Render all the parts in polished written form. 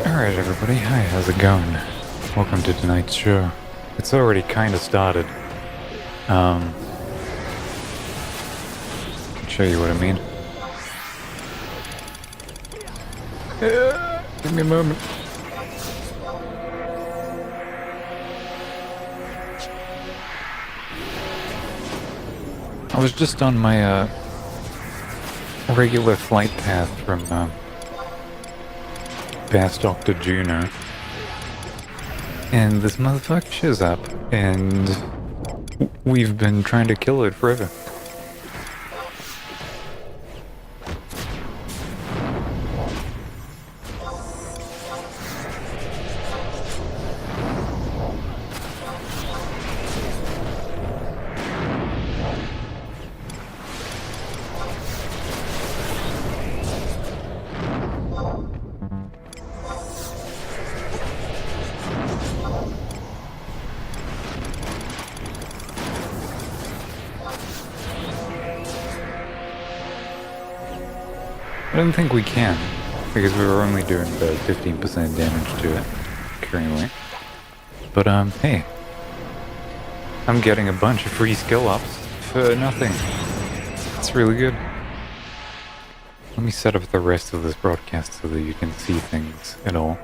Alright everybody, hi, how's it going? Welcome to tonight's show. It's already kinda started. I'll show you what I mean. Give me a moment. I was just on my regular flight path from past Dr. Juno, and this motherfucker shows up, and we've been trying to kill it forever. I don't think we can, because we were only doing about 15% damage to it currently. But hey, I'm getting a bunch of free skill ups for nothing. It's really good. Let me set up the rest of this broadcast so that you can see things at all.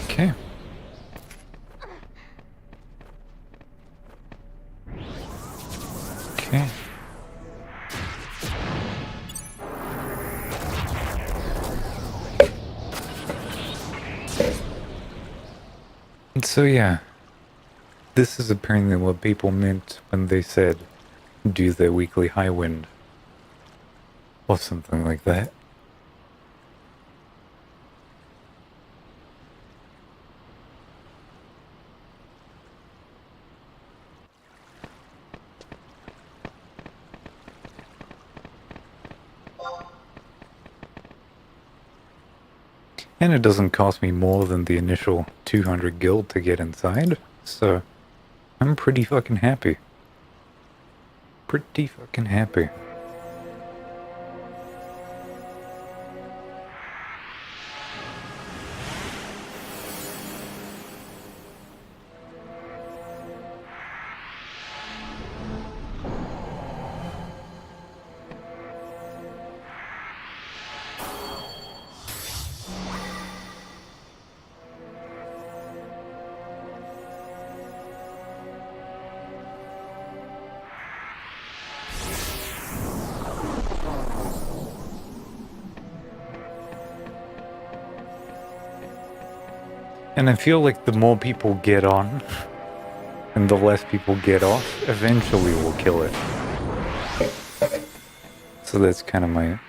Okay. Okay. And so yeah, this is apparently what people meant when they said do the weekly high wind or something like that. And it doesn't cost me more than the initial 200 gil to get inside, so I'm pretty fucking happy. Pretty fucking happy. And I feel like the more people get on, and the less people get off, eventually we'll kill it. So that's kind of my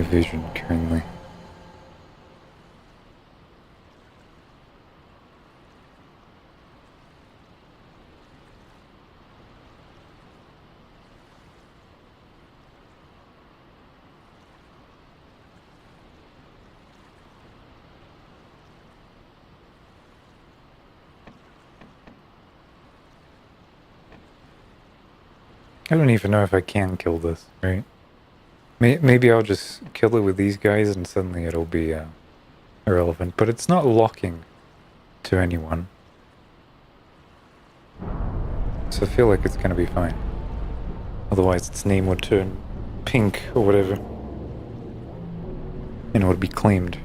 vision currently. I don't even know if I can kill this, right? Maybe I'll just kill it with these guys and suddenly it'll be irrelevant. But it's not locking to anyone. So I feel like it's gonna be fine. Otherwise its name would turn pink or whatever. And it would be claimed.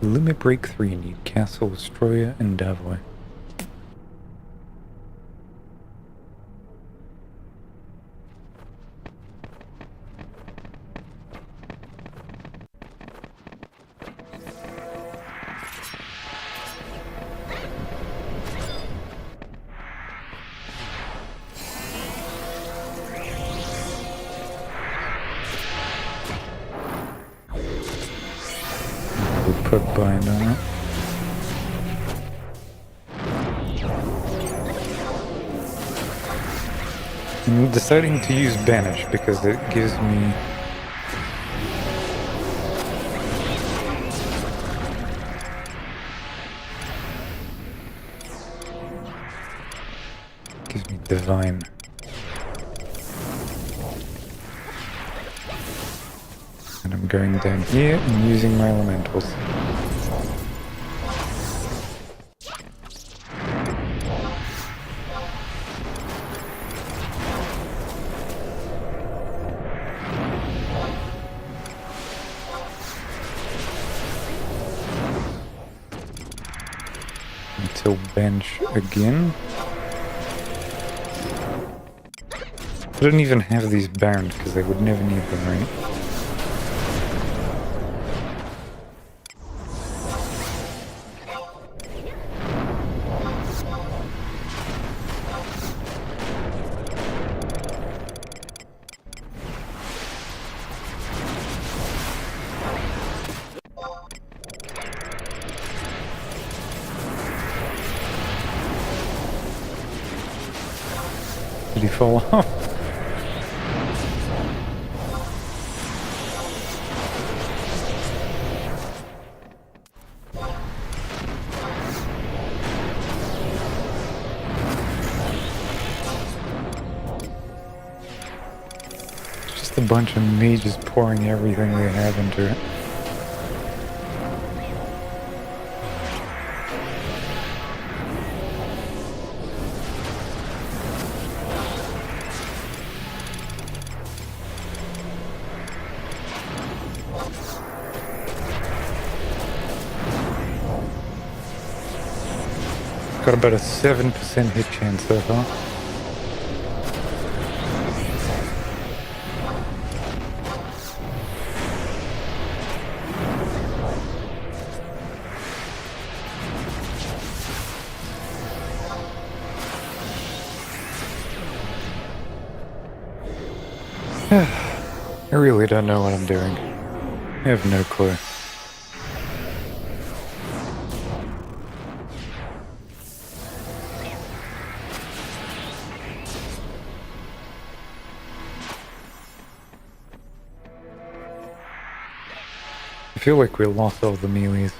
Limit break 3, need Castle, Destroyer, and Davoy. Put bind on it. I'm deciding to use Banish because it gives me Divine. And I'm going down here and using my elementals. Until bench again. I don't even have these bound because I would never need them, right? Did he fall off? Just a bunch of mages pouring everything they have into it. Got about a 7% hit chance so far. I really don't know what I'm doing. I have no clue. I feel like we lost all the melees.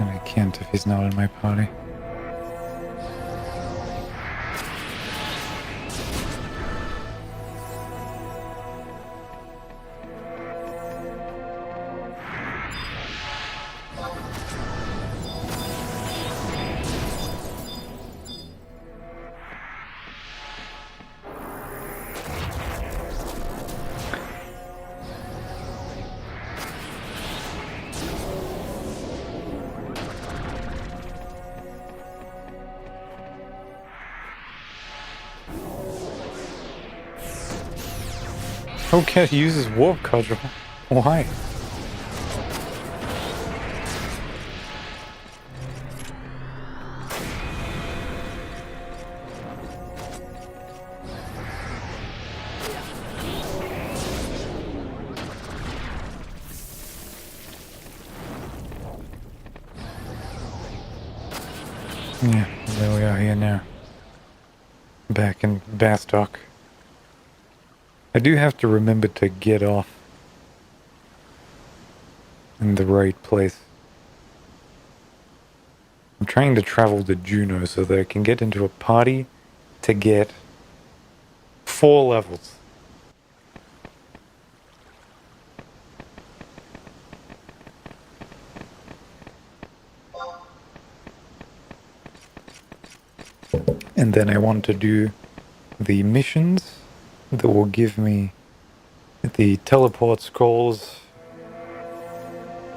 And I can't if he's not in my party. Hellcat uses warp cudgel. Why? Yeah, there we are here now. Back in Bastock. I do have to remember to get off in the right place. I'm trying to travel to Juneau so that I can get into a party to get 4 levels. And then I want to do the missions that will give me the teleport scrolls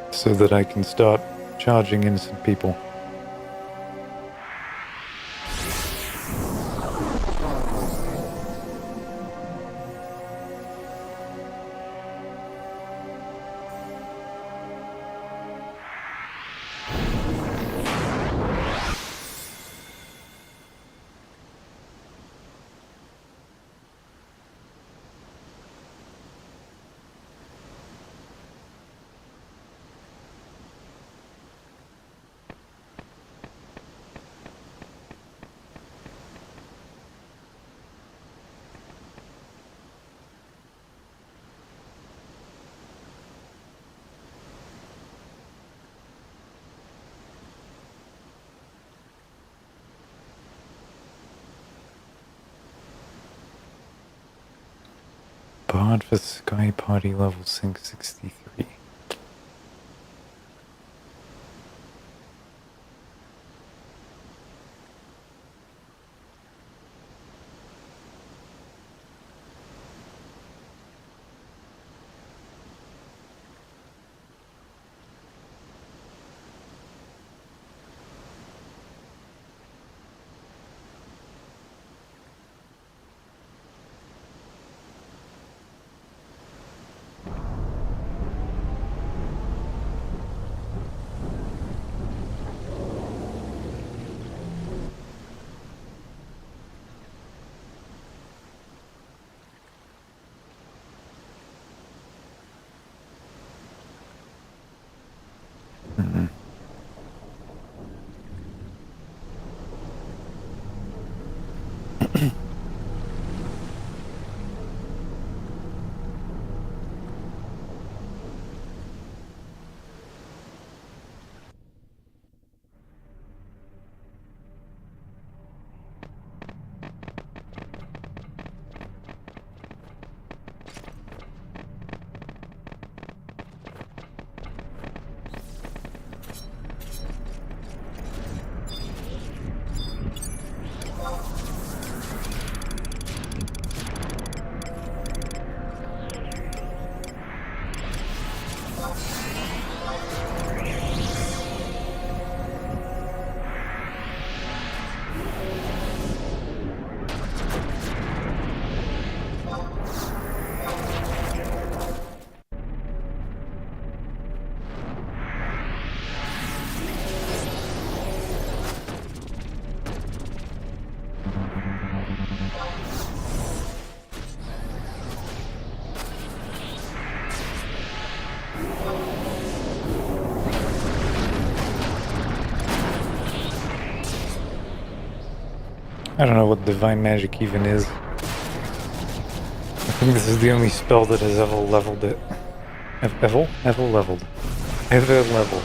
so that I can start charging innocent people. Bard for Sky Party level 663. I don't know what Divine Magic even is. I think this is the only spell that has ever leveled it. Ever leveled. Ever leveled.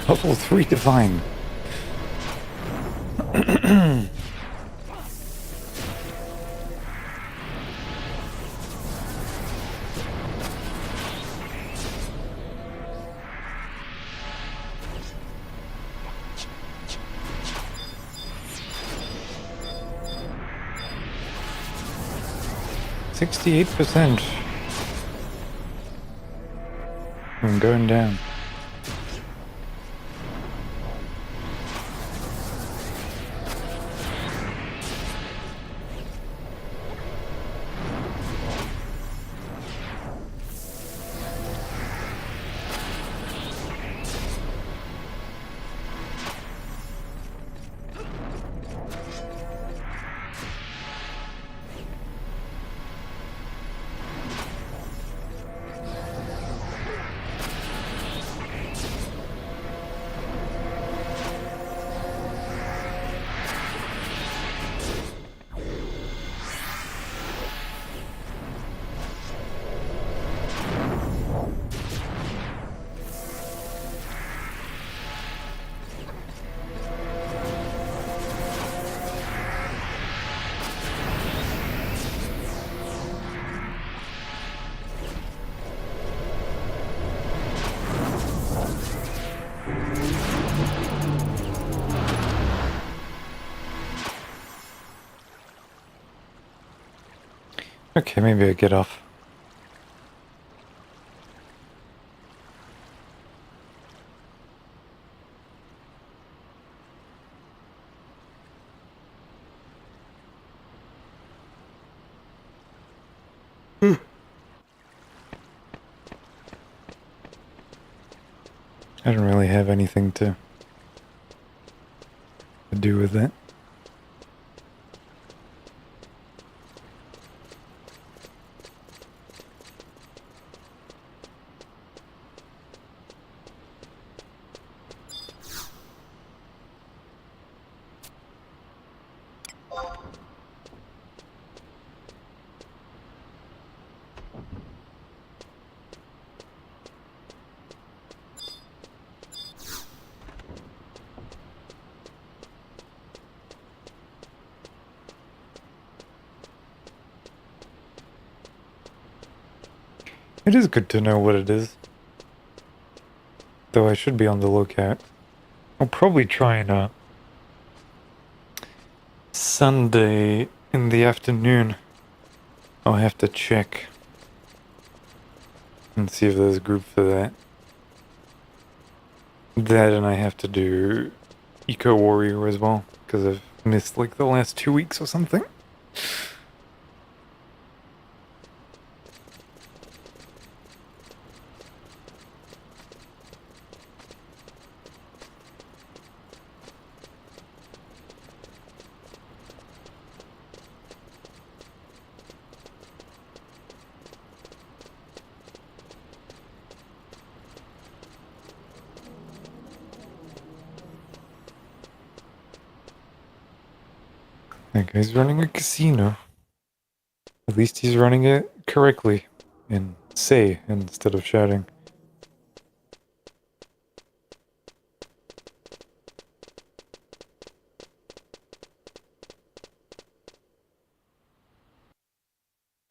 Level 3 Divine. %. I'm going down. Okay, maybe I get off. I don't really have anything to do with that. It is good to know what it is. Though I should be on the lookout. I'll probably try and Sunday in the afternoon. I'll have to check and see if there's a group for that. That, and I have to do Eco Warrior as well, because I've missed like the last 2 weeks or something. That guy's running a casino. At least he's running it correctly. And say instead of shouting.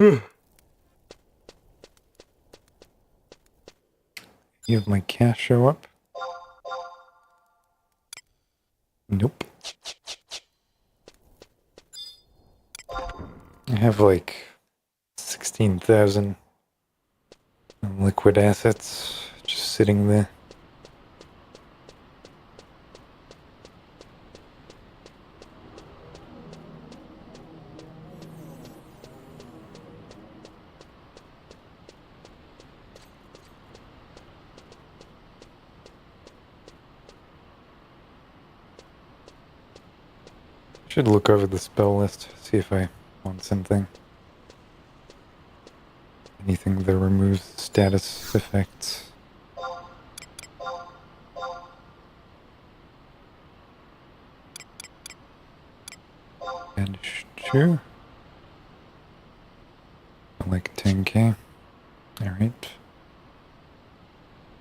You have my cash show up? Nope. I have like 16,000 liquid assets just sitting there. Should look over the spell list, see if I want something. Anything that removes status effects. Bandage 2. Like 10k. Alright.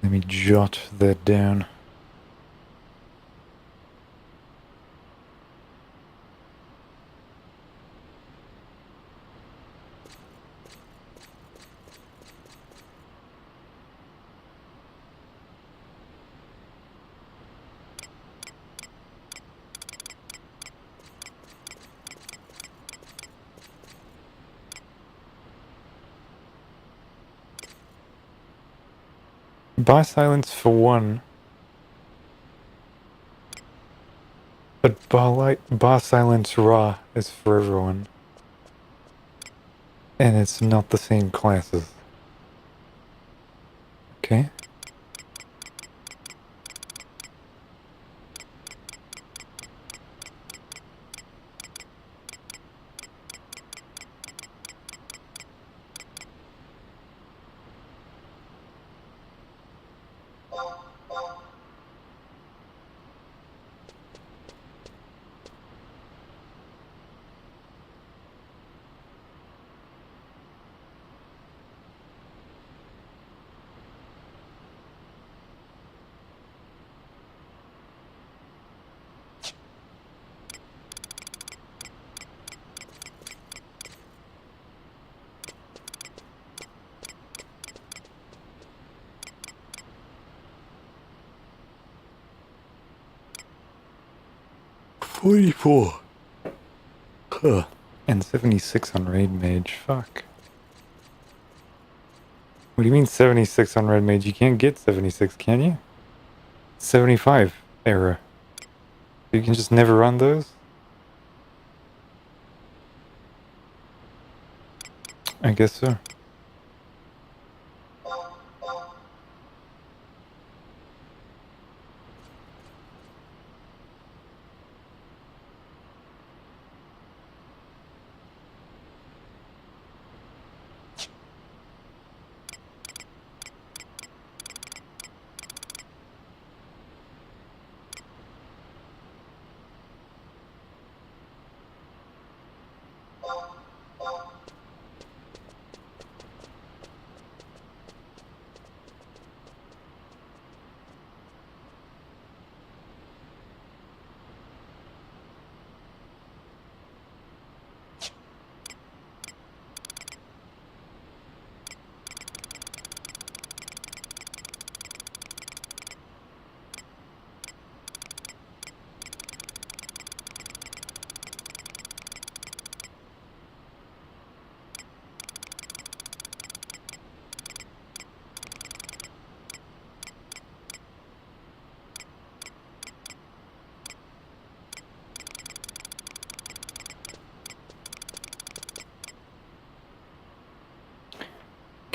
Let me jot that down. Buy silence for one. But bar silence raw is for everyone. And it's not the same classes. Okay. $44. Huh. And 76 on Raid Mage. Fuck. What do you mean 76 on Red Mage? You can't get 76, can you? 75 error. You can just never run those? I guess so.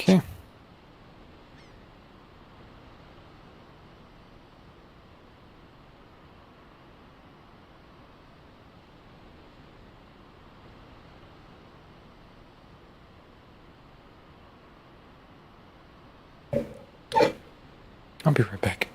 Okay. I'll be right back.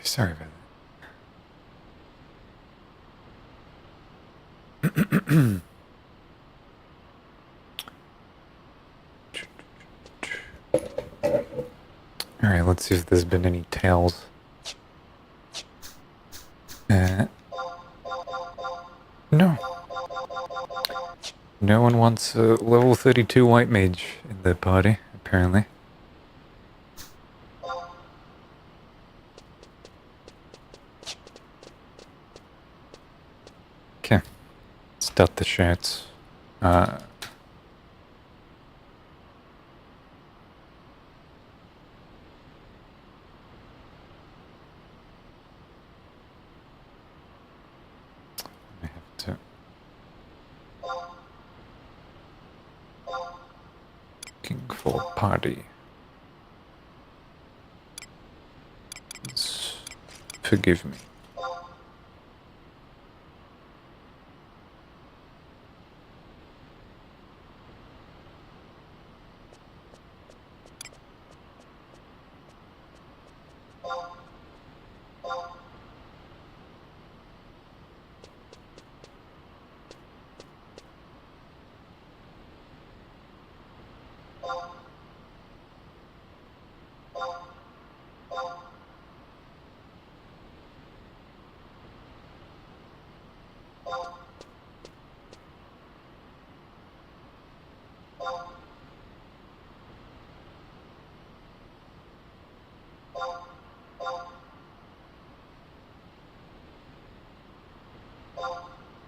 Sorry about that. Alright, let's see if there's been any tails. No. No one wants a level 32 white mage in their party, apparently. Okay. Start the shots. Looking for a party. Forgive me.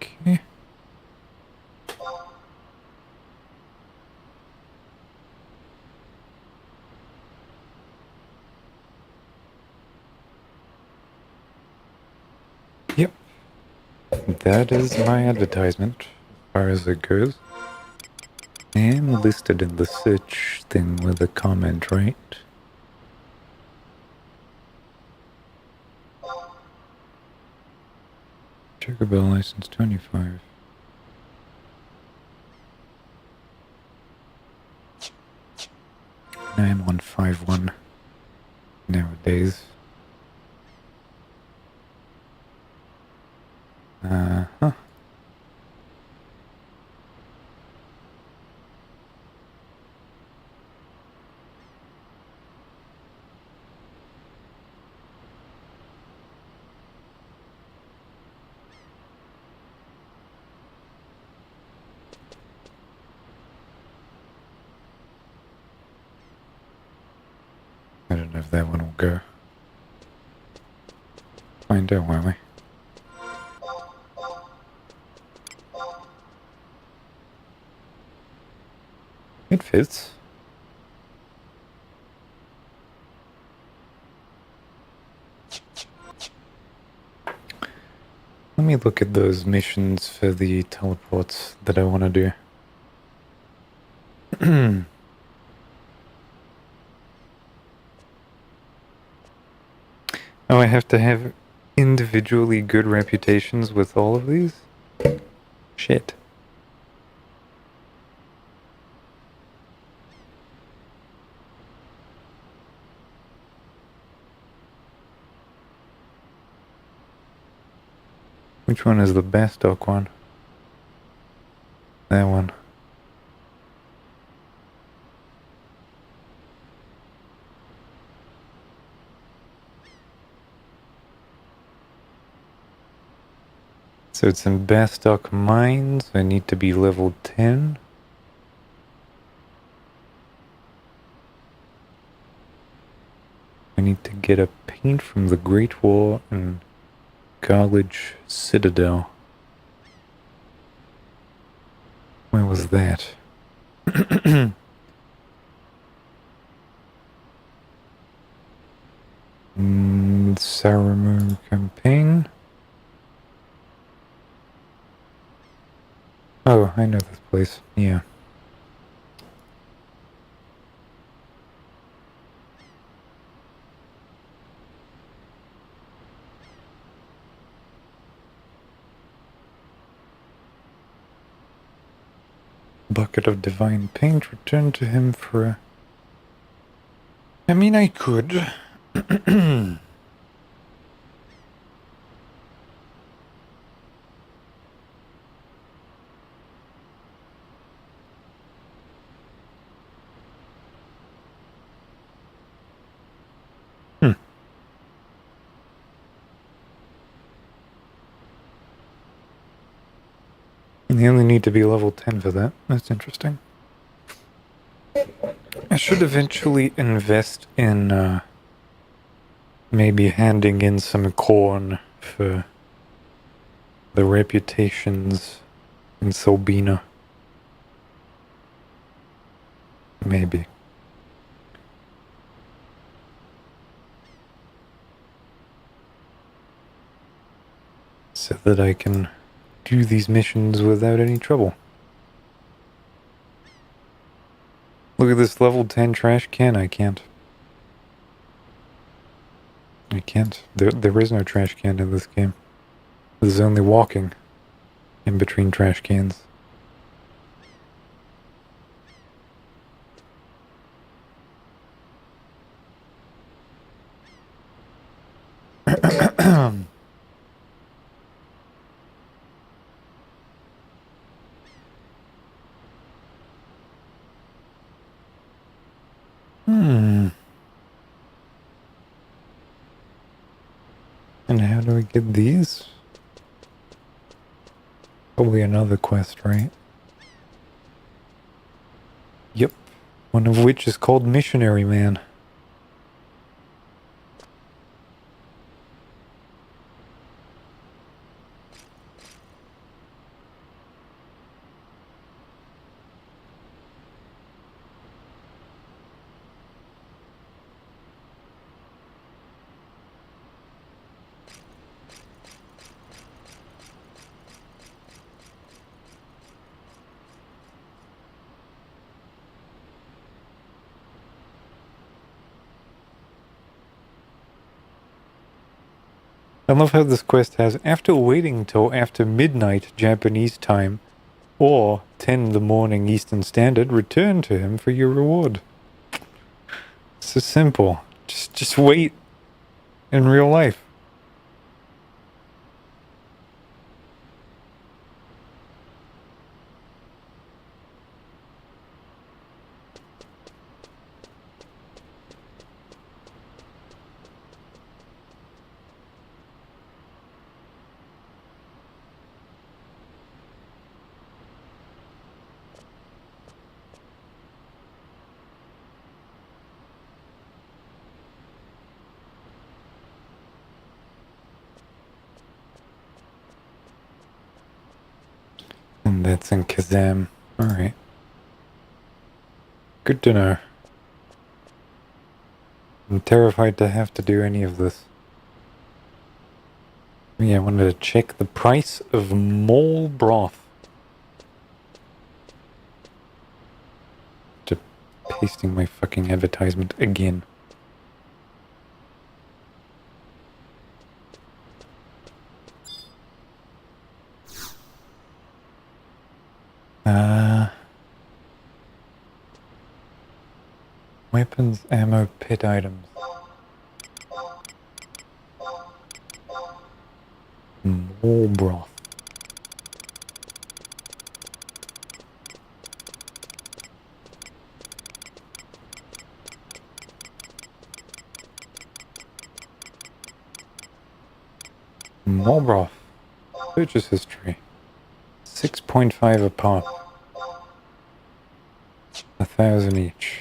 Okay. Yep. That is my advertisement, as far as it goes. I am listed in the search thing with a comment, right? Sugar Bell license 25. I am 151 nowadays. Huh. I don't know if that one will go. Find out, won't we? It fits. Let me look at those missions for the teleports that I want to do. Oh, I have to have individually good reputations with all of these? Shit. Which one is the best stock one? That one. So it's in Bastock Mines. I need to be level 10. I need to get a paint from the Great War and College Citadel. Where was that? Saramu campaign. Oh, I know this place. Yeah. Bucket of divine paint returned to him for a... I mean, I could. You only need to be level 10 for that. That's interesting. I should eventually invest in, maybe handing in some corn for the reputations in Sobina. Maybe. So that I can do these missions without any trouble. Look at this level 10 trash can. I can't. I can't. There is no trash can in this game. There's only walking in between trash cans. And how do we get these? Probably another quest, right? Yep. One of which is called Missionary Man. I love how this quest has, after waiting till after midnight Japanese time, or 10 in the morning Eastern Standard, return to him for your reward. It's so simple. Just wait in real life. And that's in Kazam. Alright. Good to know. I'm terrified to have to do any of this. Yeah, I wanted to check the price of mole broth. Just pasting my fucking advertisement again. Weapons, ammo, pit items. Mole broth. Mole broth. Purchase history. 6.5 a pop. 1,000 each.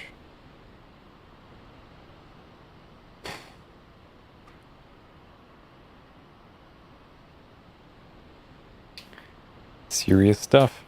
Serious stuff.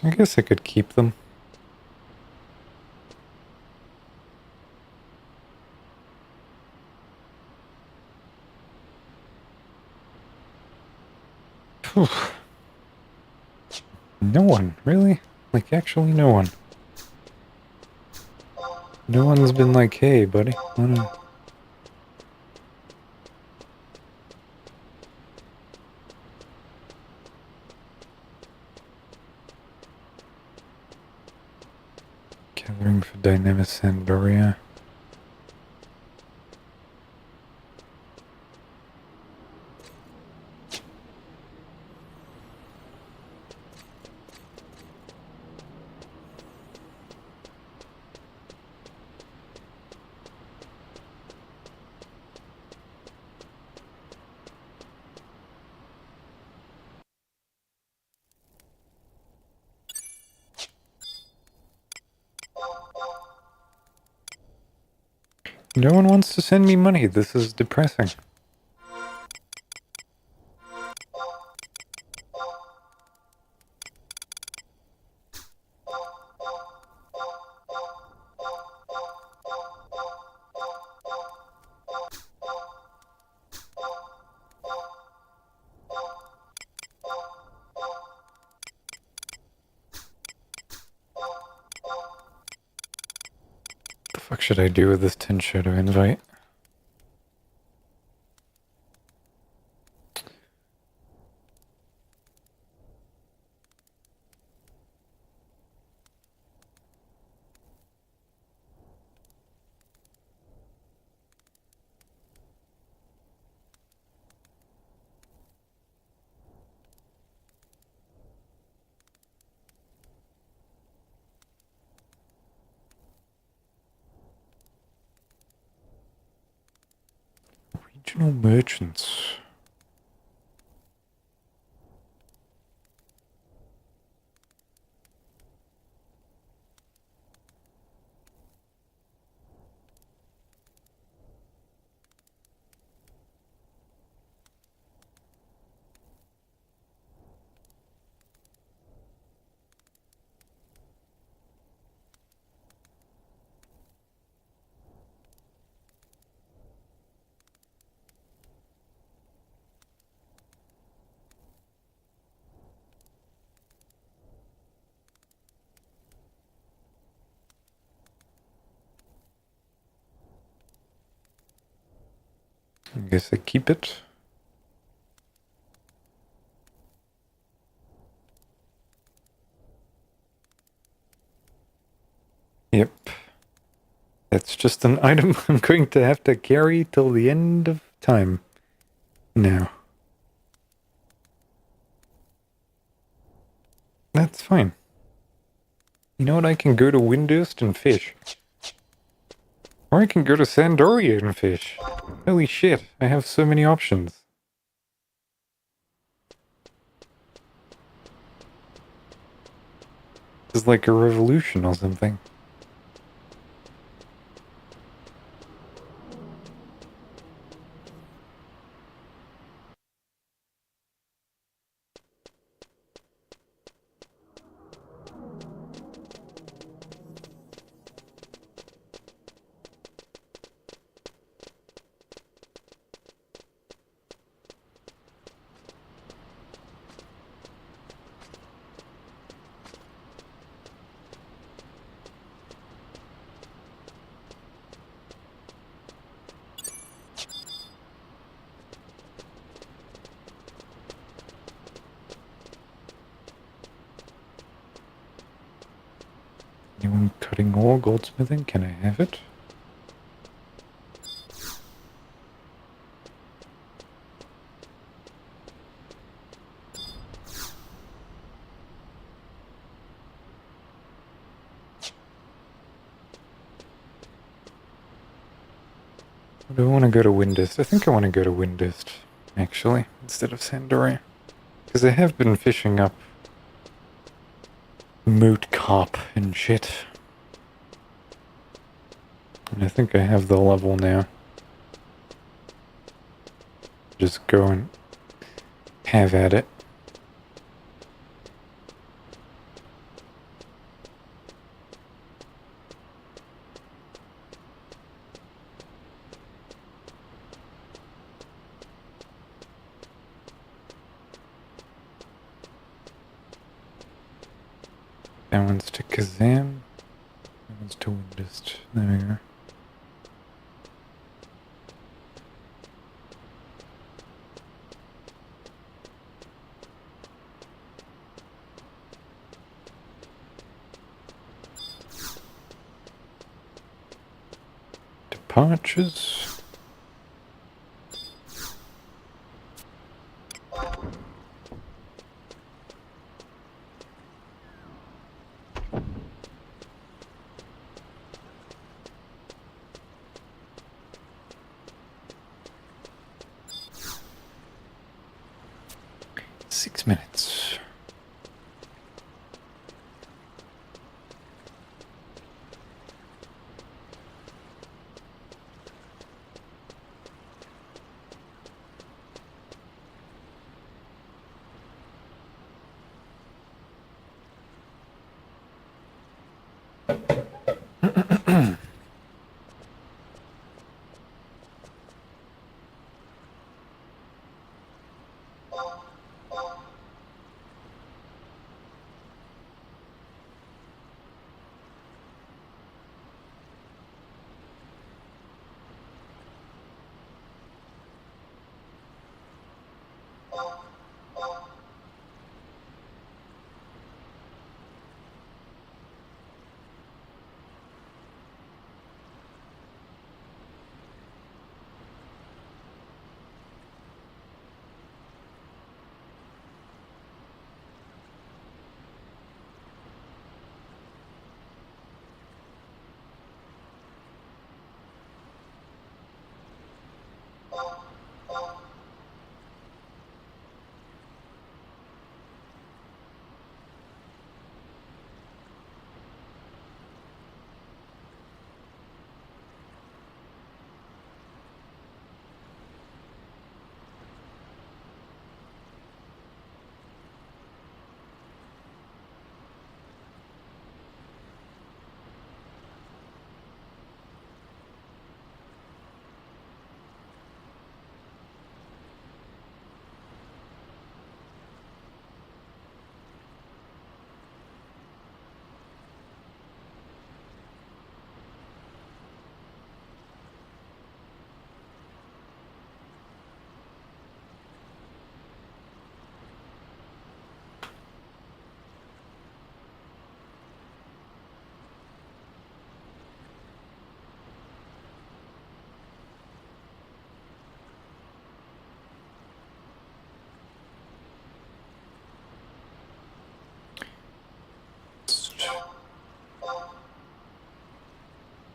I guess I could keep them. Whew. No one, really? Like, actually no one. No one's been like, hey, buddy, wanna... Gathering for Dynamis Sandoria. No one wants to send me money. This is depressing. What the fuck should I do with this 10 shadow invite? Regional merchants. I guess I keep it. Yep. That's just an item I'm going to have to carry till the end of time. Now. That's fine. You know what? I can go to Windurst and fish. Or I can go to Sandoria and fish. Holy shit, I have so many options. This is like a revolution or something. Anyone cutting ore, goldsmithing? Can I have it? Or do I want to go to Windurst? I think I want to go to Windurst, actually, instead of Sandoria. Because I have been fishing up moot carp and shit. And I think I have the level now. Just go and have at it. That one's to Kazam. That one's to Windurst. There we go. departures. Six minutes.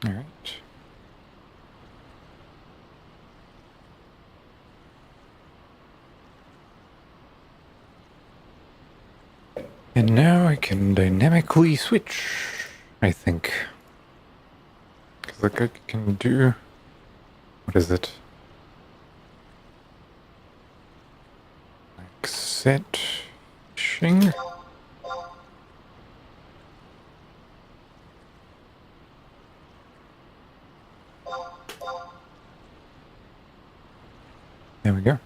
All right. And now I can dynamically switch, I think. Because like I can do... What is it? Like set... Fishing? There we go.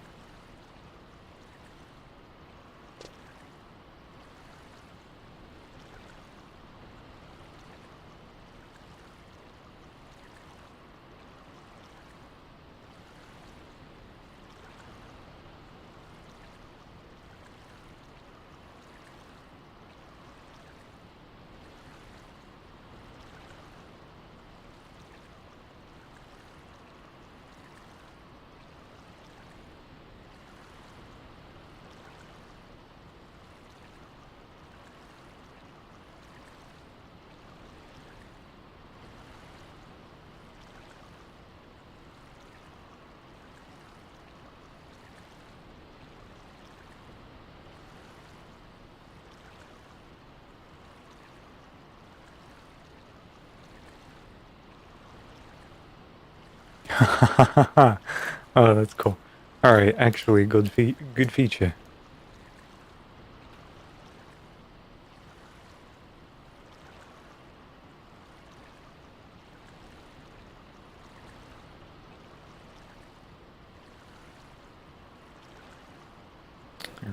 Oh, that's cool. All right, actually, good feature.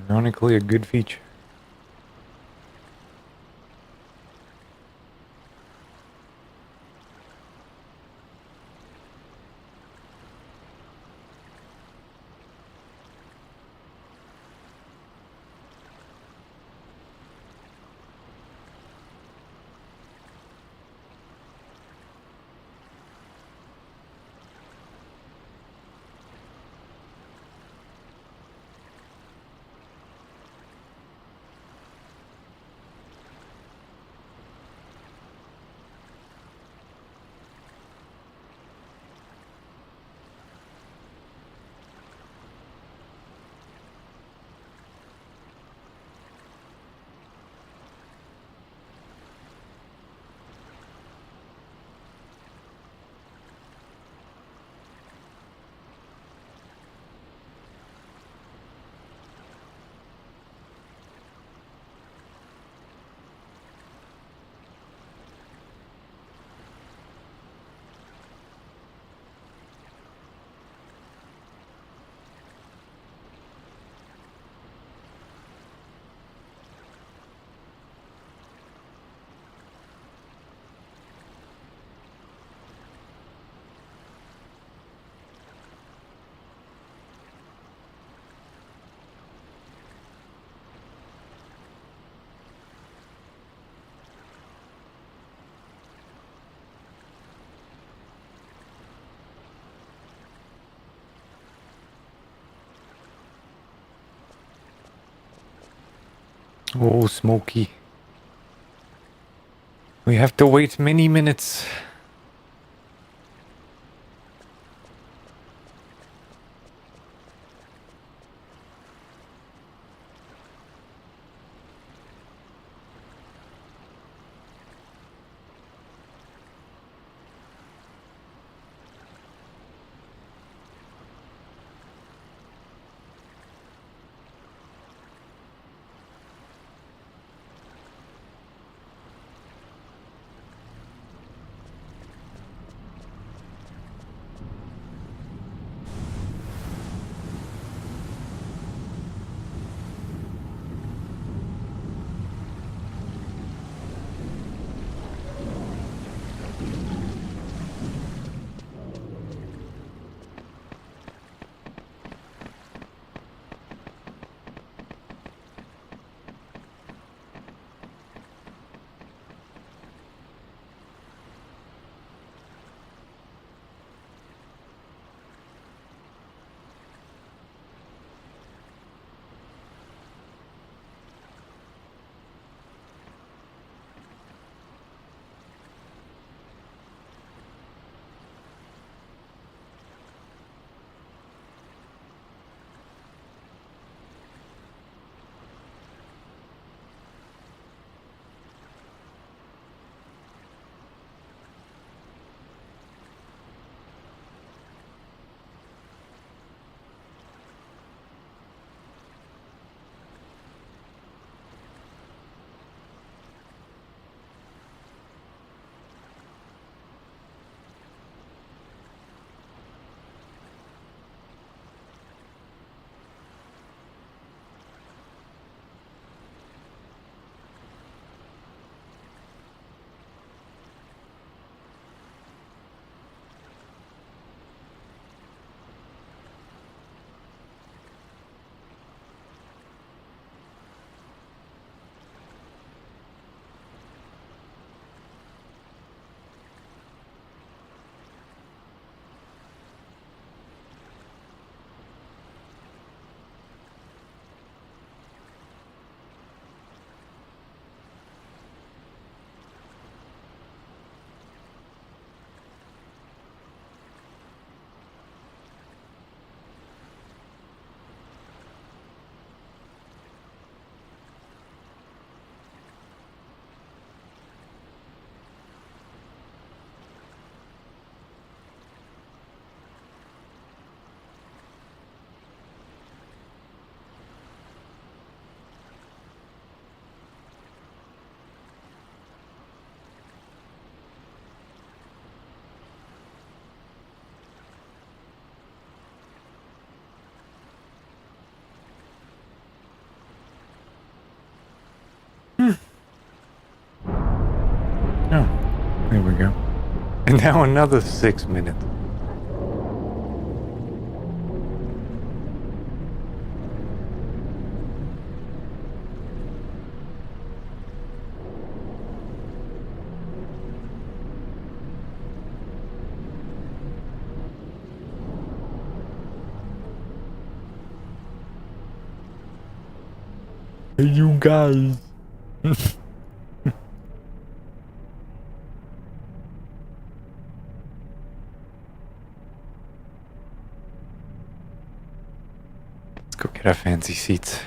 Ironically, a good feature. Oh, Smokey. We have to wait many minutes. Oh, there we go. And now another 6 minutes. Hey, you guys. Let's go get our fancy seats.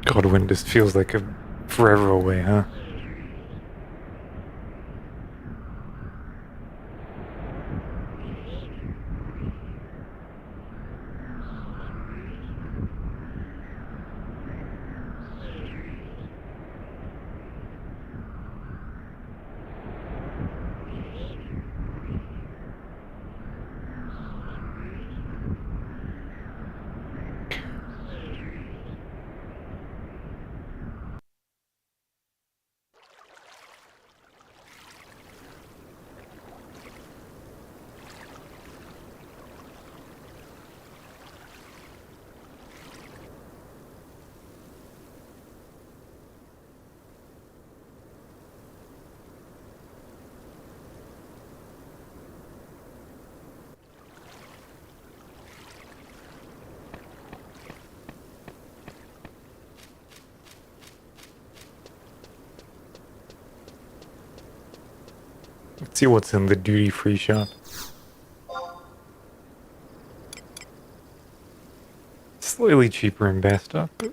God, when this feels like a forever away, huh? Let's see what's in the duty-free shop. Slightly cheaper in best stuff, but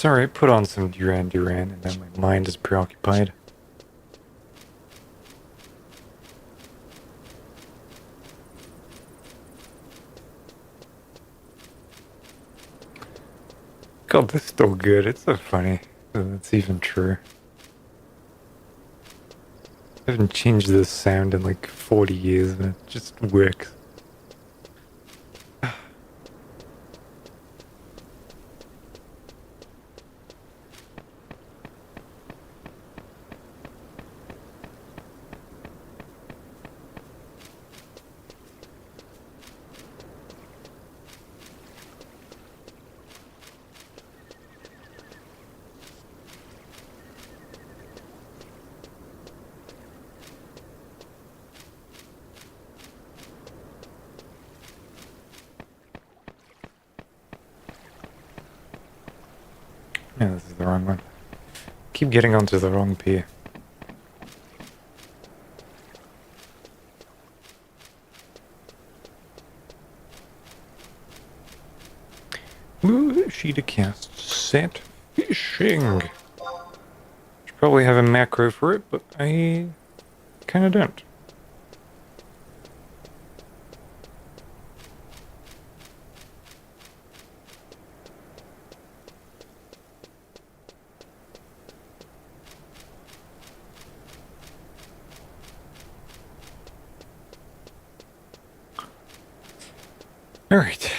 it's alright, put on some Duran Duran and then my mind is preoccupied. God, this is still good. It's so funny that it's even true. I haven't changed this sound in like 40 years and it just works. the wrong one. Keep getting onto the wrong pier. Ooh, sheet cast set fishing. Should probably have a macro for it, but I kind of don't. All right.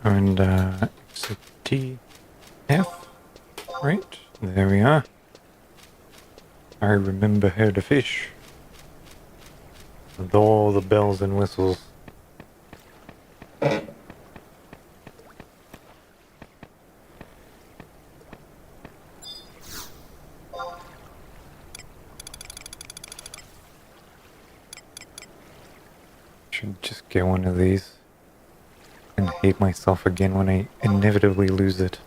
And it's a TF, right? There we are. I remember how to fish. With all the bells and whistles. Should just get one of these. And hate myself again when I inevitably lose it.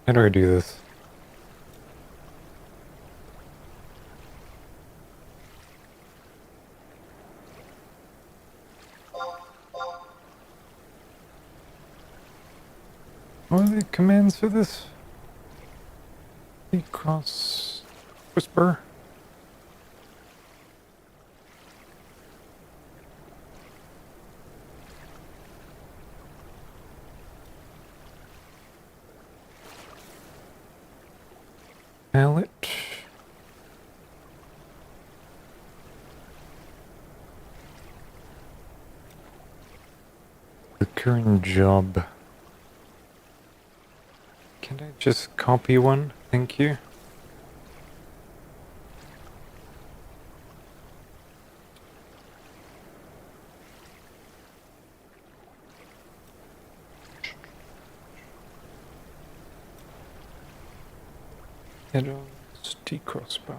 How do I do this? What are the commands for this? Cross whisper. Pallet. The current job. Can I just copy one? Thank you. Add-ons, T-crossbar.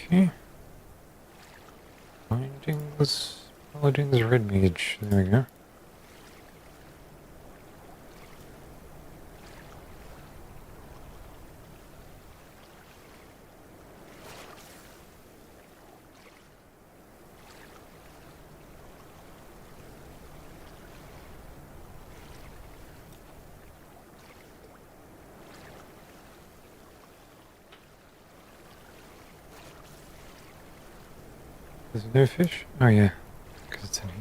Okay. Findings. Paladin's Red Mage. There we go. Is there no fish? Oh yeah, because it's in here.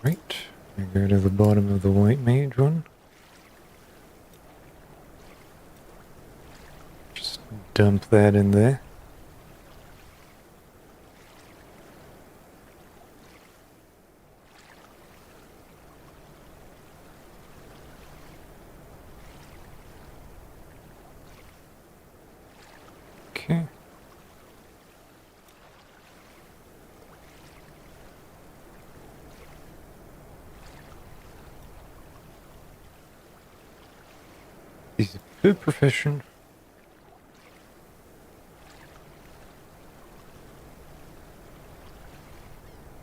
Right, we go to the bottom of the white mage one. Just dump that in there. Okay. Is it per profession?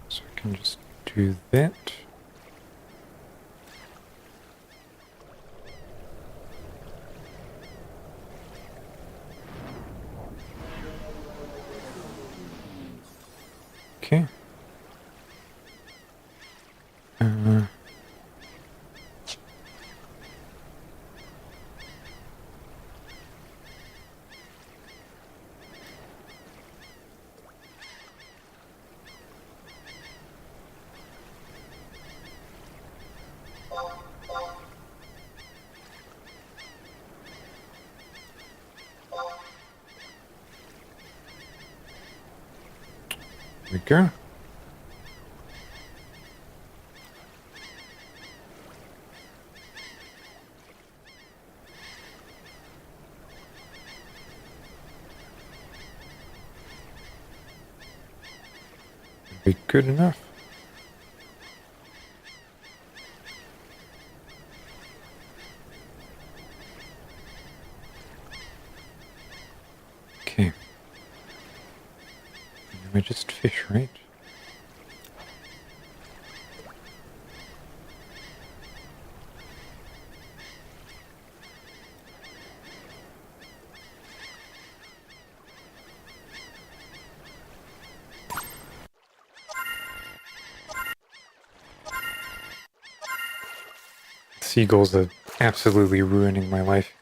So I can just do that. we go. Be good enough. Okay. We just fish, right? Seagulls are absolutely ruining my life.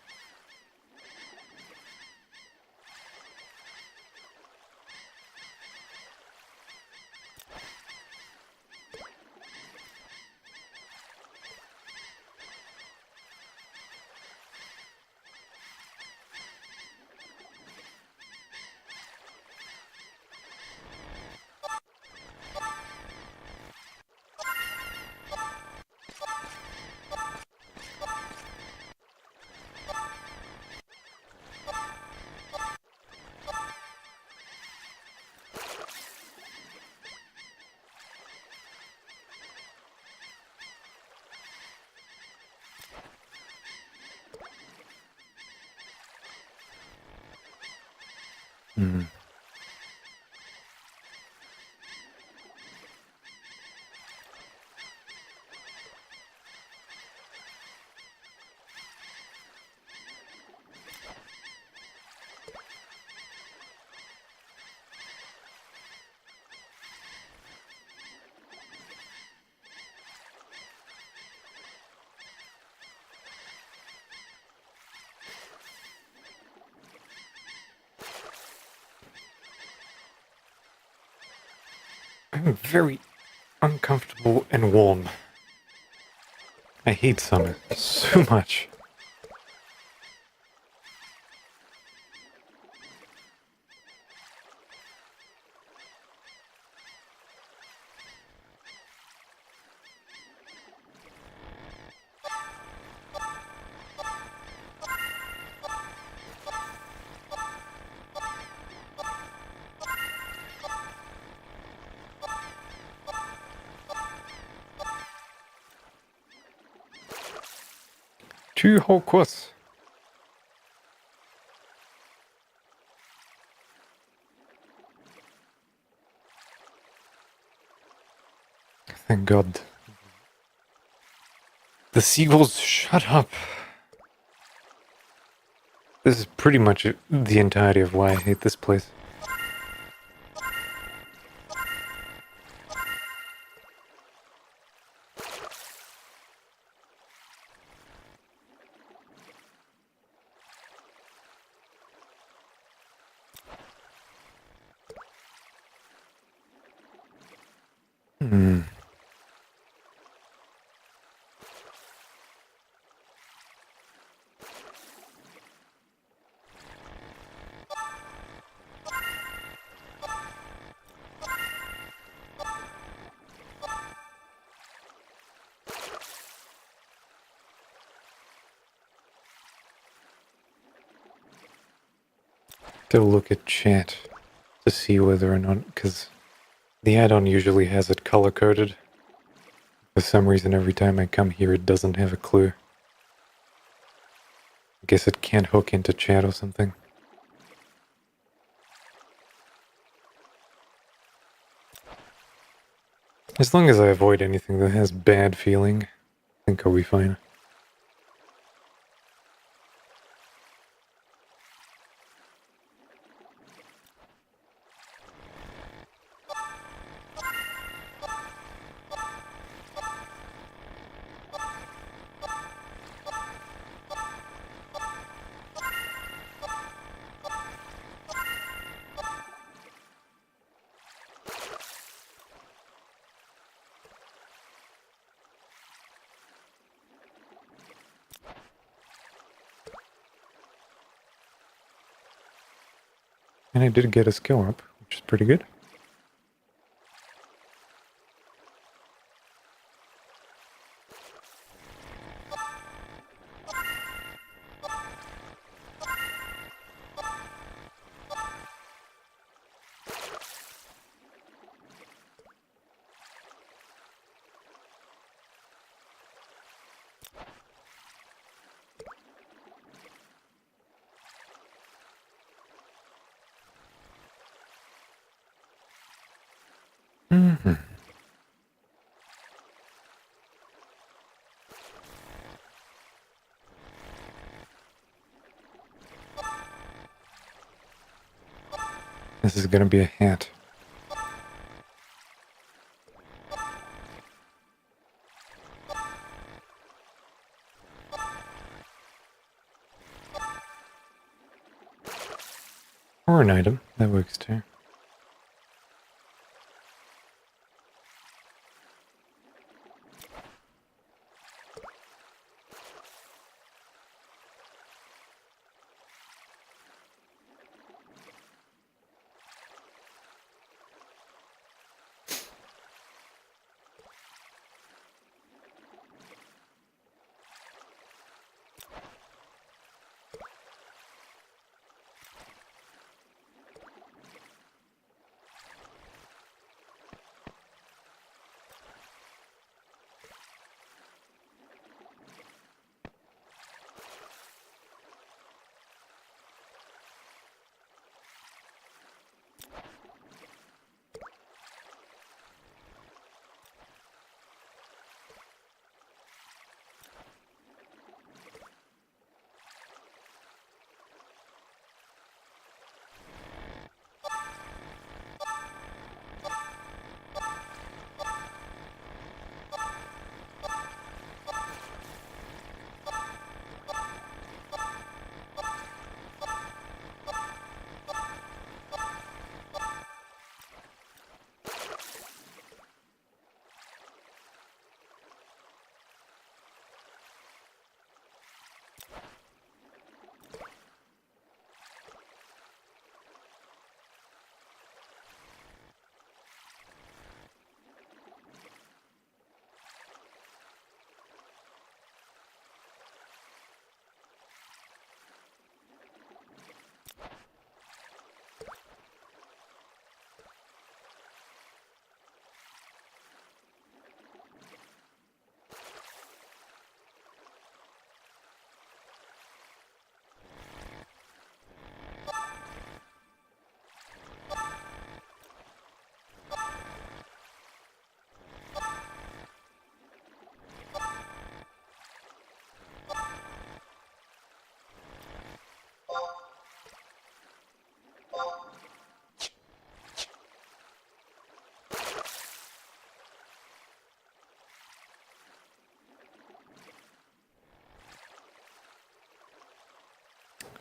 Hmm. I'm very uncomfortable and warm. I hate summer so much. Two whole course. Thank God. The seagulls, shut up. This is pretty much the entirety of why I hate this place. Hmm. To look at chat to see whether or not, because the add-on usually has it color-coded. For some reason, every time I come here, it doesn't have a clue. I guess it can't hook into chat or something. As long as I avoid anything that has bad feeling, I think I'll be fine. And I did get a skill up, which is pretty good. Mm-hmm. This is gonna be a hat. Or an item. That works too.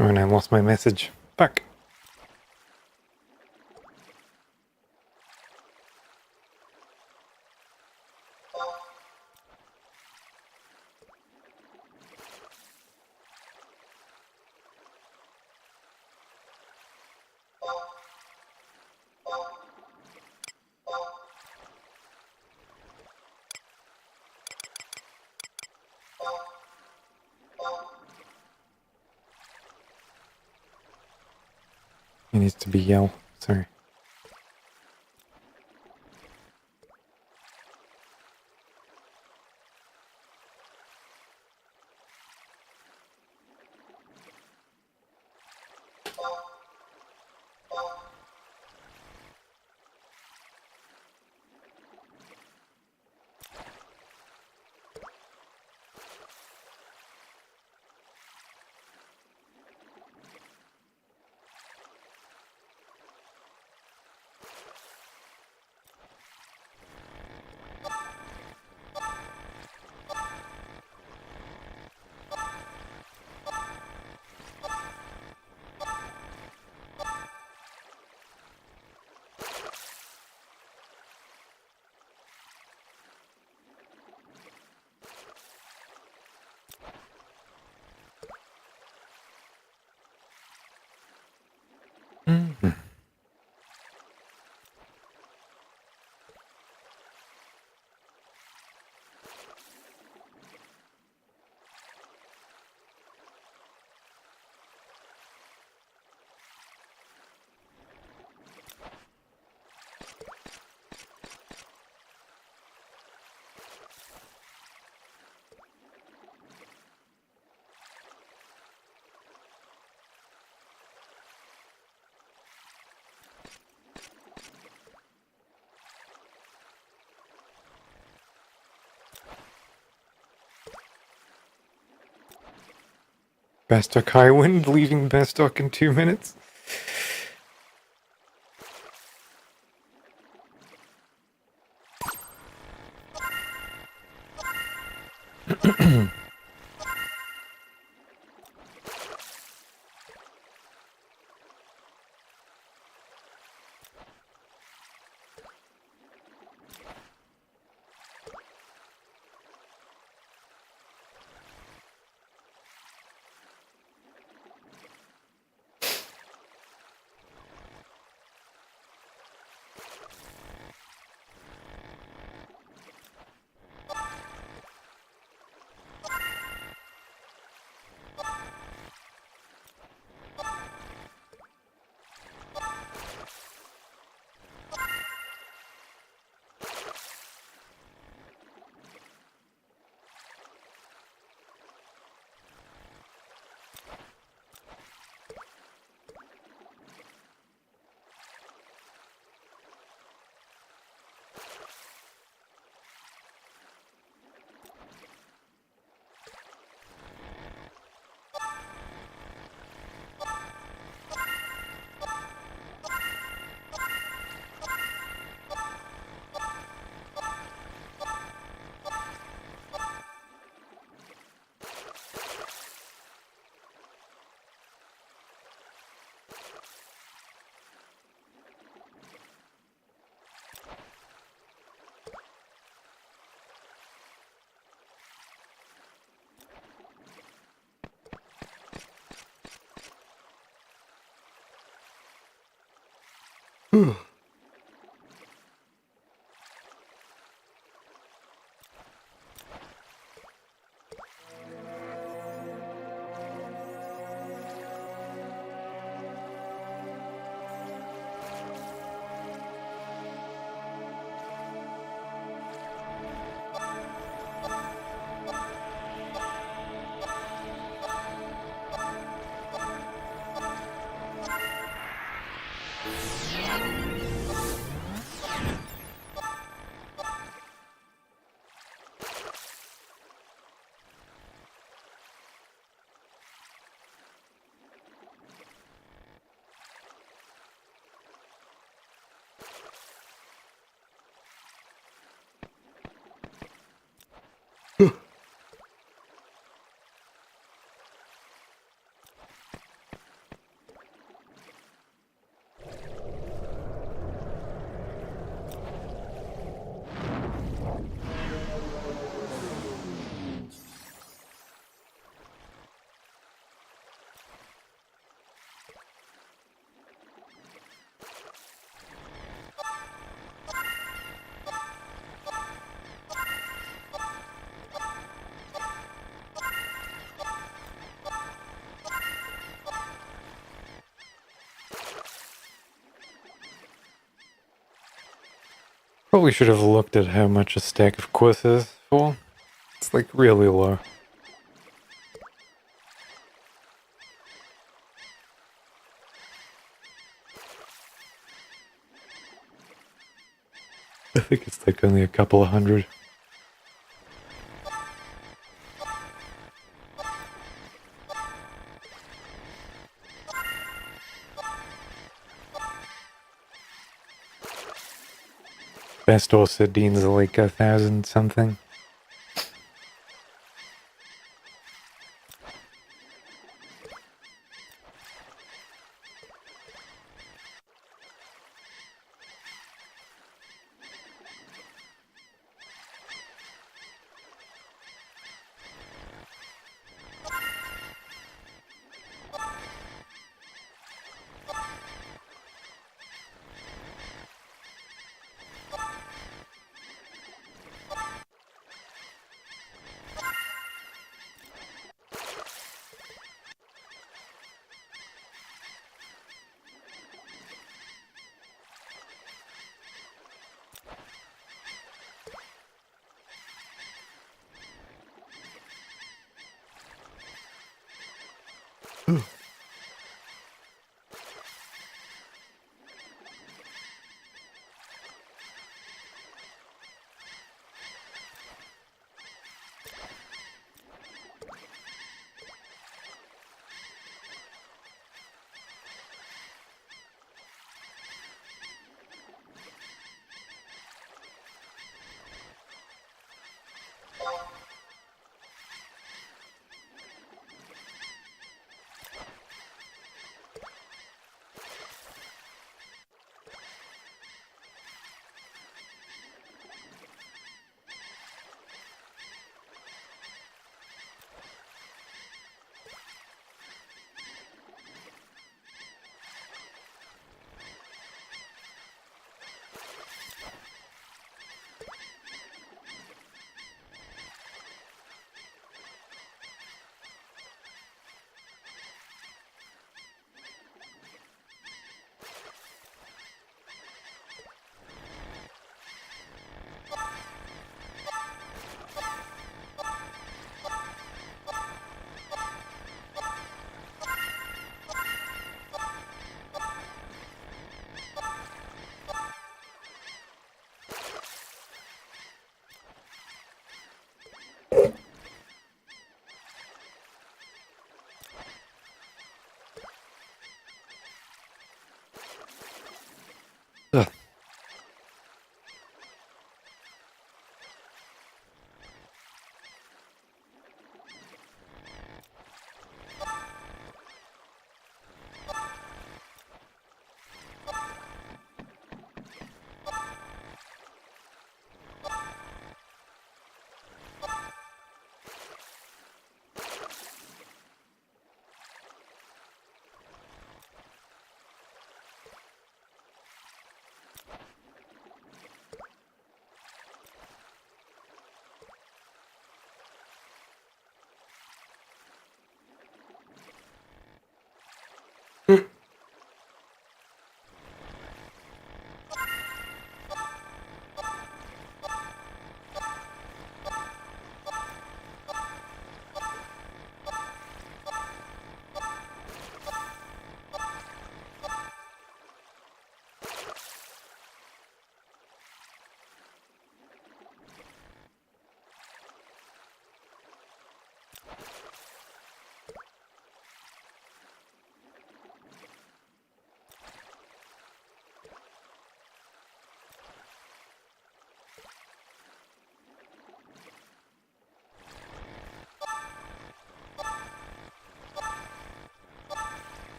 Oh, and I lost my message. Fuck. It needs to be yell. Sorry. Bastock high wind, leaving Bastock in 2 minutes. Probably should have looked at how much a stack of quartz is for. It's like really low. I think it's like only a couple of hundred. Best or sardines are like 1,000 something.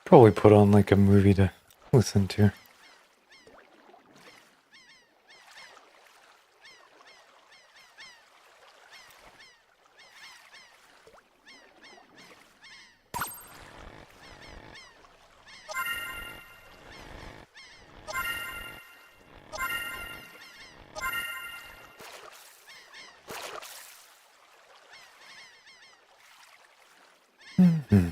Probably put on like a movie to listen to. Mm-hmm.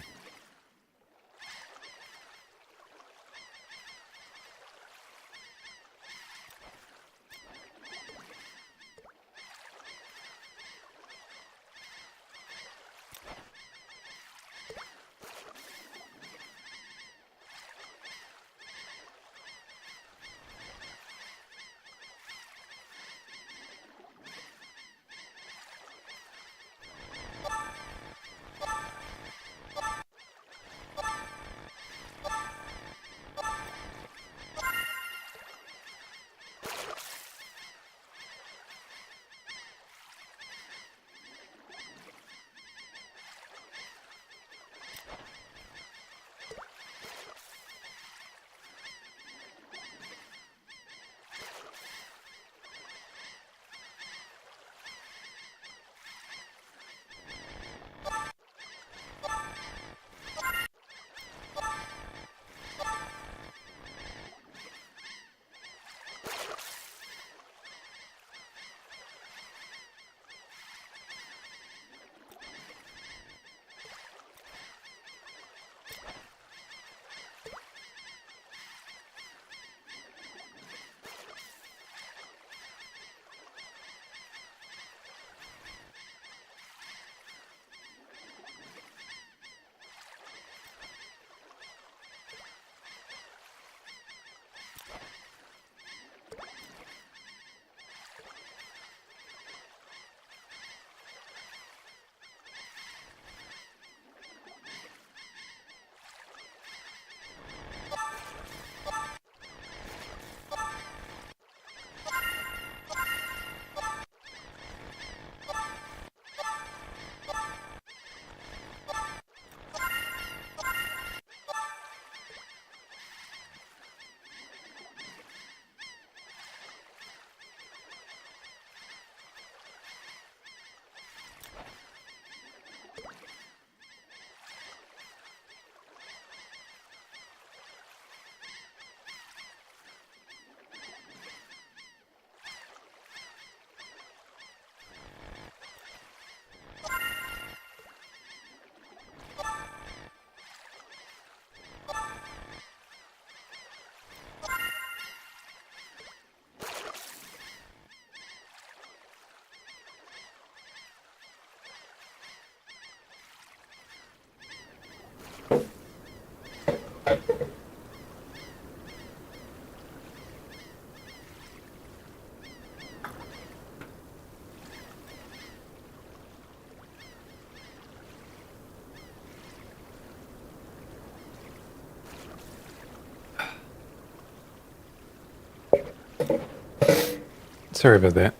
Sorry about that.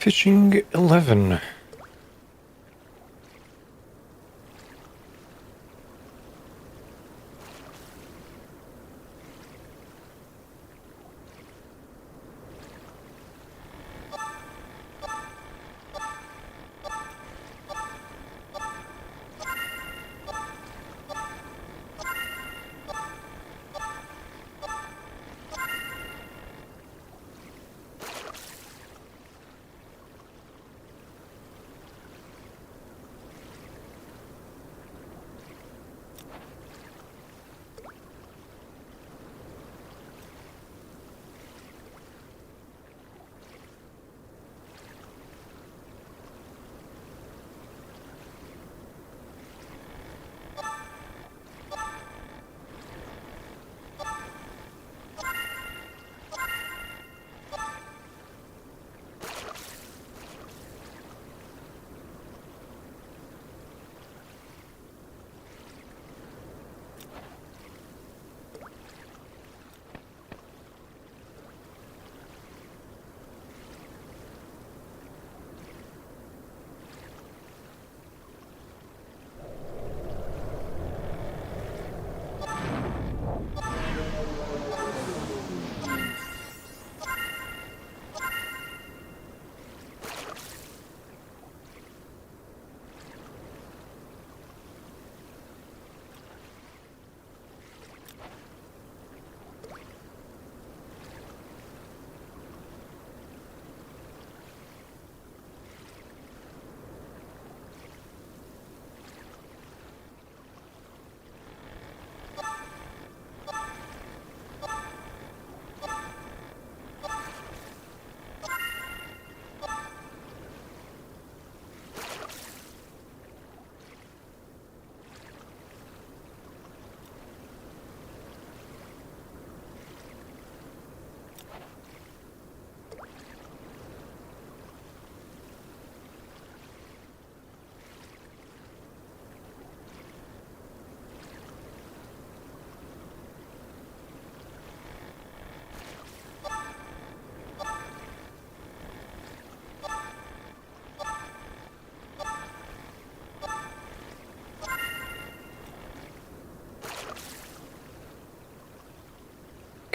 Fishing 11.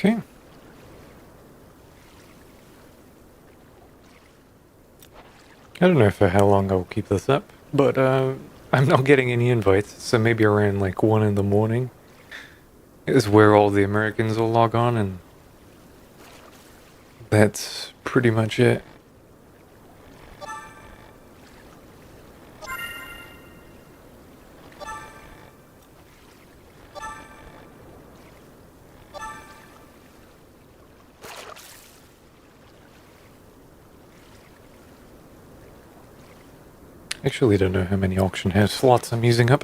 Okay. I don't know for how long I'll keep this up, but I'm not getting any invites, so maybe around like 1 in the morning is where all the Americans will log on, and that's pretty much it. Actually, don't know how many auction house slots I'm using up.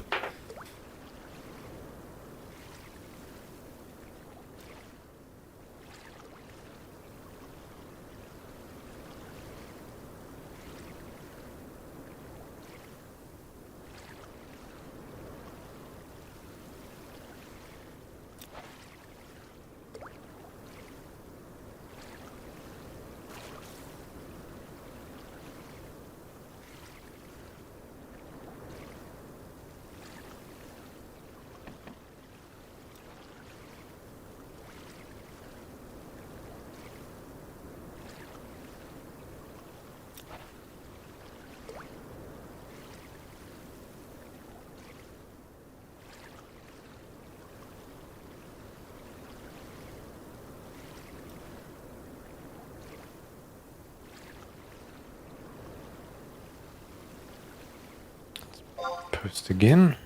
Post again.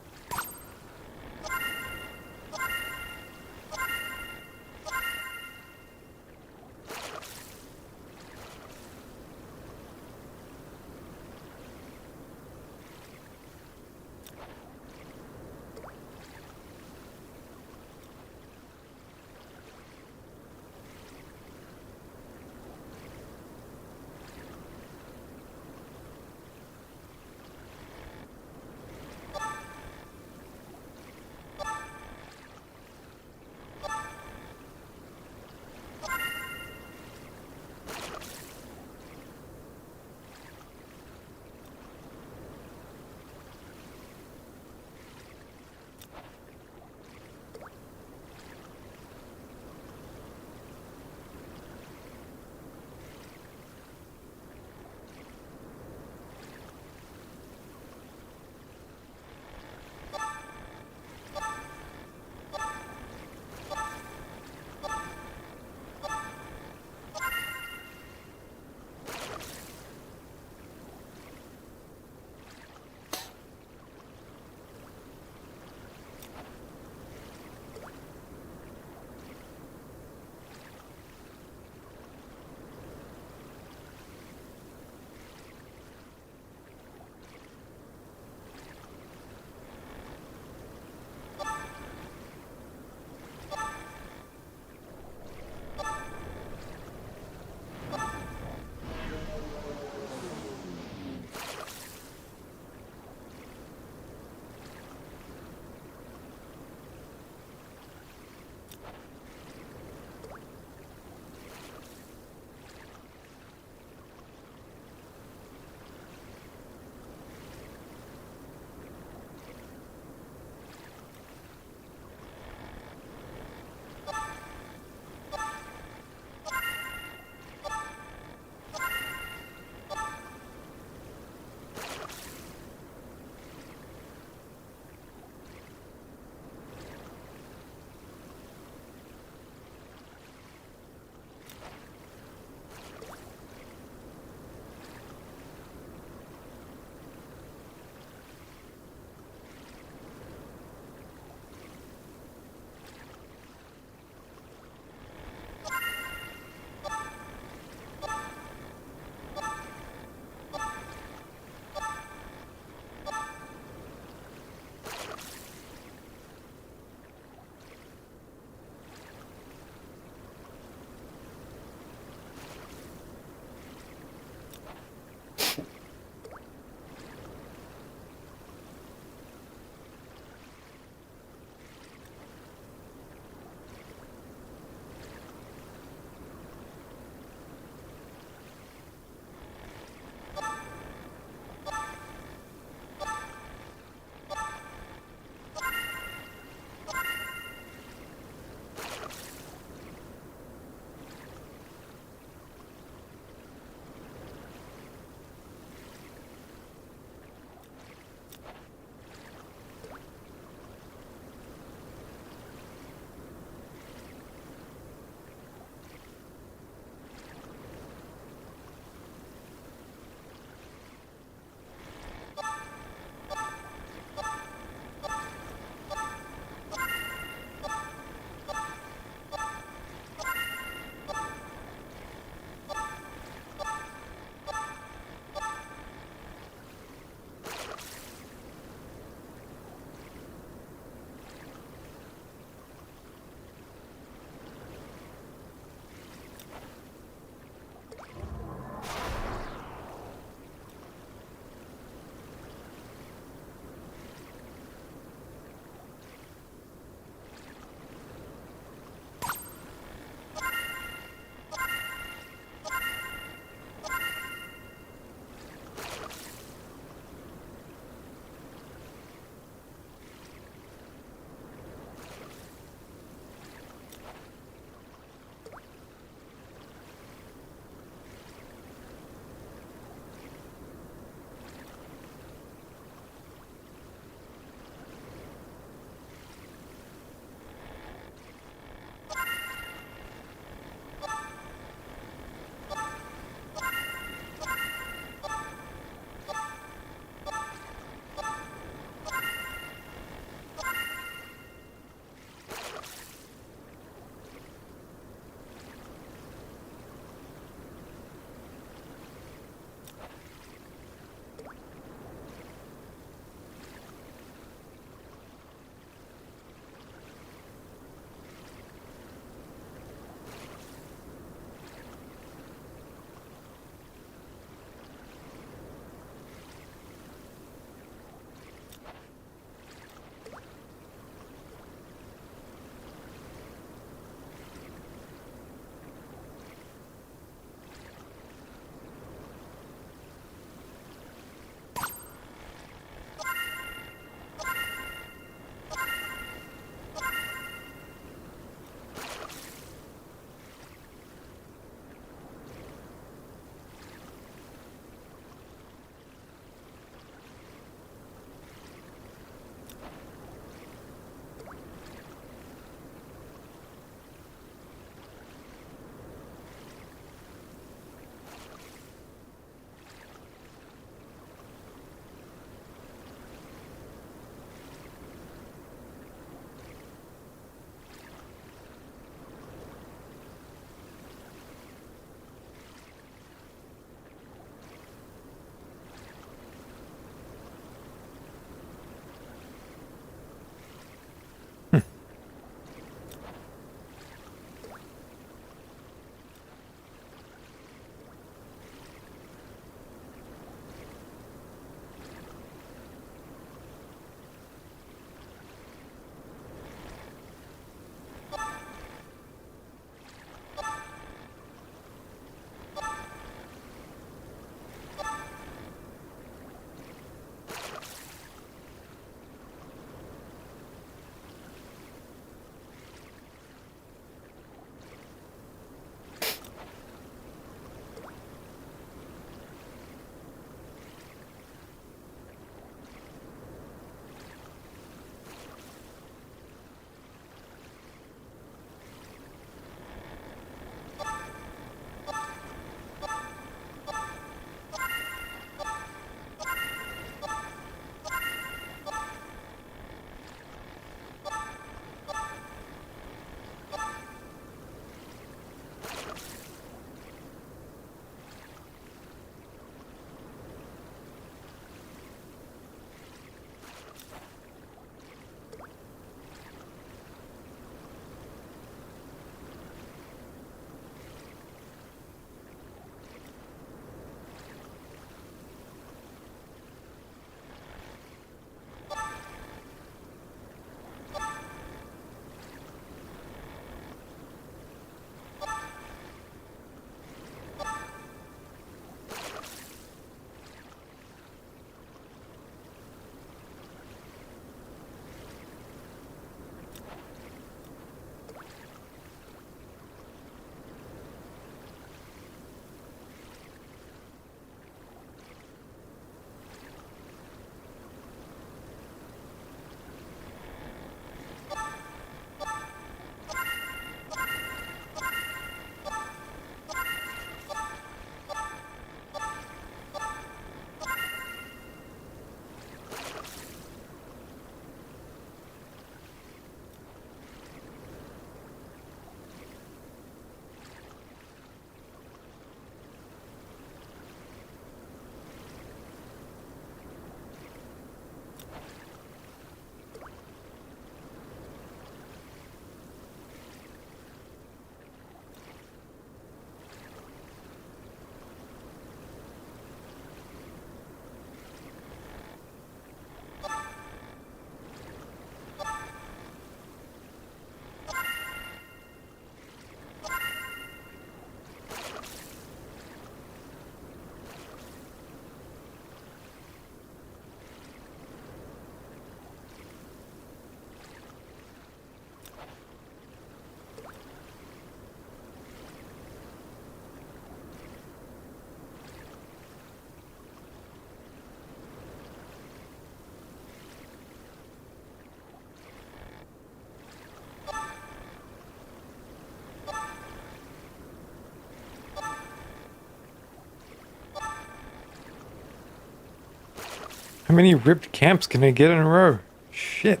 How many ripped camps can I get in a row? Shit.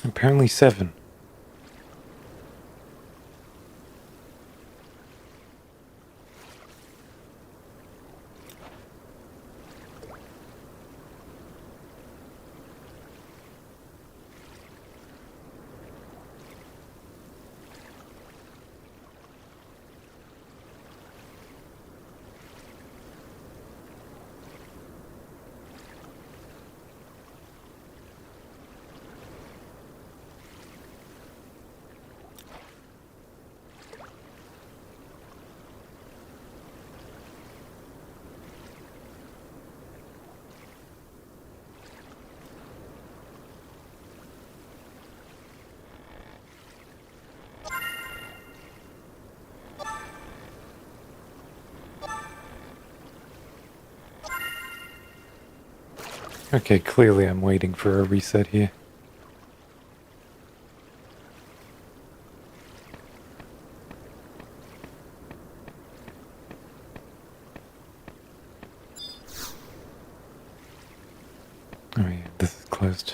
Apparently 7. Okay, clearly I'm waiting for a reset here. Oh yeah, this is closed.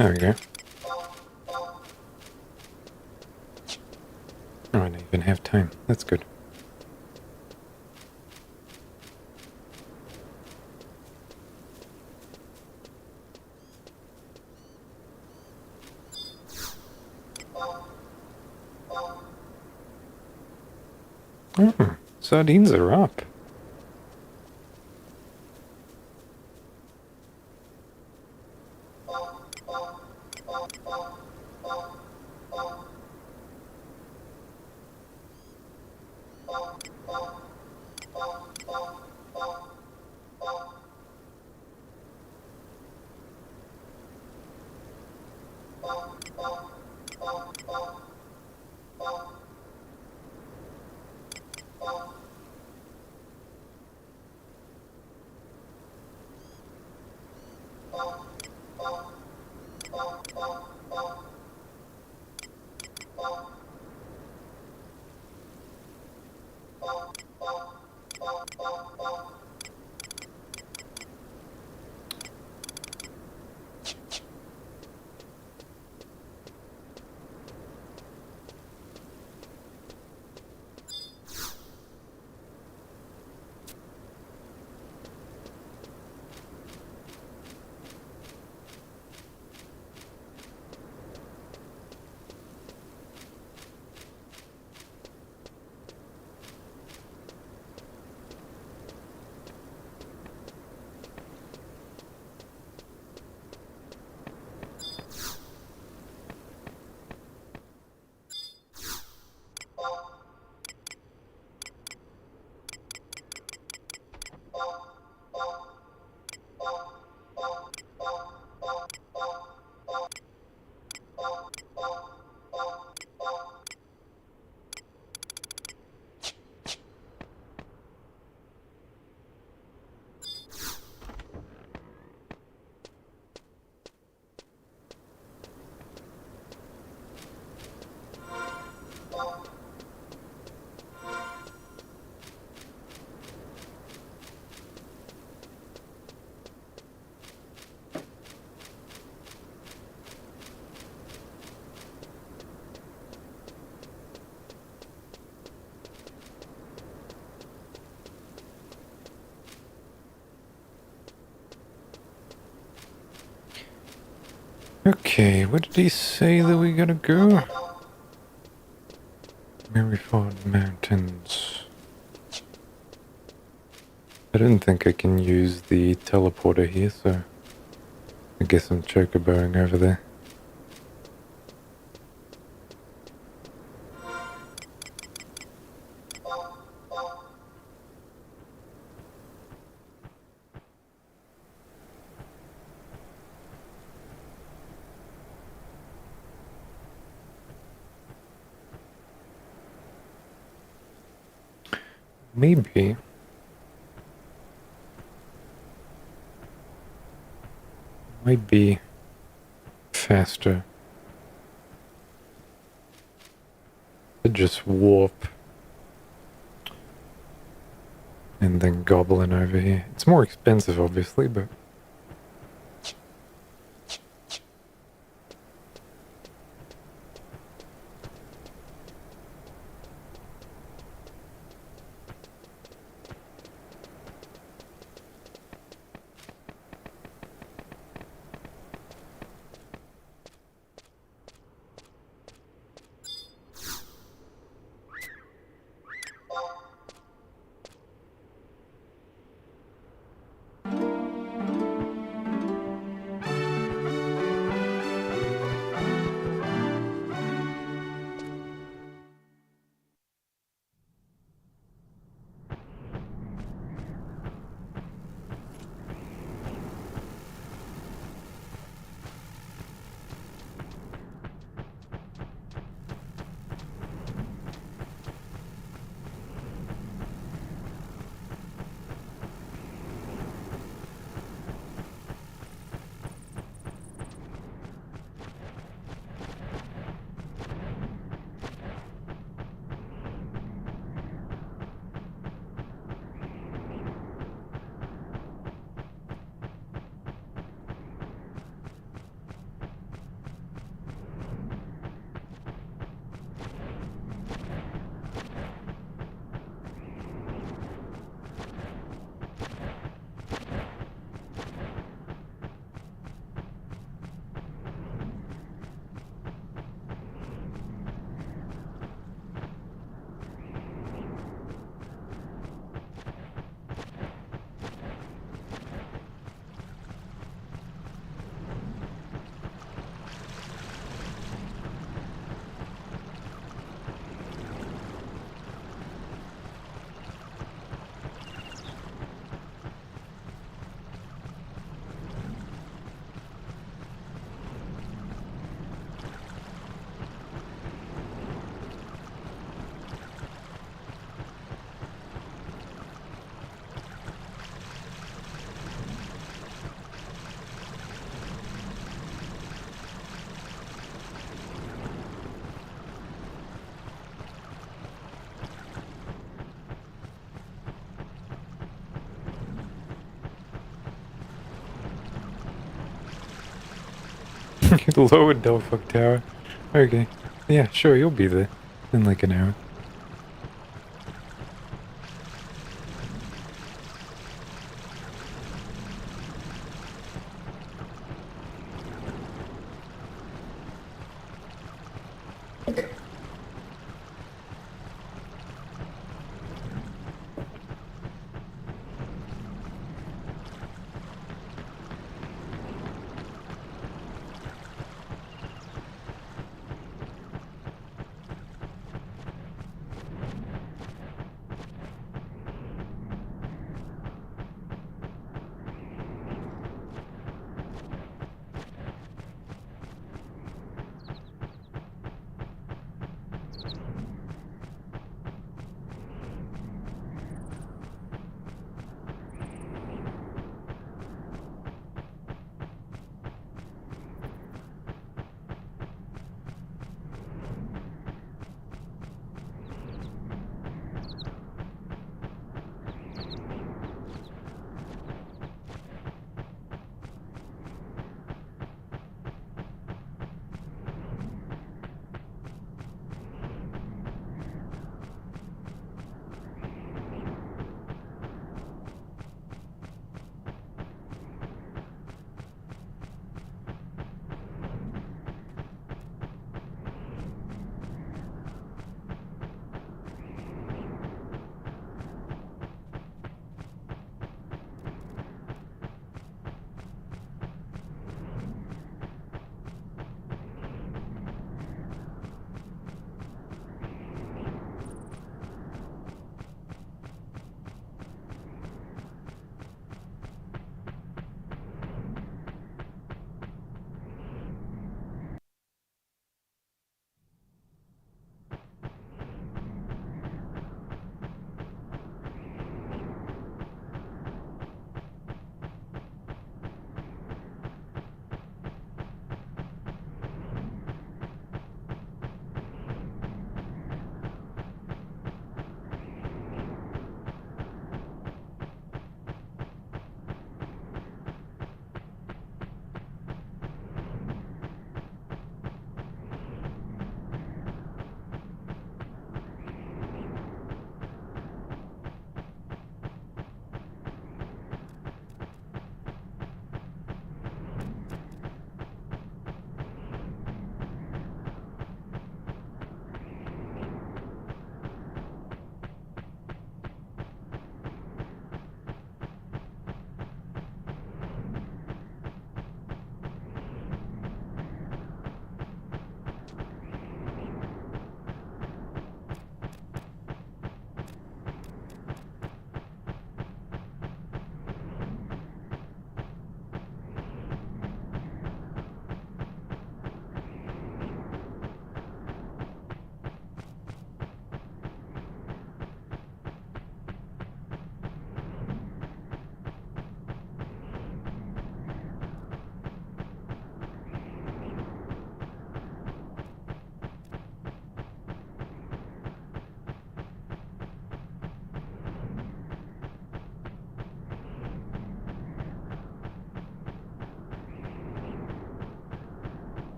There we go. Oh, I don't even have time. That's good. Oh, sardines are up. Okay, where did he say that we gotta go? Maryford Mountains. I don't think I can use the teleporter here, so I guess I'm chocoboing over there. Maybe. Might be faster to just warp and then goblin over here. It's more expensive, obviously, but Lower Delphook Tower. Okay. Yeah, sure, you'll be there in like an hour.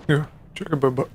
Yeah, check it, bubba.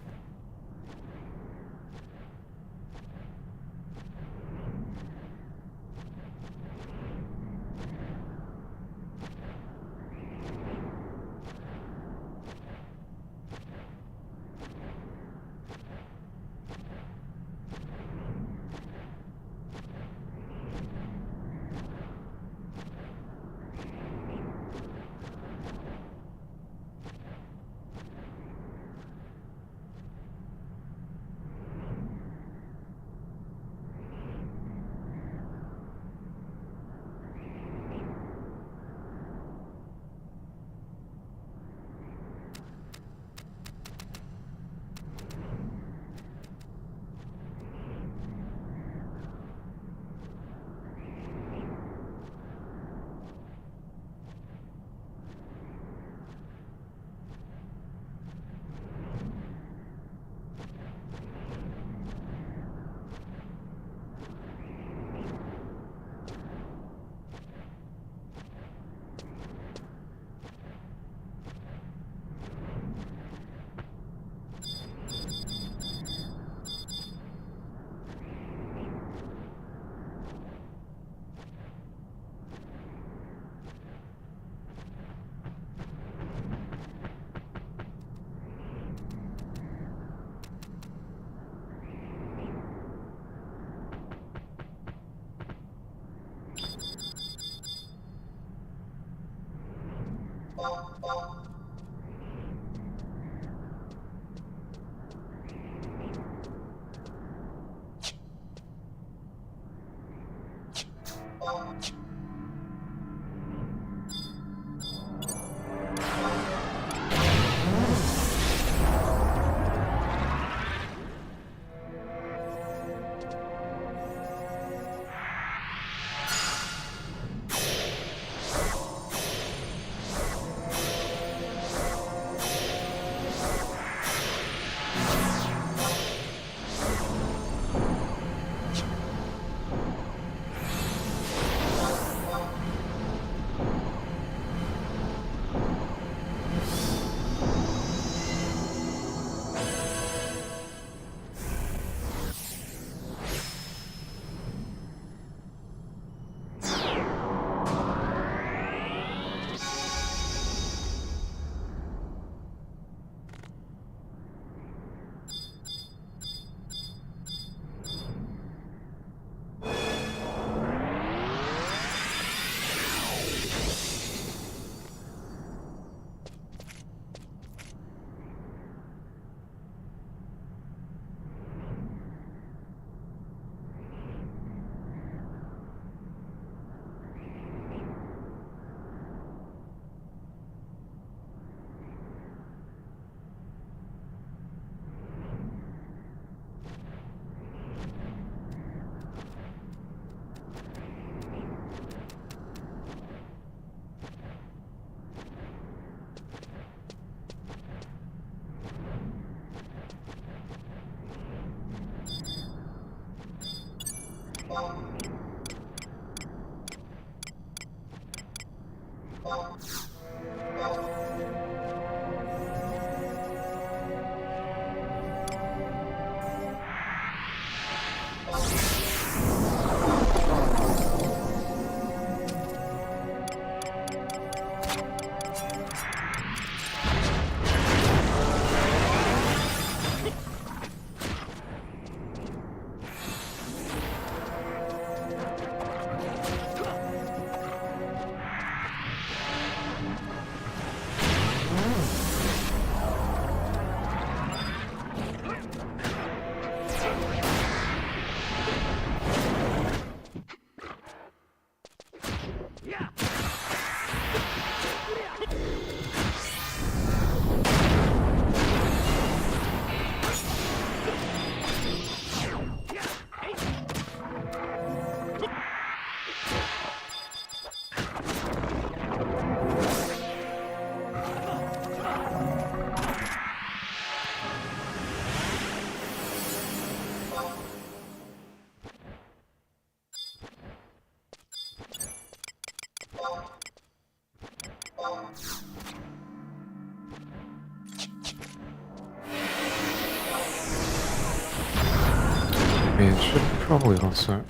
It should probably also.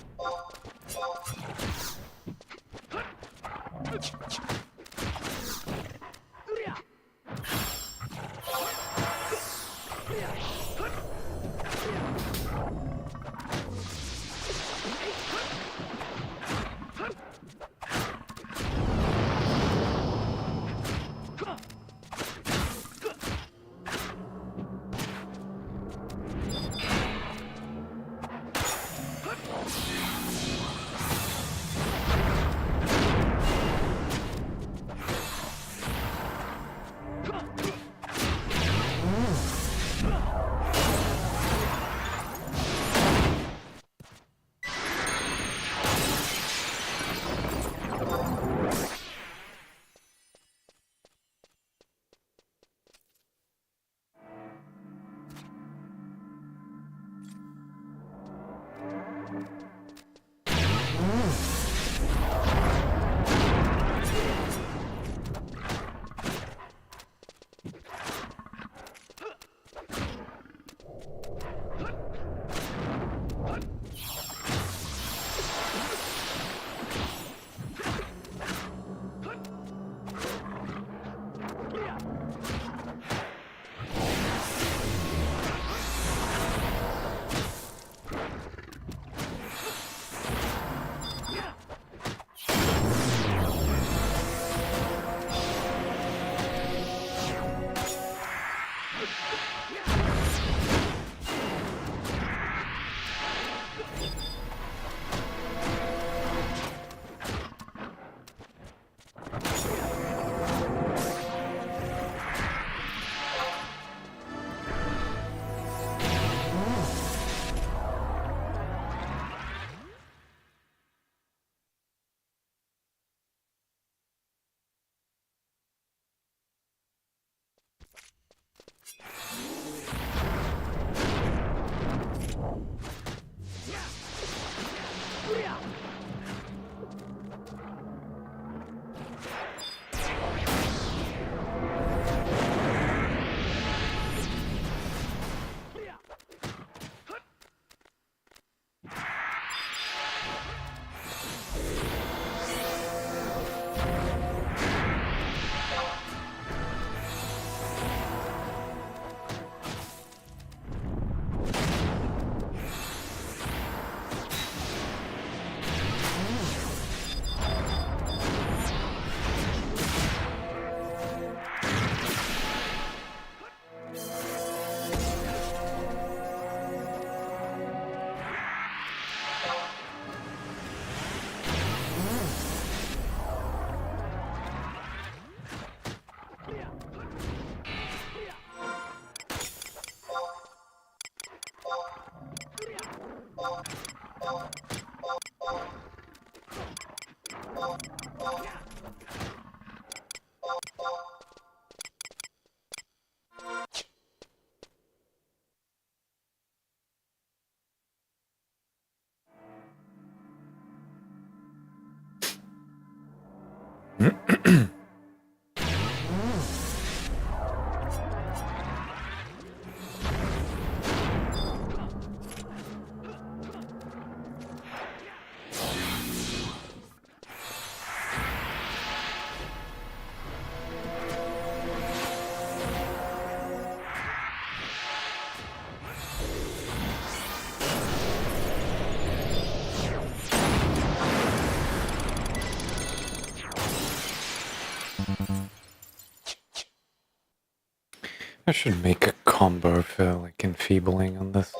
I should make a combo for like enfeebling on this.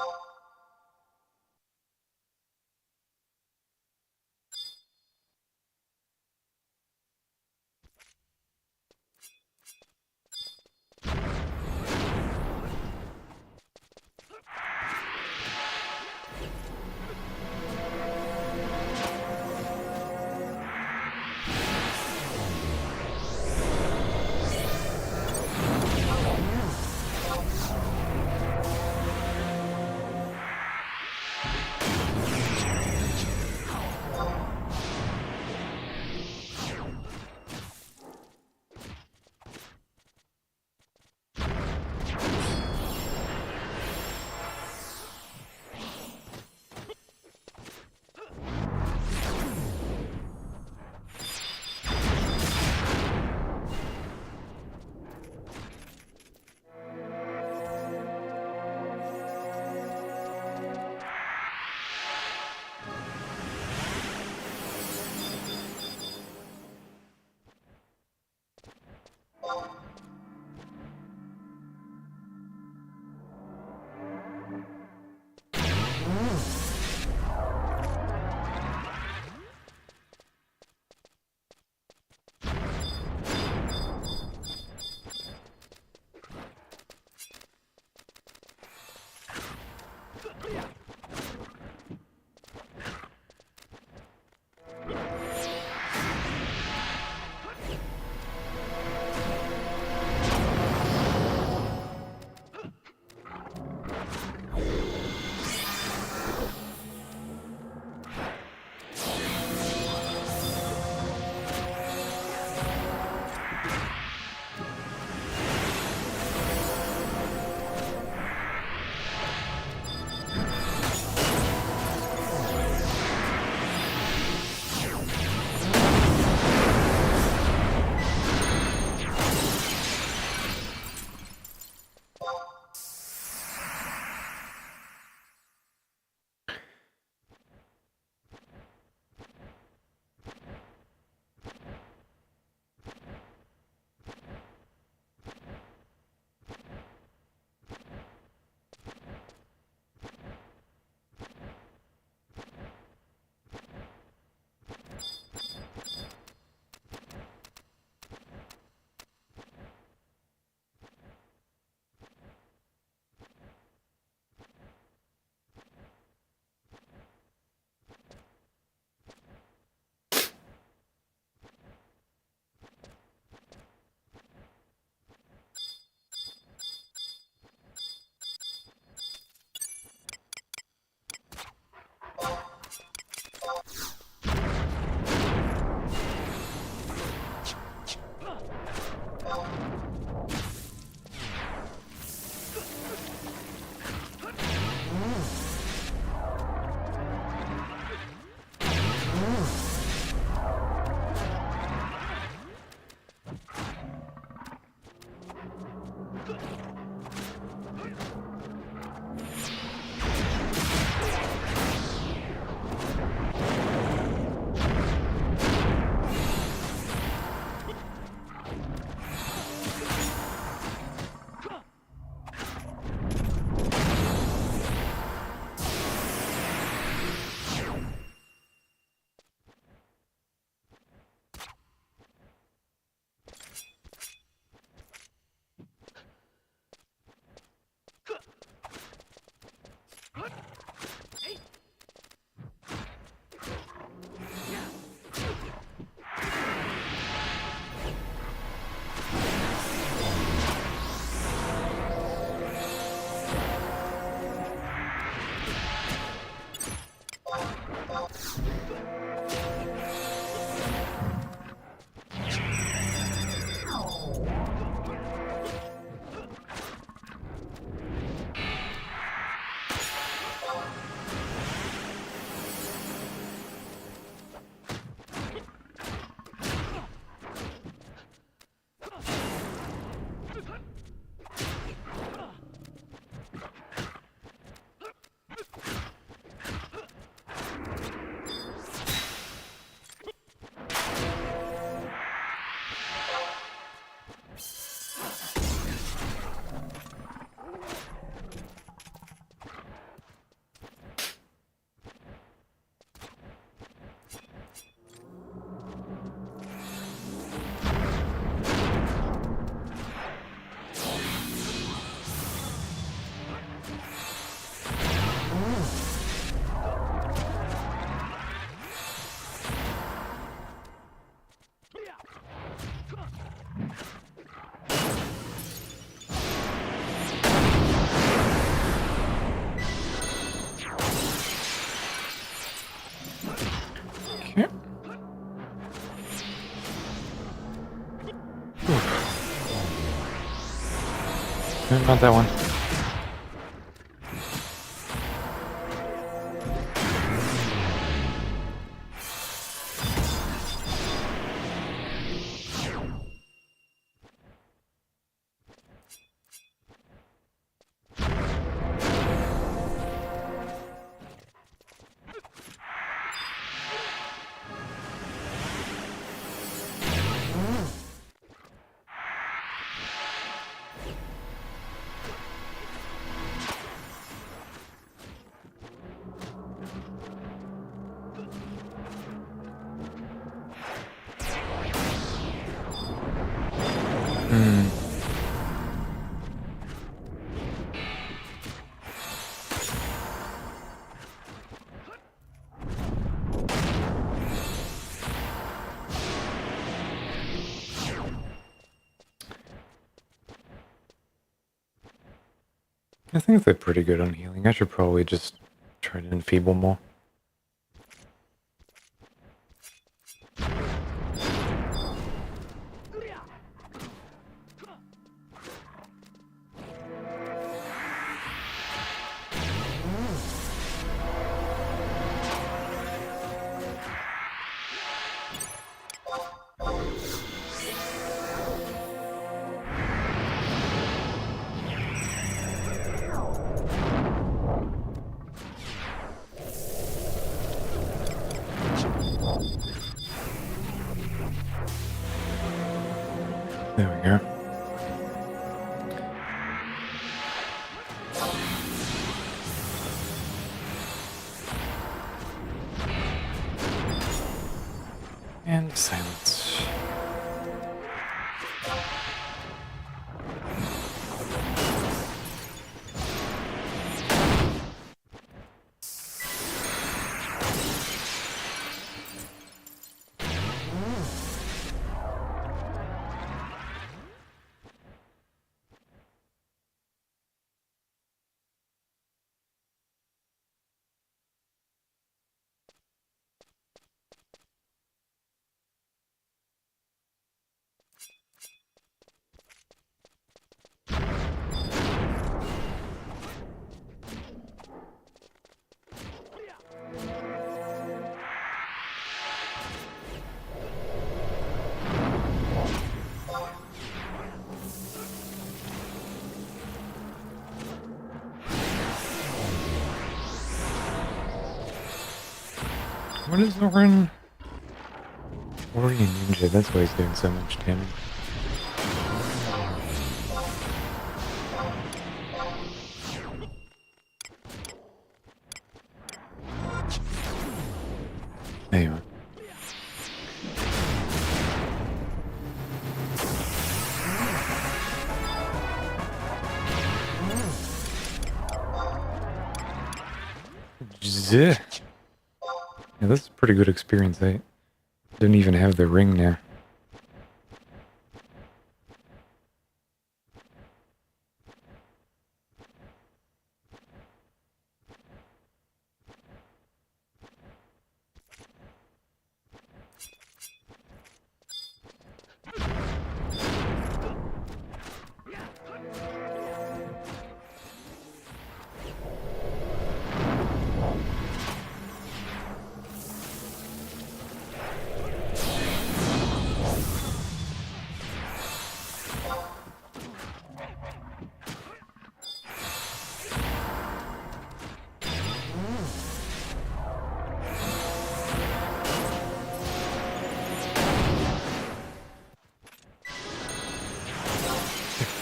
Not that one. I think they're pretty good on healing. I should probably just try to enfeeble more. There we go. And silence. What is Orin? Ori Ninja, that's why he's doing so much damage. There you are. Yeah, this is a pretty good experience. I didn't even have the ring there.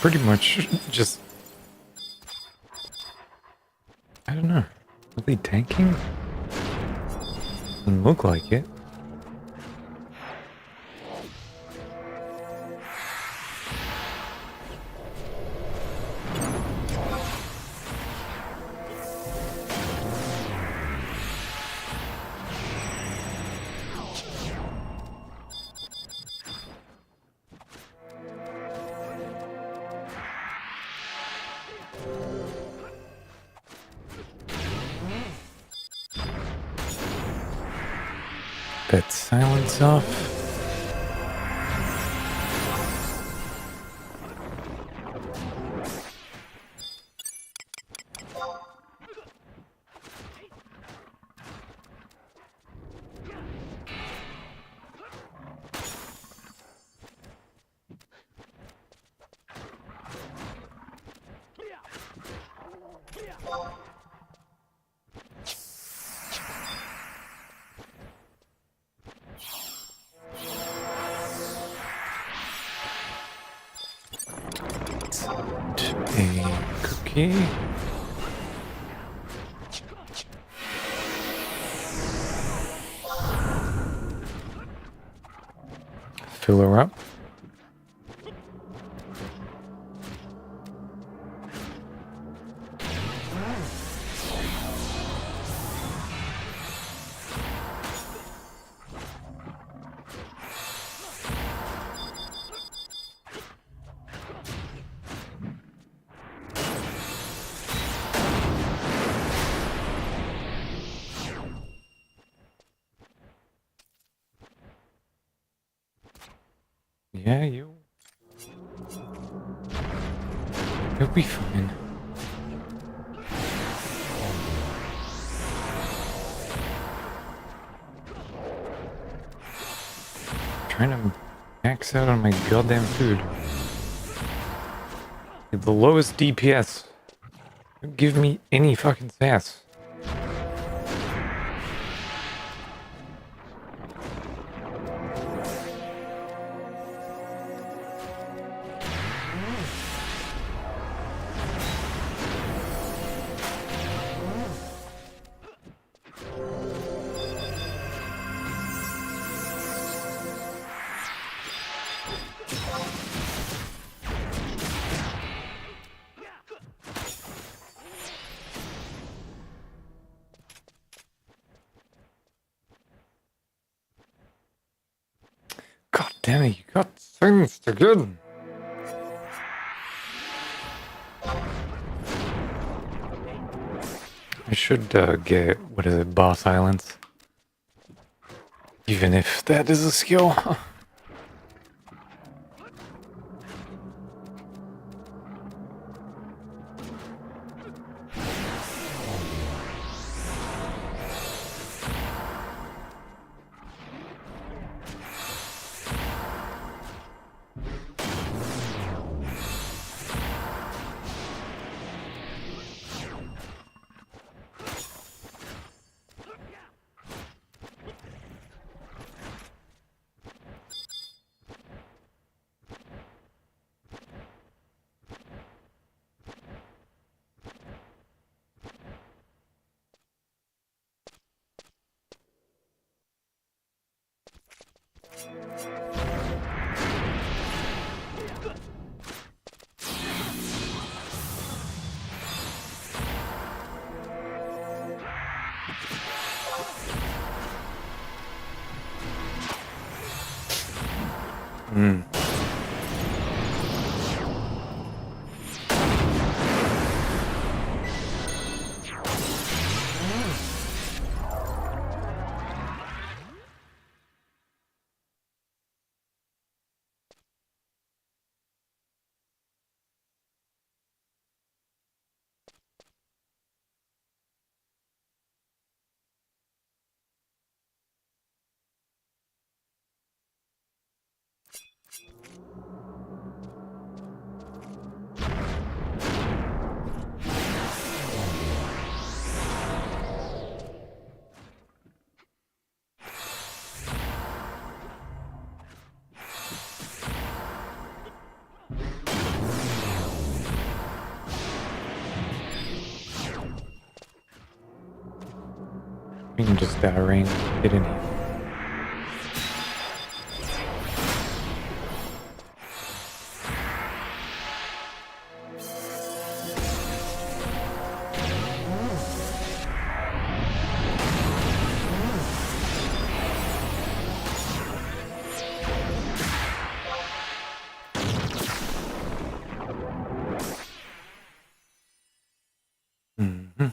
Pretty much just, I don't know, really tanking? Doesn't look like it. That silence off. a cookie. Fill her up. Yeah, you'll be fine. Trying to max out on my goddamn food. The lowest DPS. Don't give me any fucking sass. God damn it, you got things to good. I should get, what is it, boss silence? Even if that is a skill. Hmm. We can just rain. Get in here. Mm-hmm.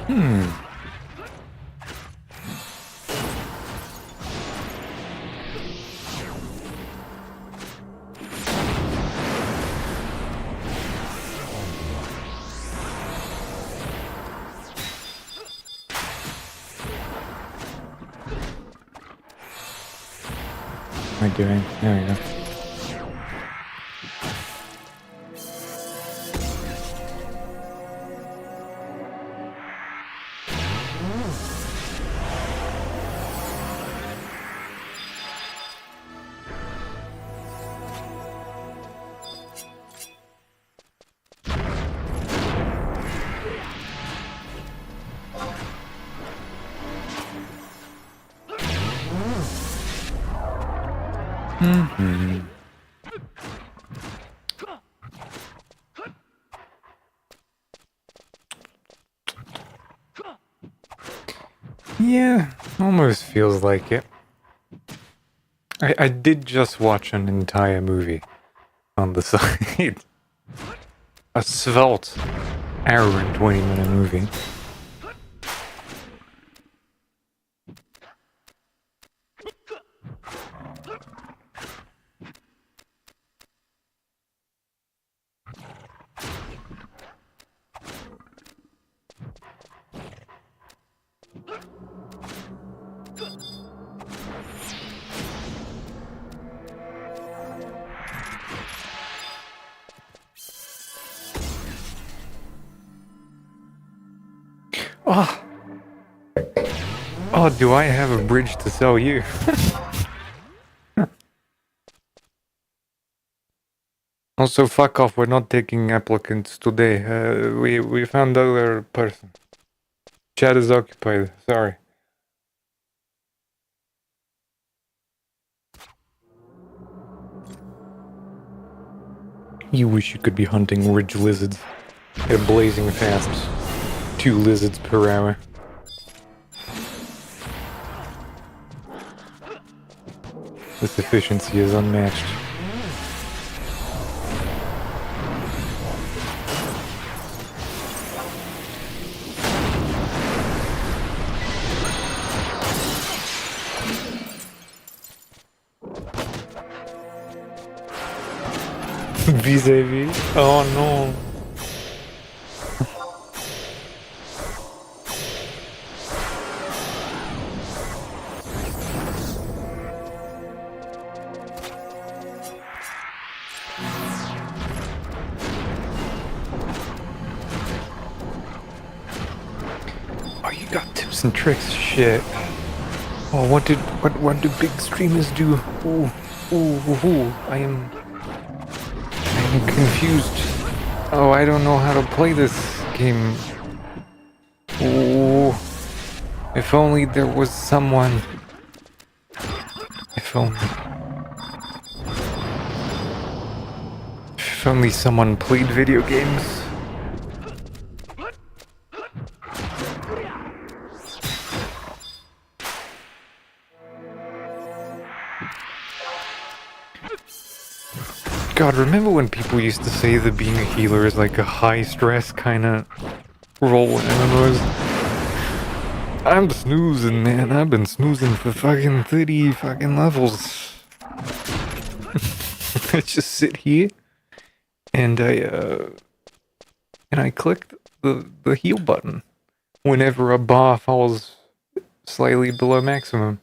Hmm. What am I doing? There we go. Mm-hmm. Yeah, almost feels like it. I did just watch an entire movie on the side. A svelte hour and 20-minute movie. Oh. Oh, do I have a bridge to sell you? Also, fuck off, we're not taking applicants today. We found other person. Chat is occupied, sorry. You wish you could be hunting ridge lizards at blazing fast. 2 lizards per hour. This efficiency is unmatched. Vis-a-vis? Oh no. Oh, you got tips and tricks, shit. Oh, what do big streamers do? Ooh, I am confused. Oh, I don't know how to play this game. Ooh, if only there was someone. If only someone played video games. God, remember when people used to say that being a healer is like a high-stress kind of role in MMOs? I'm snoozing, man. I've been snoozing for fucking 30 fucking levels. I just sit here, and I click the heal button whenever a bar falls slightly below maximum.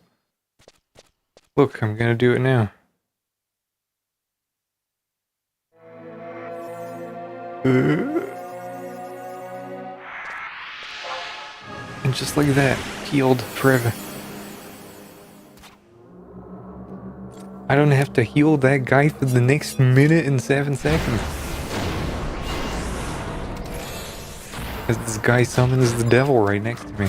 Look, I'm gonna do it now. And just like that, healed forever. I don't have to heal that guy for the next minute and 7 seconds. As this guy summons the devil right next to me.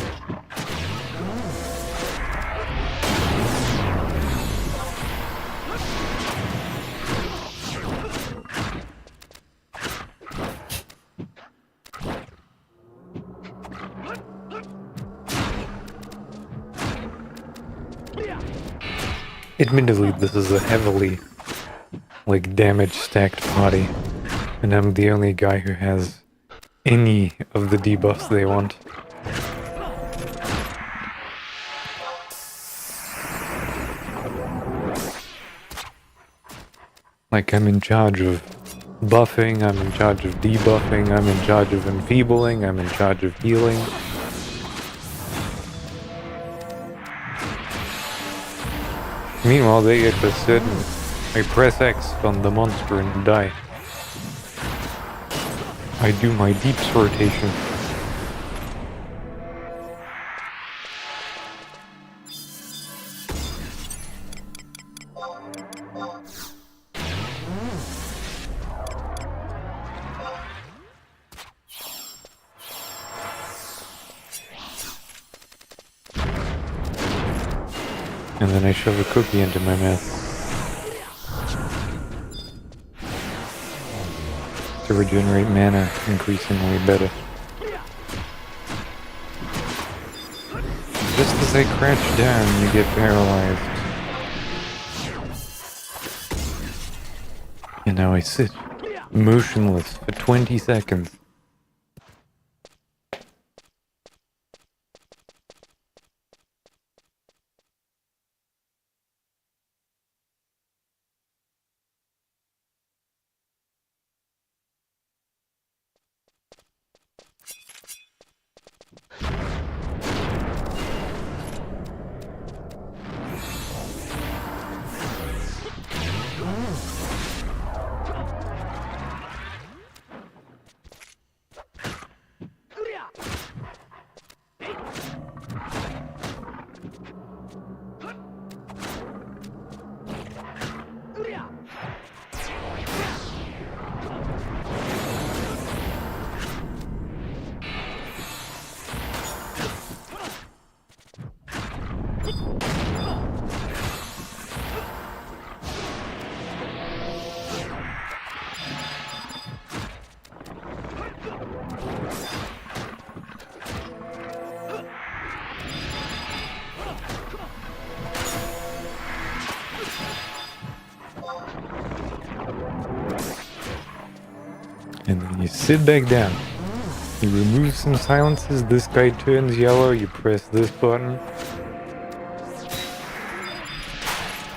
Admittedly, this is a heavily, damage stacked party, and I'm the only guy who has any of the debuffs they want. Like I'm in charge of buffing, I'm in charge of debuffing, I'm in charge of enfeebling, I'm in charge of healing. Meanwhile, they get to sit and I press X on the monster and die. I do my deeps rotation. And then I shove a cookie into my mouth. To regenerate mana increasingly better. Just as I crouch down, you get paralyzed. And now I sit, motionless for 20 seconds. And then you sit back down. You remove some silences, this guy turns yellow, you press this button.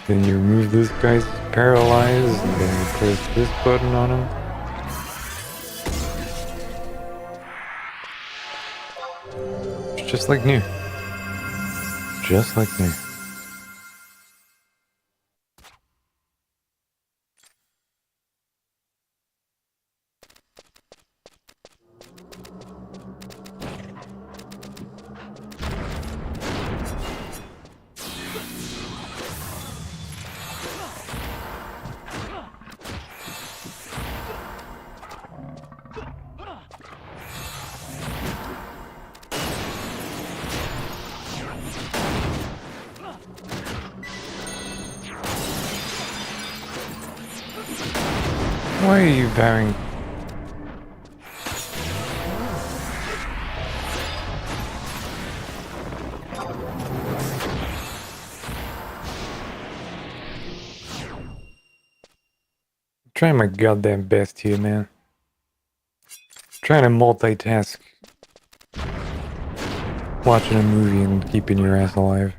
Then you remove this guy's paralyzed, and then you press this button on him. It's just like new. Just like new. Why are you bowing? I'm trying my goddamn best here, man. Trying to multitask. Watching a movie and keeping your ass alive.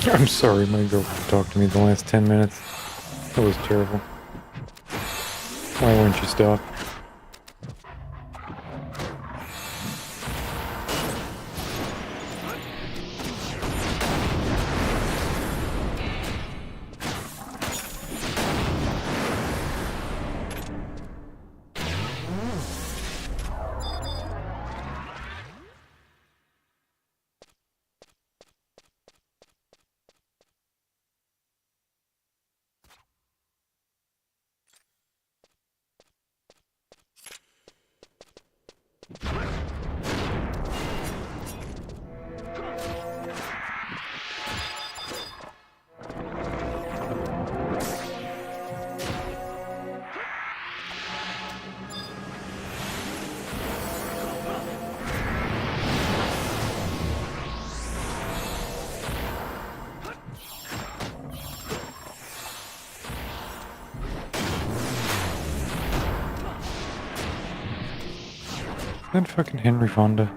I'm sorry, my girlfriend talked to me the last 10 minutes. That was terrible. Why won't you stop? That fucking Henry Fonda.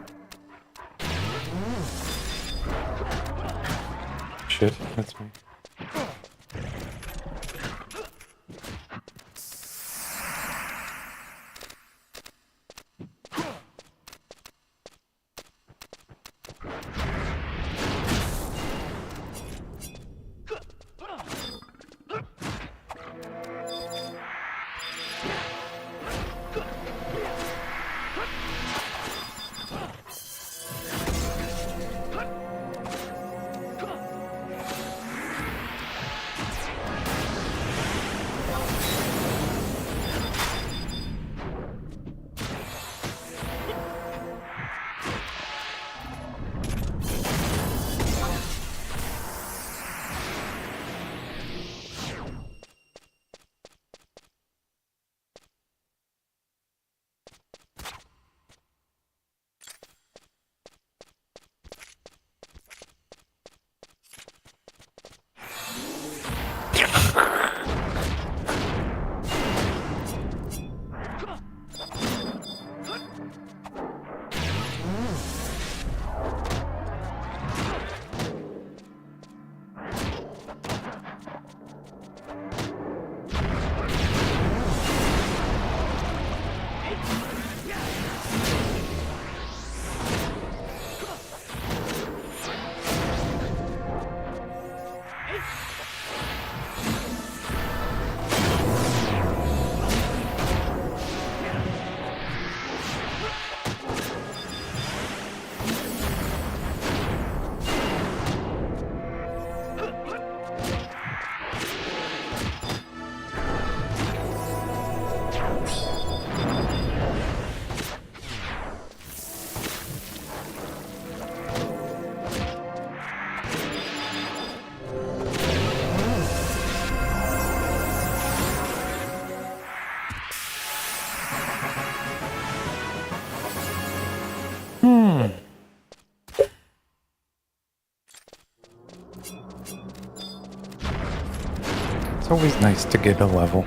Shit, that's me. It's always nice to get a level.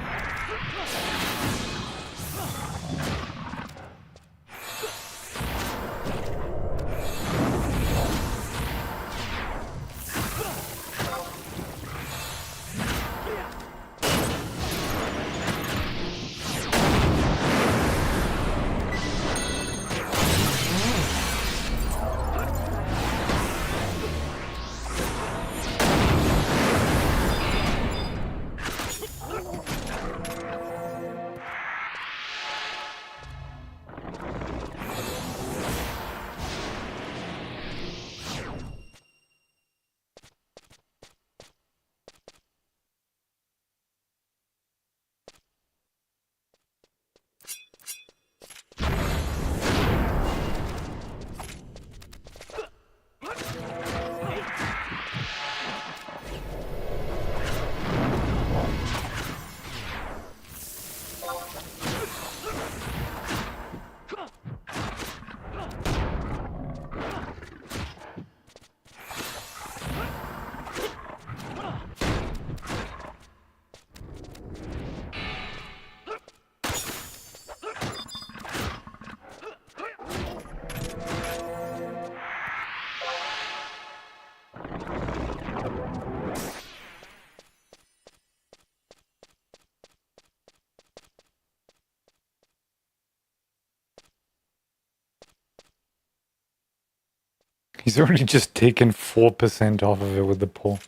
He's already just taken 4% off of it with the pull.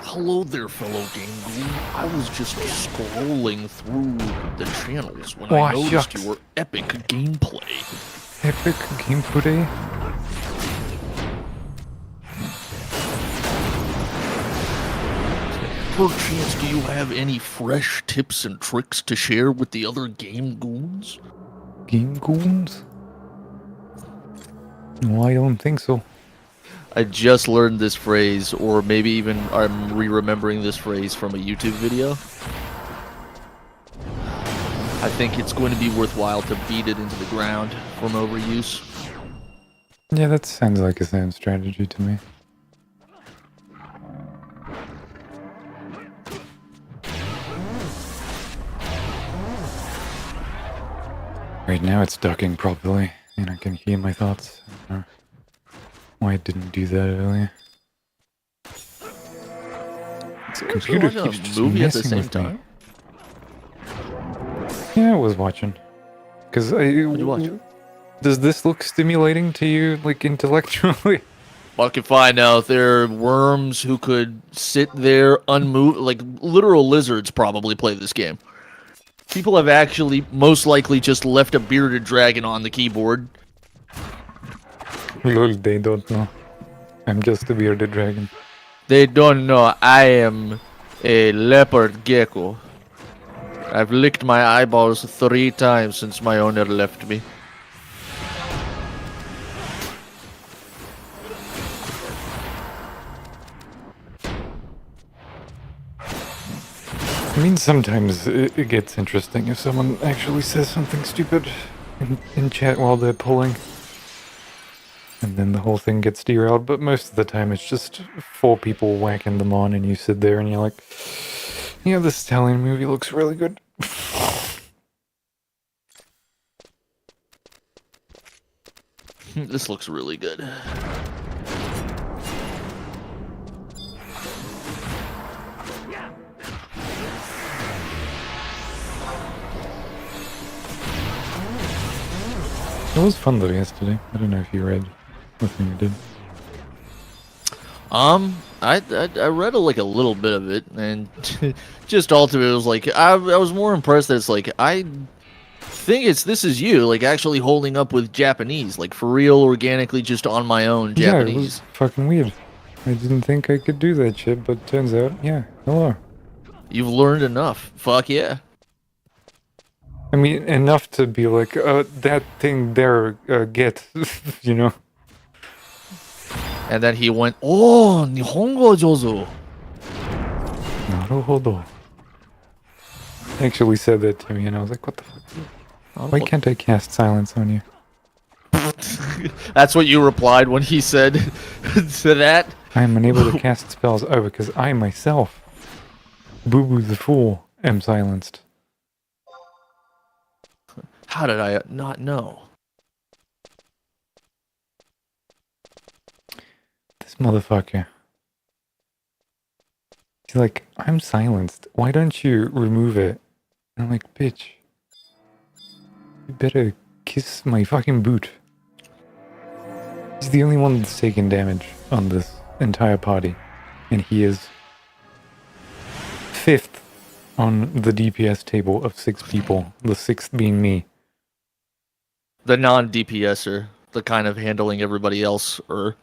Hello there, fellow Game Ghoul. I was just scrolling through the channels when I noticed shucks. your epic gameplay. Epic gameplay. Perchance, do you have any fresh tips and tricks to share with the other Game Goons? Game goons? No, I don't think so. I just learned this phrase, or maybe even I'm re-remembering this phrase from a YouTube video. I think it's going to be worthwhile to beat it into the ground from overuse. Yeah, that sounds like a sound strategy to me. Right now it's ducking properly, and I can hear my thoughts. I don't know why I didn't do that earlier. This computer watching keeps a just movie at the messing same with me. time? Yeah, I was watching. Cause What'd you watch? Does this look stimulating to you, like intellectually? Fuck if I know. There are worms who could sit there unmoved, like literal lizards probably play this game. People have actually most likely just left a bearded dragon on the keyboard. Lol, they don't know. I'm just a bearded dragon. They don't know I am a leopard gecko. I've licked my eyeballs 3 times since my owner left me. I mean, sometimes it gets interesting if someone actually says something stupid in chat while they're pulling. And then the whole thing gets derailed, but most of the time it's just 4 people whacking them on and you sit there and you're like, yeah, this Italian movie looks really good. This looks really good. It was fun though yesterday. I don't know if you read the thing you did. I read like a little bit of it, and just ultimately it was like I was more impressed that it's like I think this is you like actually holding up with Japanese, like for real, organically, just on my own Japanese. Yeah, it was fucking weird. I didn't think I could do that shit, but turns out, yeah, hello. You've learned enough. Fuck yeah. I mean, enough to be like, that thing there, get, you know? And then he went, "Oh, Nihongo Jozo." Naruhodo. Actually said that to me, and I was like, what the fuck? Why can't I cast silence on you? That's what you replied when he said to that. I am unable to cast spells. Oh, because I myself, Boo Boo the Fool, am silenced. How did I not know? This motherfucker. He's like, I'm silenced. Why don't you remove it? And I'm like, bitch. You better kiss my fucking boot. He's the only one that's taken damage on this entire party. And he is 5th on the DPS table of 6 people. The 6th being me. The non-DPSer, the kind of handling everybody else, or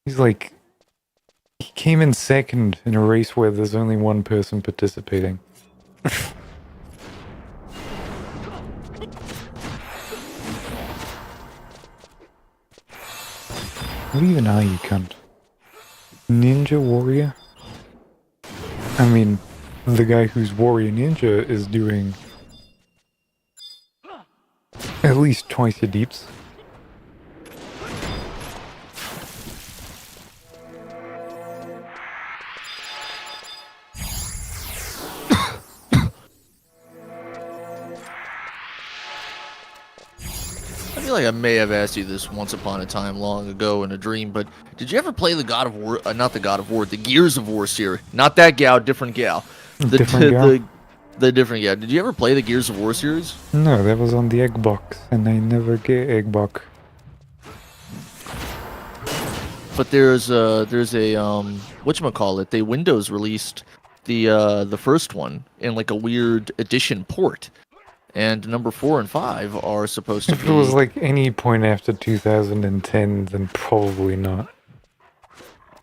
He's like, he came in 2nd in a race where there's only 1 person participating. What even are you, cunt? Ninja warrior? I mean, the guy who's warrior ninja is doing at least twice your deeps. I feel like I may have asked you this once upon a time long ago in a dream, but did you ever play the God of War? Not the God of War, the Gears of War series. Not that gal, different gal. Different gal? The different gal. Did you ever play the Gears of War series? No, that was on the Xbox, and I never get Xbox. But there's a whatchamacallit, they Windows released the first one in like a weird edition port. And number 4 and 5 are supposed to be... If it was like any point after 2010, then probably not.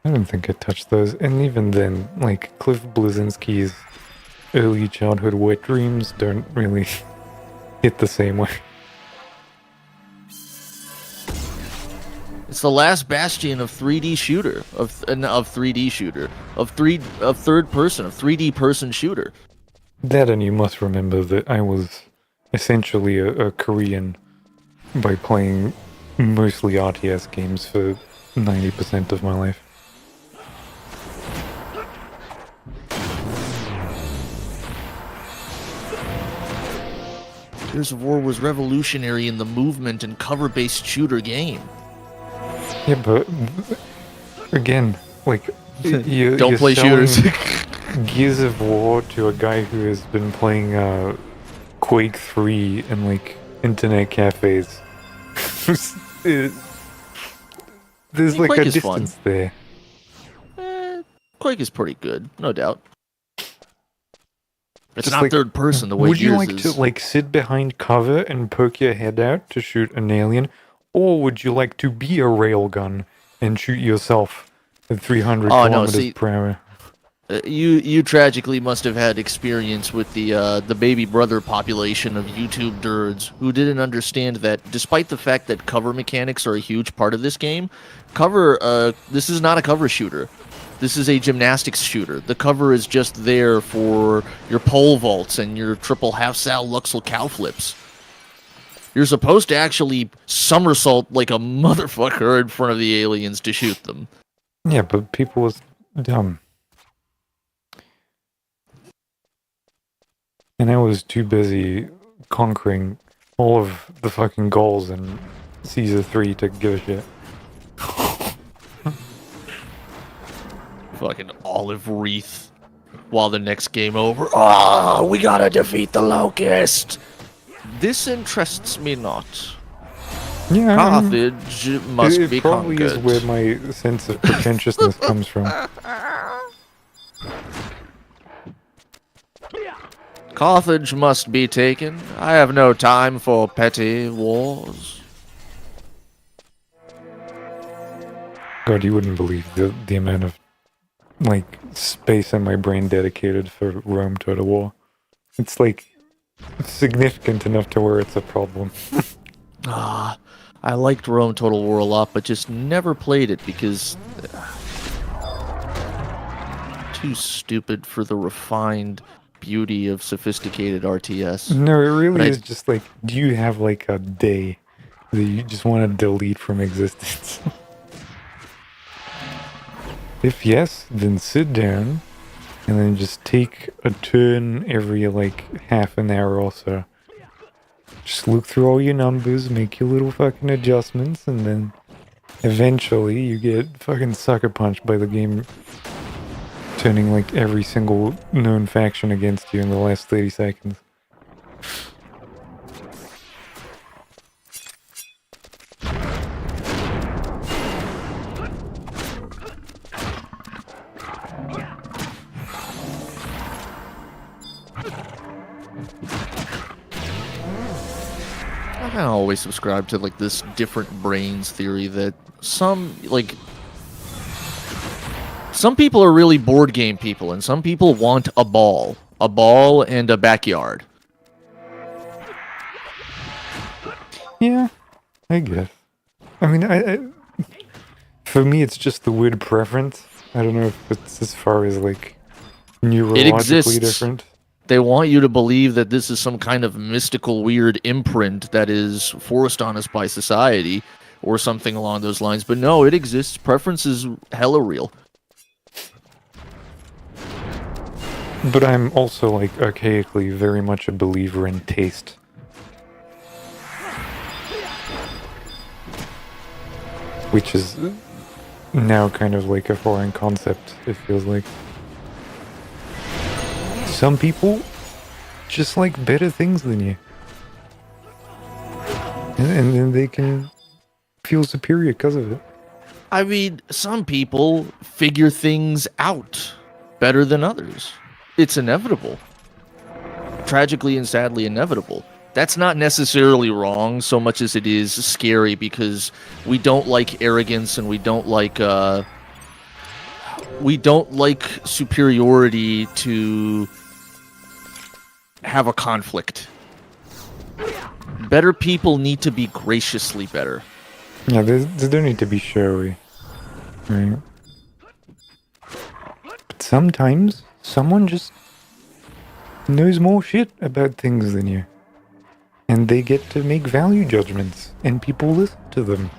I don't think I touched those. And even then, like, Cliff Bleszinski's early childhood wet dreams don't really hit the same way. It's the last bastion of 3D shooter, of 3D shooter, of third person, of 3D person shooter. That, and you must remember that I was essentially a Korean by playing mostly RTS games for 90% of my life. Gears of War was revolutionary in the movement and cover-based shooter game. Yeah, but again, like, you're play selling shooters. Gears of War to a guy who has been playing Quake 3 in like internet cafes. There's like Quake a is distance fun. there. Quake is pretty good, no doubt. It's Just not like, third person the way would you Gears like is. to like sit behind cover and poke your head out to shoot an alien, or would you like to be a railgun and shoot yourself at 300 kilometers per hour? You tragically must have had experience with the baby brother population of YouTube nerds who didn't understand that despite the fact that cover mechanics are a huge part of this game, this is not a cover shooter. This is a gymnastics shooter. The cover is just there for your pole vaults and your triple half sal luxel cow flips. You're supposed to actually somersault like a motherfucker in front of the aliens to shoot them. Yeah, but people was dumb. And I was too busy conquering all of the fucking goals in Caesar 3 to give a shit. Fucking olive wreath. While the next game over, ah, we gotta defeat the locust. This interests me not. Yeah, Carthage must it be probably conquered. is where my sense of pretentiousness comes from. Carthage must be taken. I have no time for petty wars. God, you wouldn't believe the amount of like space in my brain dedicated for Rome Total War. It's like significant enough to where it's a problem. I liked Rome Total War a lot, but just never played it because too stupid for the refined beauty of sophisticated RTS. No, it really But is just like, do you have like a day that you just want to delete from existence? If yes, then sit down and then just take a turn every like half an hour or so. Just look through all your numbers, make your little fucking adjustments, and then eventually you get fucking sucker punched by the game turning like every single known faction against you in the last 30 seconds. I always subscribe to like this different brains theory that some people are really board game people and some people want a ball and a backyard. Yeah, I guess. I mean, I for me it's just the weird preference. I don't know if it's as far as like neurologically different. They want you to believe that this is some kind of mystical, weird imprint that is forced on us by society or something along those lines. But no, it exists. Preference is hella real. But I'm also, like, archaically very much a believer in taste. which is now kind of like a foreign concept, it feels like. Some people just like better things than you. And then they can feel superior because of it. I mean, some people figure things out better than others. It's inevitable. Tragically and sadly inevitable. That's not necessarily wrong so much as it is scary because we don't like arrogance and we don't like superiority to have a conflict. Better people need to be graciously better. Yeah, they don't need to be showy. Right? But sometimes someone just knows more shit about things than you. And they get to make value judgments, and people listen to them.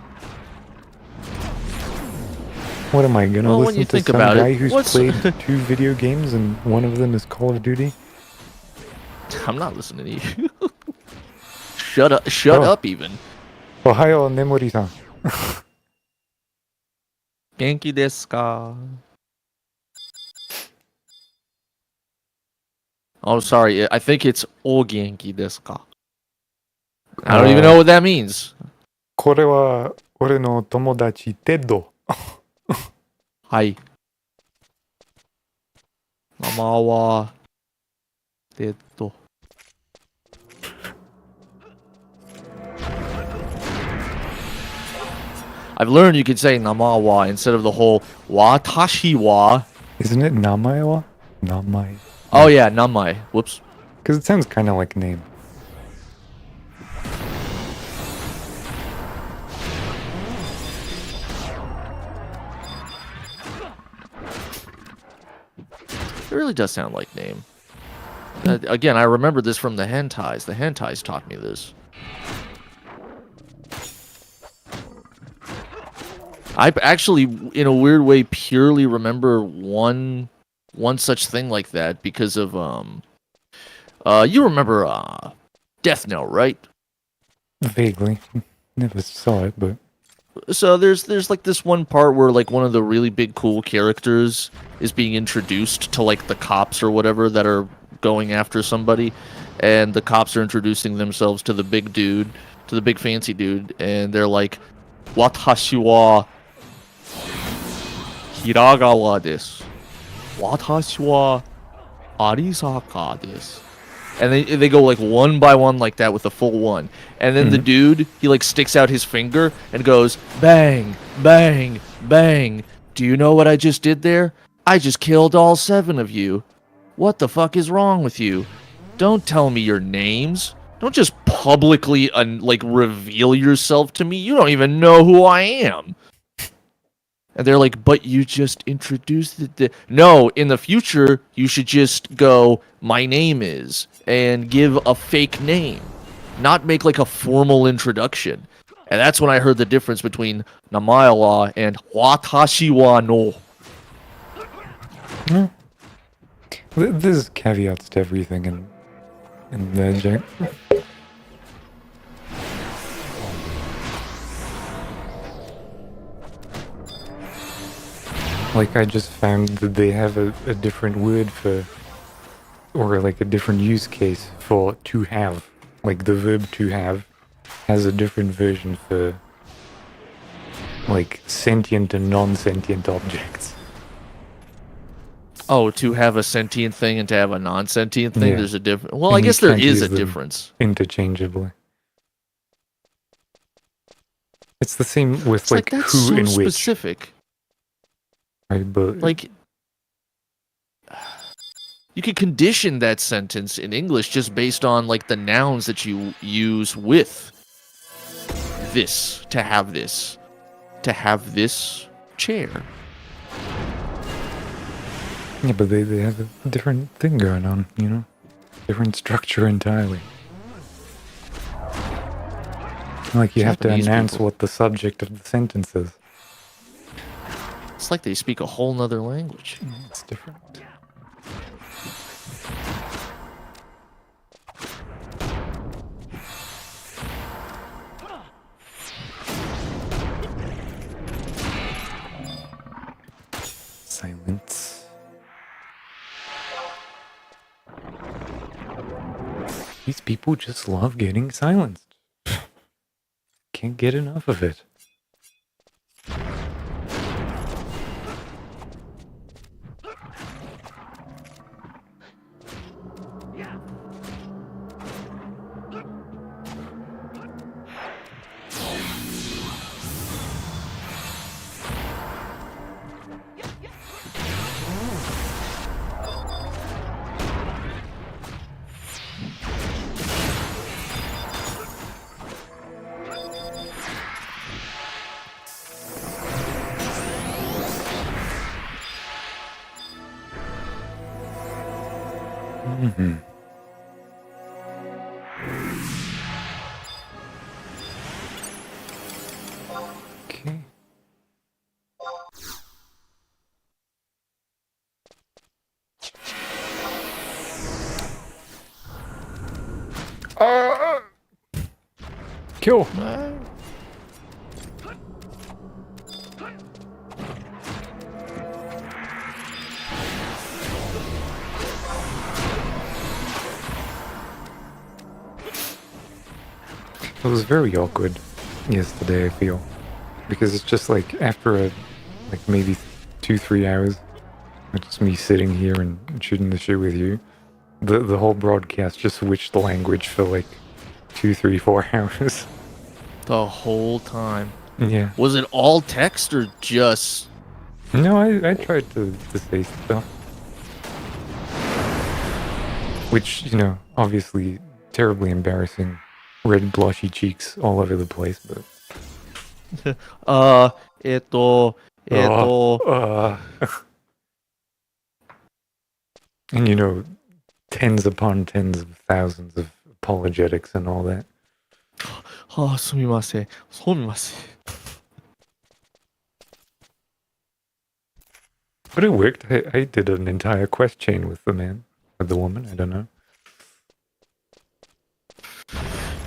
What am I gonna Well, when listen you to think some about guy it, who's what's- played 2 video games and one of them is Call of Duty? I'm not listening to you. Shut up! Oh. Up, even. Ohayo, Nemori-san. Genki desu ka? Oh, sorry. I think it's o genki desu ka. I don't even know what that means. これは俺の友達テッド。はい。名前はI've learned you could say 名前は instead of the whole 私は. Isn't it 名前は? 名前. Oh yeah, 名前. Whoops. Because it sounds kind of like name. It really does sound like name. Again, I remember this from the hentais. The hentais taught me this. I actually, in a weird way, purely remember one such thing like that because of you remember Death Note, right? Vaguely. Never saw it, but... So there's like this one part where like one of the really big cool characters is being introduced to like the cops or whatever that are going after somebody, and the cops are introducing themselves to the big dude, to the big fancy dude, and they're like, "Watashi wa Hiragawa desu. Watashi wa Arisaka desu." And they go like one by one like that with a full one. And then the dude, he like sticks out his finger and goes, bang, bang, bang. Do you know what I just did there? I just killed all 7 of you. What the fuck is wrong with you? Don't tell me your names. Don't just publicly like reveal yourself to me. You don't even know who I am. And they're like, but you just introduced it. No, in the future, you should just go, my name is, and give a fake name. Not make like a formal introduction. And that's when I heard the difference between namae wa and watashi wa no. There's caveats to everything in the Jack. Like, I just found that they have a different word for, or like a different use case for to have. Like, the verb to have has a different version for, like, sentient and non-sentient objects. Oh, to have a sentient thing and to have a non-sentient thing, Yeah. there's a difference. Well, And I you guess there can't is a use them difference. Interchangeably. It's the same with, It's like, that's who so and which. specific. Right, but... Like, you could condition that sentence in English just based on like the nouns that you use with this, to have this chair. Yeah, but they have a different thing going on, you know? Different structure entirely. Like, you have to Japanese announce people. what the subject of the sentence is. It's like they speak a whole nother language. It's different. Silence. These people just love getting silenced. Can't get enough of it. Mm-hmm. Okay. Kill. It was very awkward yesterday, I feel. Because it's just like after like maybe 2-3 hours, it's just me sitting here and shooting the shit with you. The whole broadcast just switched the language for like 2-3-4 hours. The whole time. Yeah. Was it all text or just... No, I tried to say stuff. Which, you know, obviously terribly embarrassing. Red blushy cheeks all over the place, but... And you know, tens upon tens of thousands of apologetics and all that. sumimasen. Sumimasen. But it worked. I did an entire quest chain with the man. With the woman, I don't know.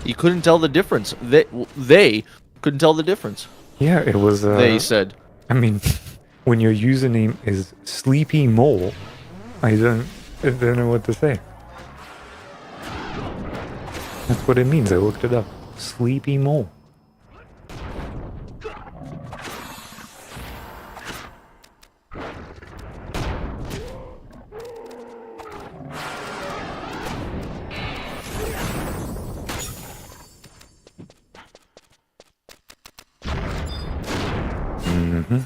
You couldn't tell the difference. They couldn't tell the difference. Yeah, it was... They said. I mean, when your username is Sleepy Mole, I don't know what to say. That's what it means. I looked it up. Sleepy Mole. Mm-hmm.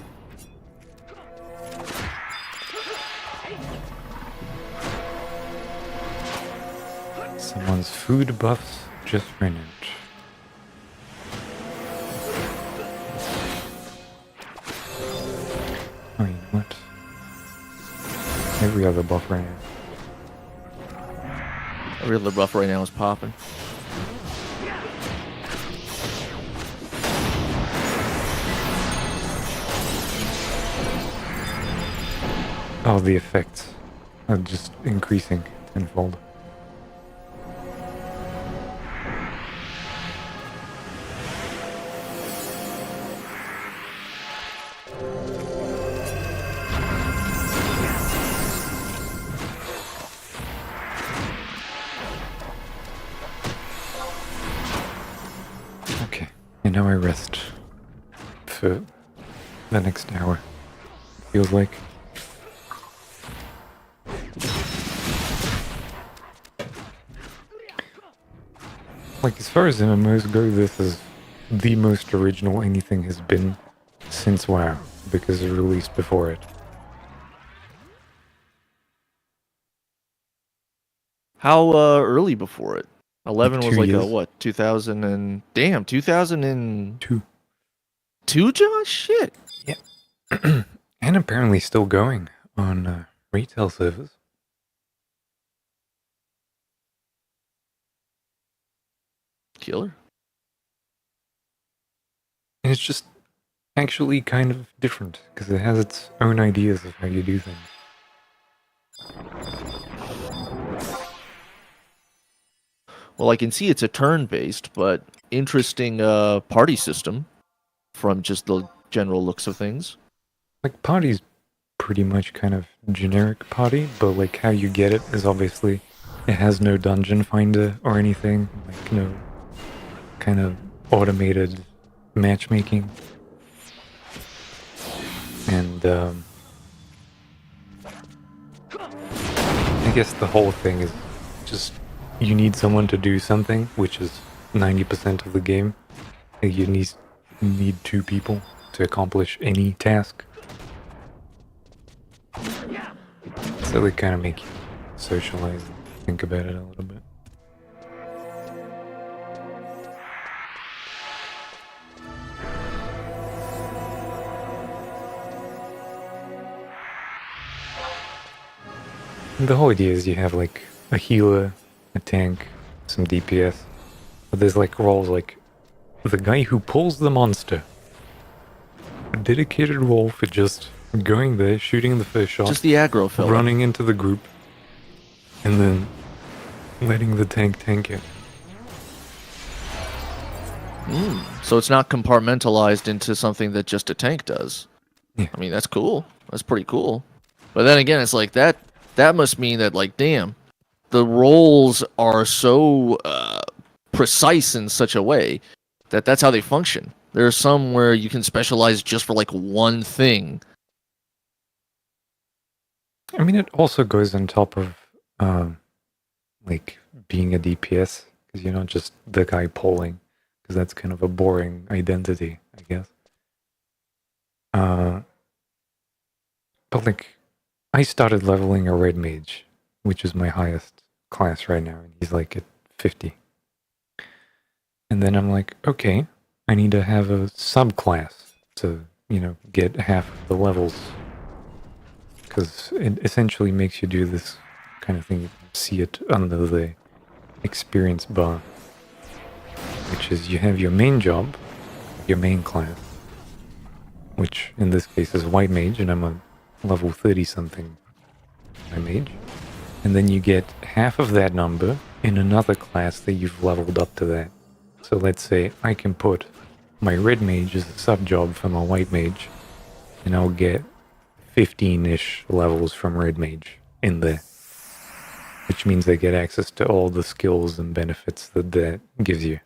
Someone's food buffs just ran out. Oh, you know what? Every other buff ran out. Every other buff right now is popping. Oh, the effects are just increasing tenfold. Okay, and now I rest for the next hour. Feels like. Like, as far as MMOs go, this is the most original anything has been since WoW, because it released before it. How early before it? 11 Like was 2 like years. a what? 2000 and... Damn, 2002, 2. Josh? Shit. And apparently still going on retail servers. Killer. And it's just actually kind of different, because it has its own ideas of how you do things. Well, I can see it's a turn-based, but interesting party system from just the general looks of things. Like, party's pretty much kind of generic party, but like how you get it is obviously it has no dungeon finder or anything, like no kind of automated matchmaking. And I guess the whole thing is just you need someone to do something, which is 90% of the game. You need two people to accomplish any task. So they kind of make you socialize and think about it a little bit. And the whole idea is you have like a healer, a tank, some DPS. But there's like roles like the guy who pulls the monster. A dedicated role for just going there, shooting the first shot. Just the aggro fella. Running into the group. And then letting the tank it. So it's not compartmentalized into something that just a tank does. Yeah. I mean, that's cool. That's pretty cool. But then again, it's like that must mean that, like, damn, the roles are so precise in such a way that that's how they function. There's some where you can specialize just for, like, one thing. I mean, it also goes on top of, like, being a DPS, because you're not just the guy pulling, because that's kind of a boring identity, I guess. But, like, I started leveling a red mage, which is my highest class right now, and he's, like, at 50. And then I'm like, okay, I need to have a subclass to, you know, get half of the levels. Because it essentially makes you do this kind of thing. You can see it under the experience bar. Which is you have your main job, your main class. Which in this case is white mage, and I'm a level 30 something white mage. And then you get half of that number in another class that you've leveled up to that. So let's say I can put my red mage as a sub job for my white mage, and I'll get 15-ish levels from red mage in there, which means they get access to all the skills and benefits that that gives you.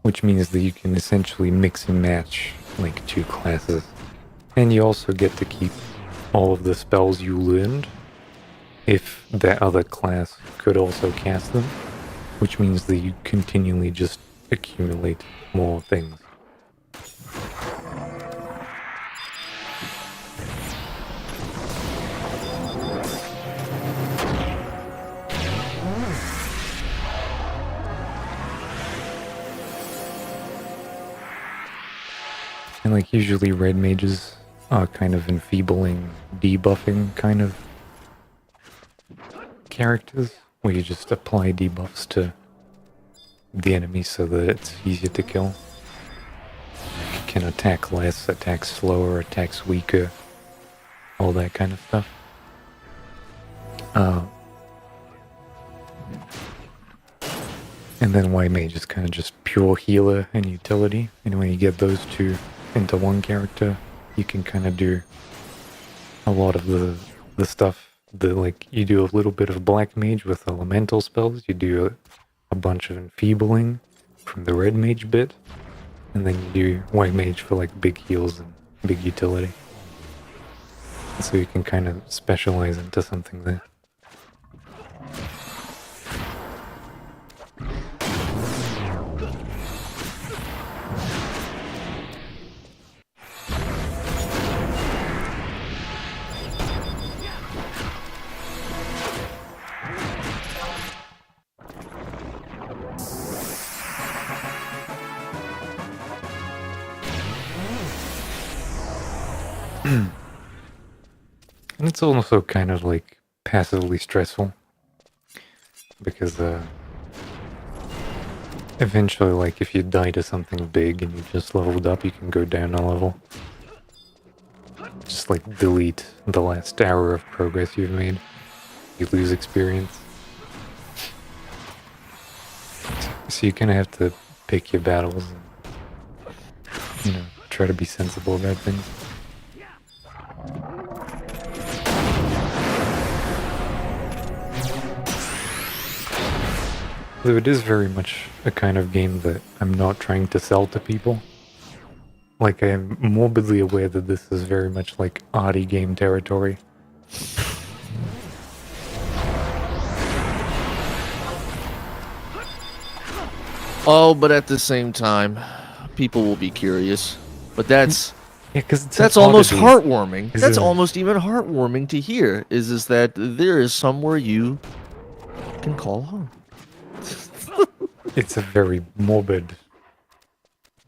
Which means that you can essentially mix and match like two classes, and you also get to keep all of the spells you learned if that other class could also cast them, which means that you continually just accumulate more things. And like usually red mages are kind of enfeebling, debuffing kind of characters, where you just apply debuffs to the enemy so that it's easier to kill. You can attack less, attack slower, attacks weaker, all that kind of stuff. And then white mage is kind of just pure healer and utility, and when you get those two into one character, you can kind of do a lot of the stuff. Like you do a little bit of black mage with elemental spells, you do a bunch of enfeebling from the red mage bit, and then you do white mage for like big heals and big utility. And so you can kind of specialize into something there. And it's also kind of like passively stressful, because eventually, like if you die to something big and you just leveled up, you can go down a level. Just like delete the last hour of progress you've made. You lose experience. So you kind of have to pick your battles and, you know, try to be sensible about things. Though it is very much a kind of game that I'm not trying to sell to people. Like, I am morbidly aware that this is very much like arty game territory. Oh, but at the same time, people will be curious. But that's Yeah, because that's almost heartwarming. Is That's it- almost even heartwarming to hear. Is that there is somewhere you can call home. It's a very morbid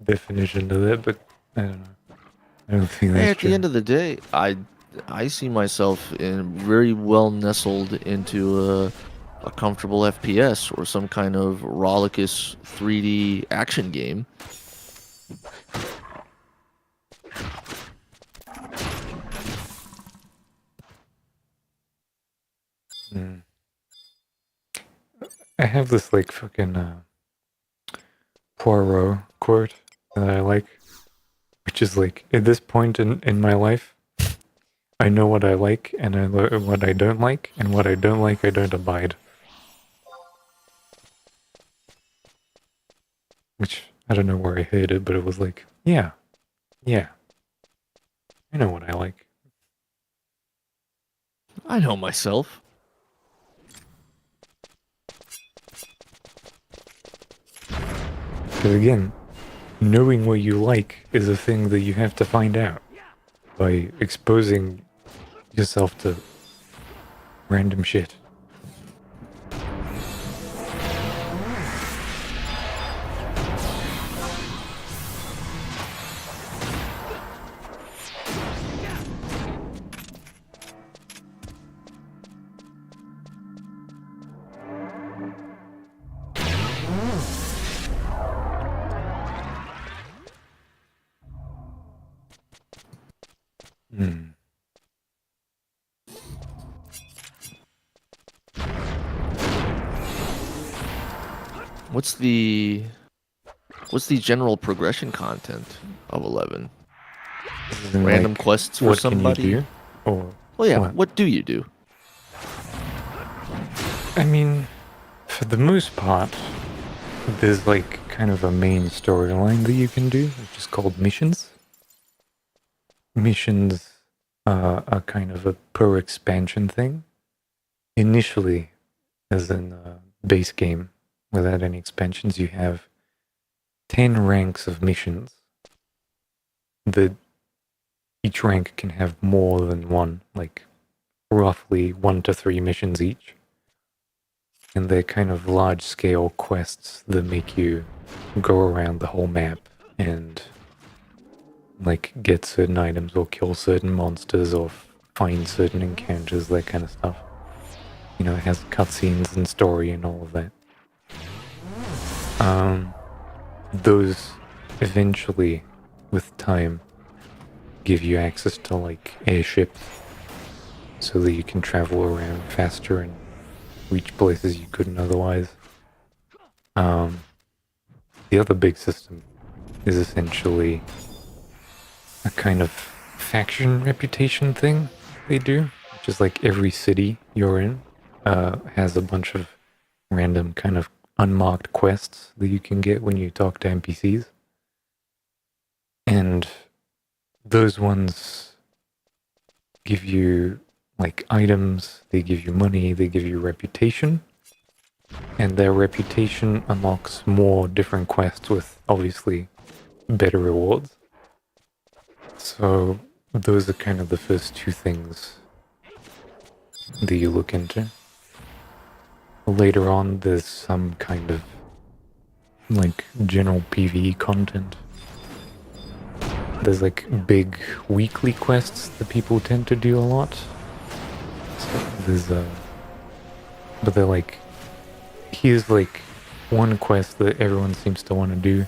definition of it, but I don't know. I don't think that's Hey, at true. the end of the day, I see myself in very well nestled into a comfortable FPS or some kind of rollicous 3D action game. Mm. I have this like fucking Poirot quote that I like, which is like, at this point in my life, I know what I like and what I don't like, and what I don't like I don't abide. Which, I don't know where I heard it, but it was like, yeah, I know what I like. I know myself. Because again, knowing what you like is a thing that you have to find out by exposing yourself to random shit. Hmm. What's the general progression content of 11? And, Random like, quests for what somebody? can you do? Or, Well, yeah. what? What do you do? I mean, for the most part, there's like kind of a main storyline that you can do, which is called missions. Missions are kind of a per expansion thing. Initially, as in a base game, without any expansions, you have 10 ranks of missions that each rank can have more than one, like roughly 1 to 3 missions each. And they're kind of large-scale quests that make you go around the whole map and like get certain items or kill certain monsters or find certain encounters, that kind of stuff. You know, it has cutscenes and story and all of that. Those eventually, with time, give you access to like airships so that you can travel around faster and reach places you couldn't otherwise. The other big system is essentially a kind of faction reputation thing they do, which is like every city you're in has a bunch of random kind of unmarked quests that you can get when you talk to NPCs. And those ones give you like items, they give you money, they give you reputation. And their reputation unlocks more different quests with obviously better rewards. So those are kind of the first two things that you look into. Later on, there's some kind of like general PvE content. There's like big weekly quests that people tend to do a lot. So there's but they're like, here's like one quest that everyone seems to want to do.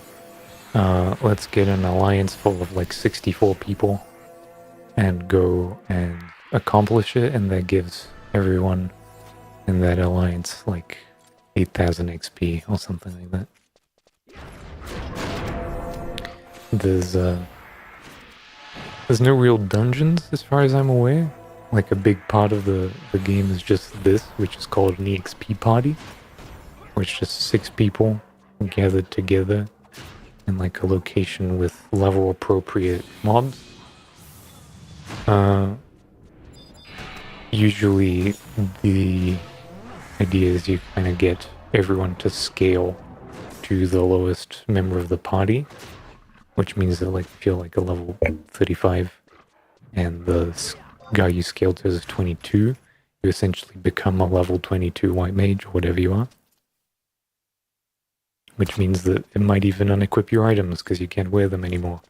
Let's get an alliance full of like 64 people and go and accomplish it, and that gives everyone in that alliance like 8,000 XP or something like that. There's There's no real dungeons as far as I'm aware. Like a big part of the game is just this, which is called an EXP party, which just 6 people gathered together in like a location with level appropriate mobs. Usually the idea is you kind of get everyone to scale to the lowest member of the party, which means that like if you're like a level 35 and the guy you scale to is 22, you essentially become a level 22 white mage or whatever you are. Which means that it might even unequip your items because you can't wear them anymore.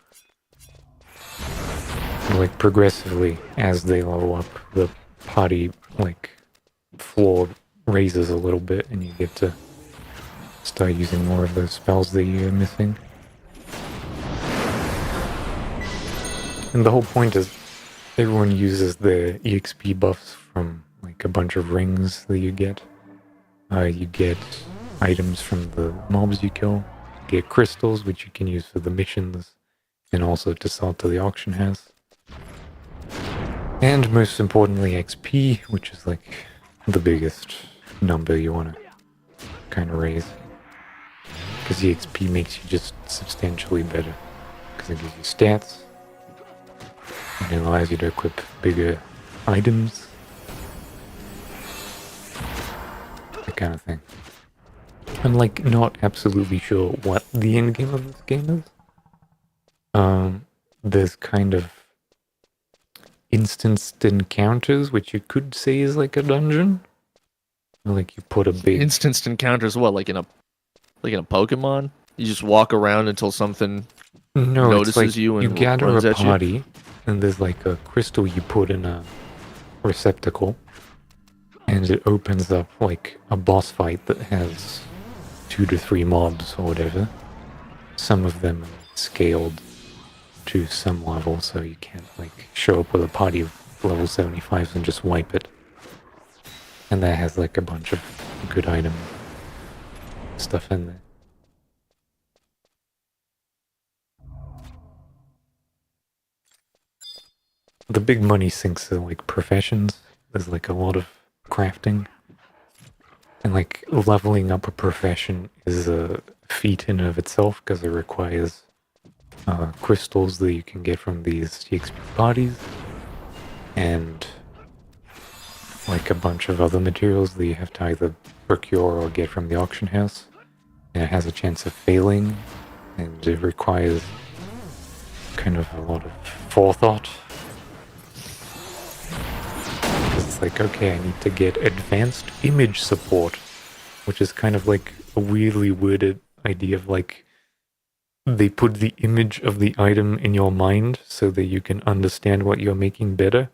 Like progressively, as they level up, the party like floor raises a little bit and you get to start using more of those spells that you're missing. And the whole point is everyone uses the EXP buffs from like a bunch of rings that you get. You get items from the mobs you kill. You get crystals, which you can use for the missions and also to sell to the auction house. And most importantly, XP, which is like the biggest number you want to kind of raise. Because the XP makes you just substantially better. Because it gives you stats. And it allows you to equip bigger items. That kind of thing. I'm like not absolutely sure what the end game of this game is. There's kind of instanced encounters, which you could say is like a dungeon. Like you put a big Instanced encounters, what, like in a Pokemon? You just walk around until something notices it's like you and you gather runs a at you? party, and there's like a crystal you put in a receptacle, and it opens up like a boss fight that has 2 to 3 mobs or whatever. Some of them are scaled to some level, so you can't like show up with a party of level 75s and just wipe it. And that has like a bunch of good item stuff in there. The big money sinks are like professions. There's like a lot of crafting. And like leveling up a profession is a feat in and of itself because it requires crystals that you can get from these EXP parties and like a bunch of other materials that you have to either procure or get from the auction house. And it has a chance of failing, and it requires kind of a lot of forethought. Because it's like, okay, I need to get advanced image support, which is kind of like a weirdly worded idea of like they put the image of the item in your mind so that you can understand what you're making better.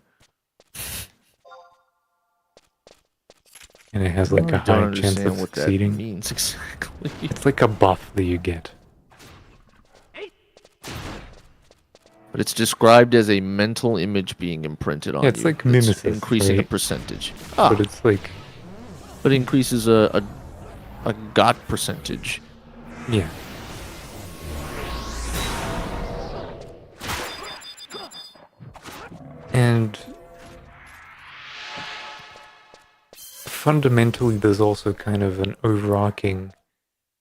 And it has like a high chance of succeeding. What that means exactly. It's like a buff that you get. But it's described as a mental image being imprinted on you. It's like That's mimesis, increasing a right? percentage. But it's like, But it increases a got percentage. yeah. And fundamentally, there's also kind of an overarching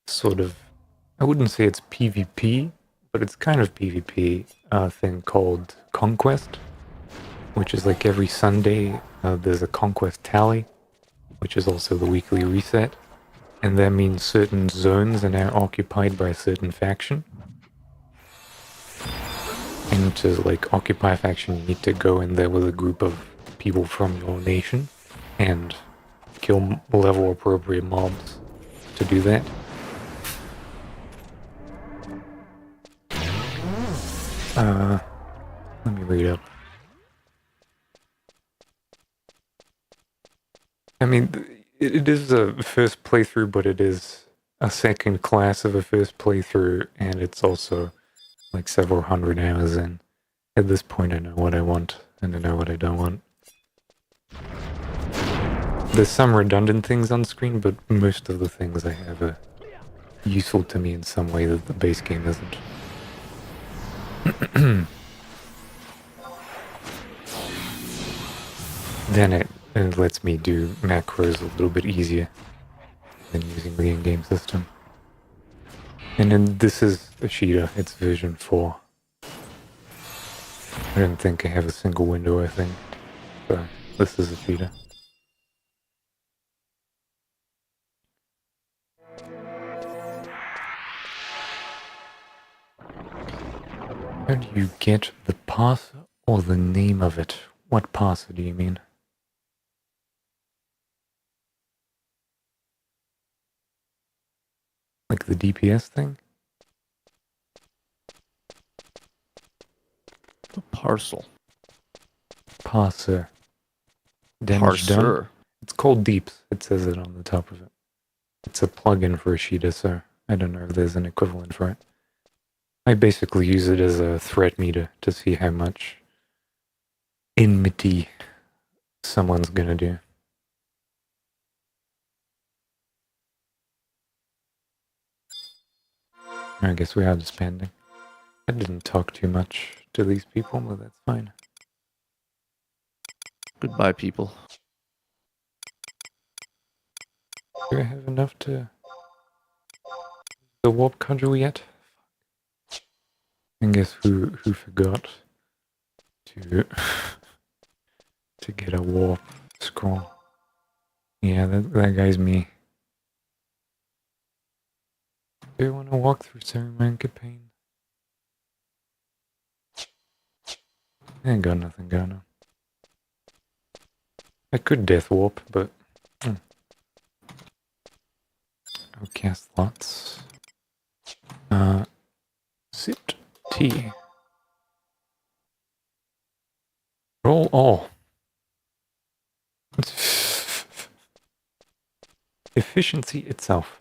sort of, I wouldn't say it's PvP, but it's kind of PvP thing called Conquest, which is like every Sunday there's a Conquest tally, which is also the weekly reset, and that means certain zones are now occupied by a certain faction. And to like occupy a faction, you need to go in there with a group of people from your nation and kill level appropriate mobs to do that. Let me read up. I mean, it is a first playthrough, but it is a second class of a first playthrough, and it's also like several hundred hours in. At this point, I know what I want, and I know what I don't want. There's some redundant things on screen, but most of the things I have are useful to me in some way that the base game isn't. then it lets me do macros a little bit easier than using the in-game system. And then this is a Sheeta, it's version 4. I don't think I have a single window, I think. So this is a Sheeta. How do you get the parser or the name of it? What parser do you mean? Like the DPS thing? A parcel. Parser. Damage done? Parser. It's called Deeps. It says it on the top of it. It's a plugin for Sheeta, so I don't know if there's an equivalent for it. I basically use it as a threat meter to see how much enmity someone's gonna do. I guess we are disbanding. I didn't talk too much to these people, but that's fine. Goodbye, people. Do I have enough to the warp cudgel yet? And guess who forgot to to get a warp scroll? Yeah, that guy's me. Do you want to walk through ceremony campaign? I ain't got nothing going on. I could death warp, but I'll cast lots. Sit T. Roll all. Efficiency itself.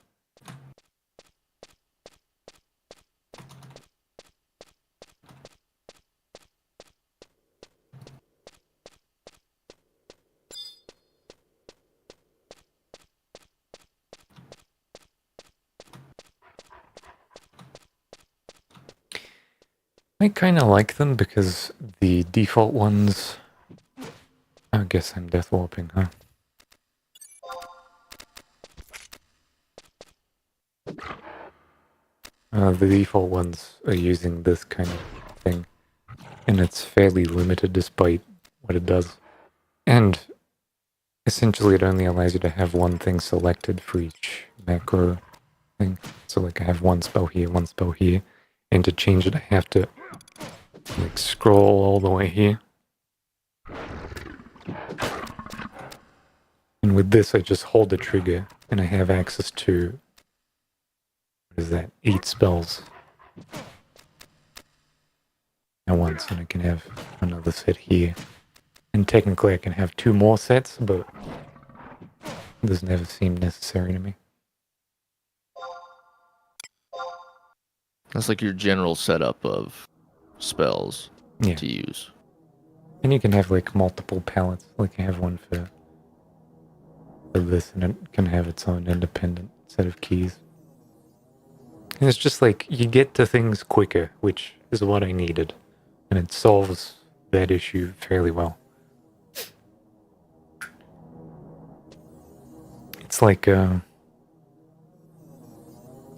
I kind of like them because the default ones... I guess I'm death warping, huh? The default ones are using this kind of thing, and it's fairly limited despite what it does. And essentially it only allows you to have one thing selected for each macro thing. So like I have one spell here, and to change it I have to like scroll all the way here. And with this I just hold the trigger and I have access to, what is that, 8 spells at once, and I can have another set here. And technically I can have 2 more sets, but it doesn't ever seem necessary to me. That's like your general setup of spells to use. And you can have like multiple palettes. Like I have one for this, and it can have its own independent set of keys. And it's just like you get to things quicker, which is what I needed. And it solves that issue fairly well. It's like I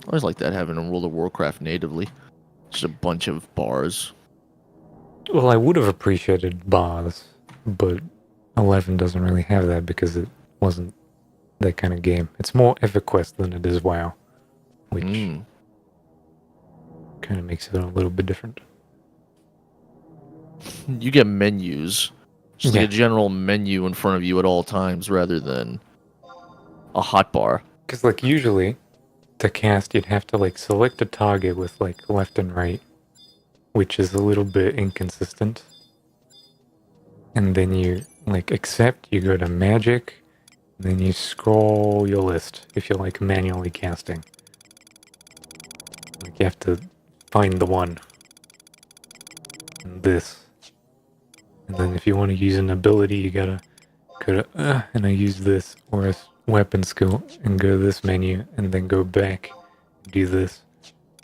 always like that, having a World of Warcraft natively. Just a bunch of bars. well, I would have appreciated bars, but 11 doesn't really have that because it wasn't that kind of game. It's more EverQuest than it is WoW, which kind of makes it a little bit different. You get menus. Just like a general menu in front of you at all times rather than a hotbar. Because like usually to cast you'd have to like select a target with like left and right, which is a little bit inconsistent. And then you like accept, you go to magic, and then you scroll your list if you're like manually casting. Like you have to find the one. And this. And then if you want to use an ability, you gotta go to, and I use this, or a weapon skill, and go to this menu, and then go back, and do this.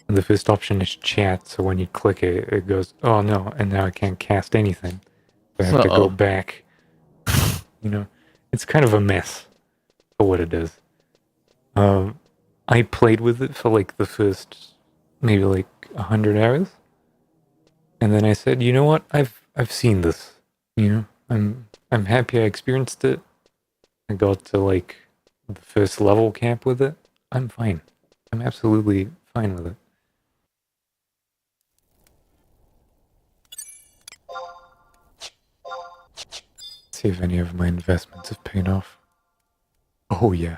And the first option is chat, so when you click it, it goes, oh no, and now I can't cast anything. So I have to go back you know, it's kind of a mess for what it is. I played with it for like the first maybe like 100 hours, and then I said, you know what, I've seen this. You know, I'm happy I experienced it. I got to like the first level camp with it. I'm fine. I'm absolutely fine with it. See if any of my investments have paid off. Oh yeah.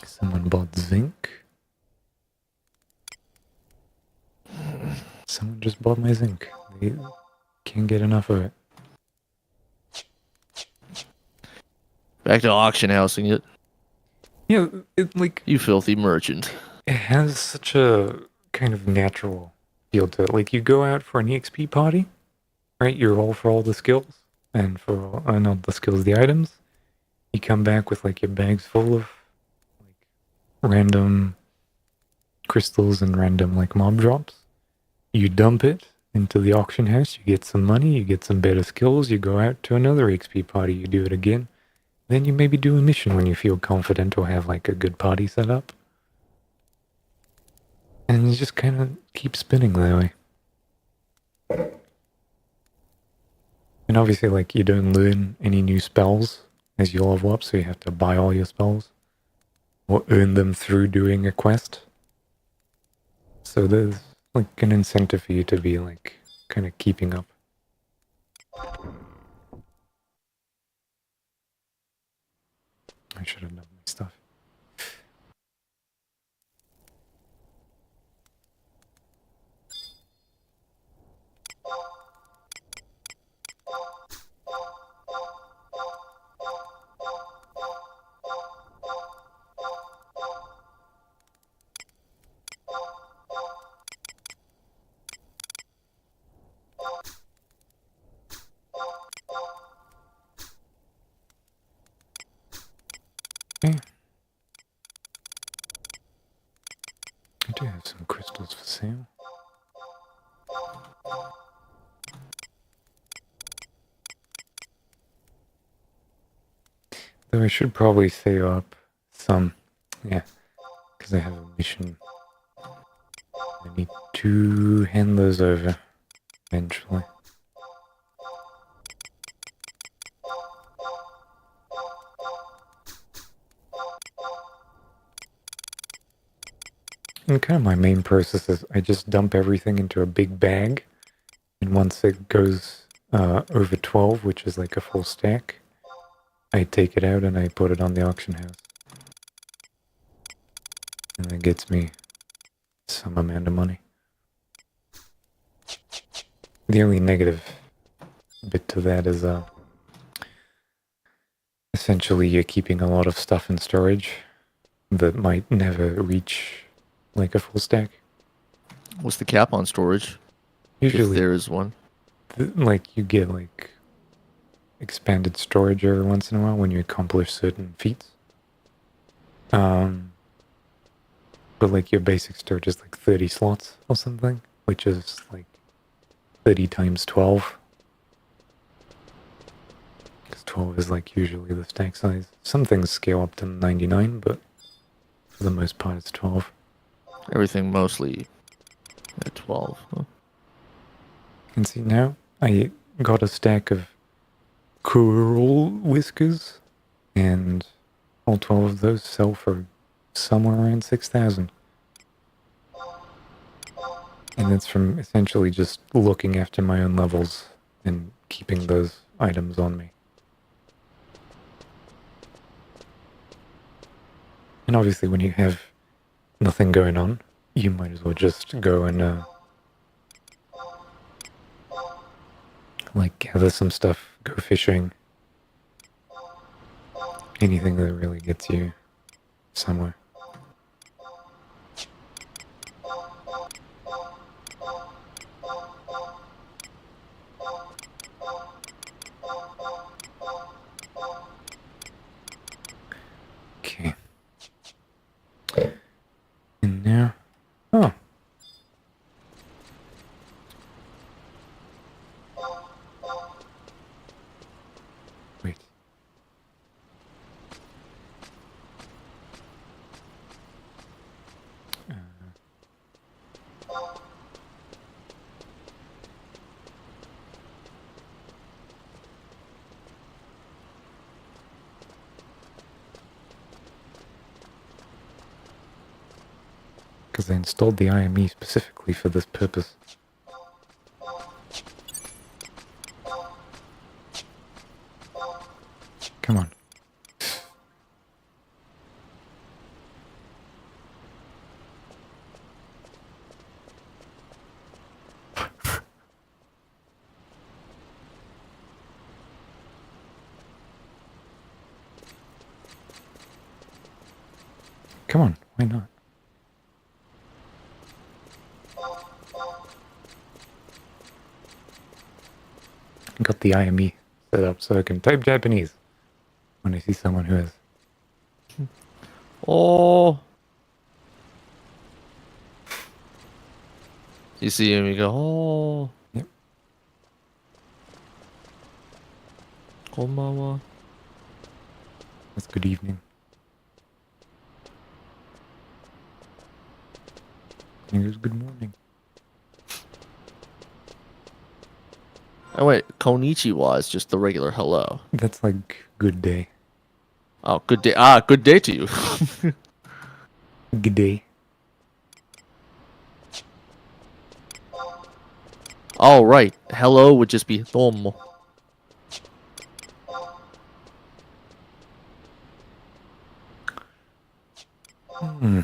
Someone bought zinc. Someone just bought my zinc. They can't get enough of it. Back to auction housing it. Yeah, it like You filthy merchant. it has such a kind of natural feel to it. Like you go out for an EXP party, right? You roll for all the skills and for not the skills, the items. You come back with like your bags full of like random crystals and random like mob drops. You dump it into the auction house, you get some money, you get some better skills, you go out to another XP party, you do it again. Then you maybe do a mission when you feel confident or have like a good party set up. And you just kind of keep spinning that way. And obviously like you don't learn any new spells as you level up, so you have to buy all your spells or earn them through doing a quest. So there's like an incentive for you to be like kind of keeping up. I should have done my stuff. Okay. I do have some crystals for sale. Though I should probably save up some. Yeah, because I have a mission. I need to hand those over eventually. And kind of my main process is I just dump everything into a big bag, and once it goes over 12, which is like a full stack, I take it out and I put it on the auction house. And that gets me some amount of money. The only negative bit to that is essentially you're keeping a lot of stuff in storage that might never reach like a full stack. What's the cap on storage? Usually, If there is one. like you get like expanded storage every once in a while when you accomplish certain feats. But like your basic storage is like 30 slots or something, which is like 30 times 12. Because 12 is like usually the stack size. Some things scale up to 99, but for the most part it's 12. Everything mostly at 12. Huh? And see now, I got a stack of coral whiskers, and all 12 of those sell for somewhere around 6,000. And that's from essentially just looking after my own levels and keeping those items on me. And obviously when you have nothing going on, you might as well just go and like gather some stuff, go fishing. Anything that really gets you somewhere. Okay. And now, oh. Because I installed the IME specifically for this purpose. Come on. Come on, why not? I got the IME set up so I can type Japanese when I see someone who is. Oh. You see him, you go, oh. Yep. Konbanwa. That's good evening. And it was good morning. Oh wait, konnichiwa is just the regular hello. That's like good day. Oh, good day. Ah, good day to you. Good day. Oh, right. Hello would just be tomo. Hmm.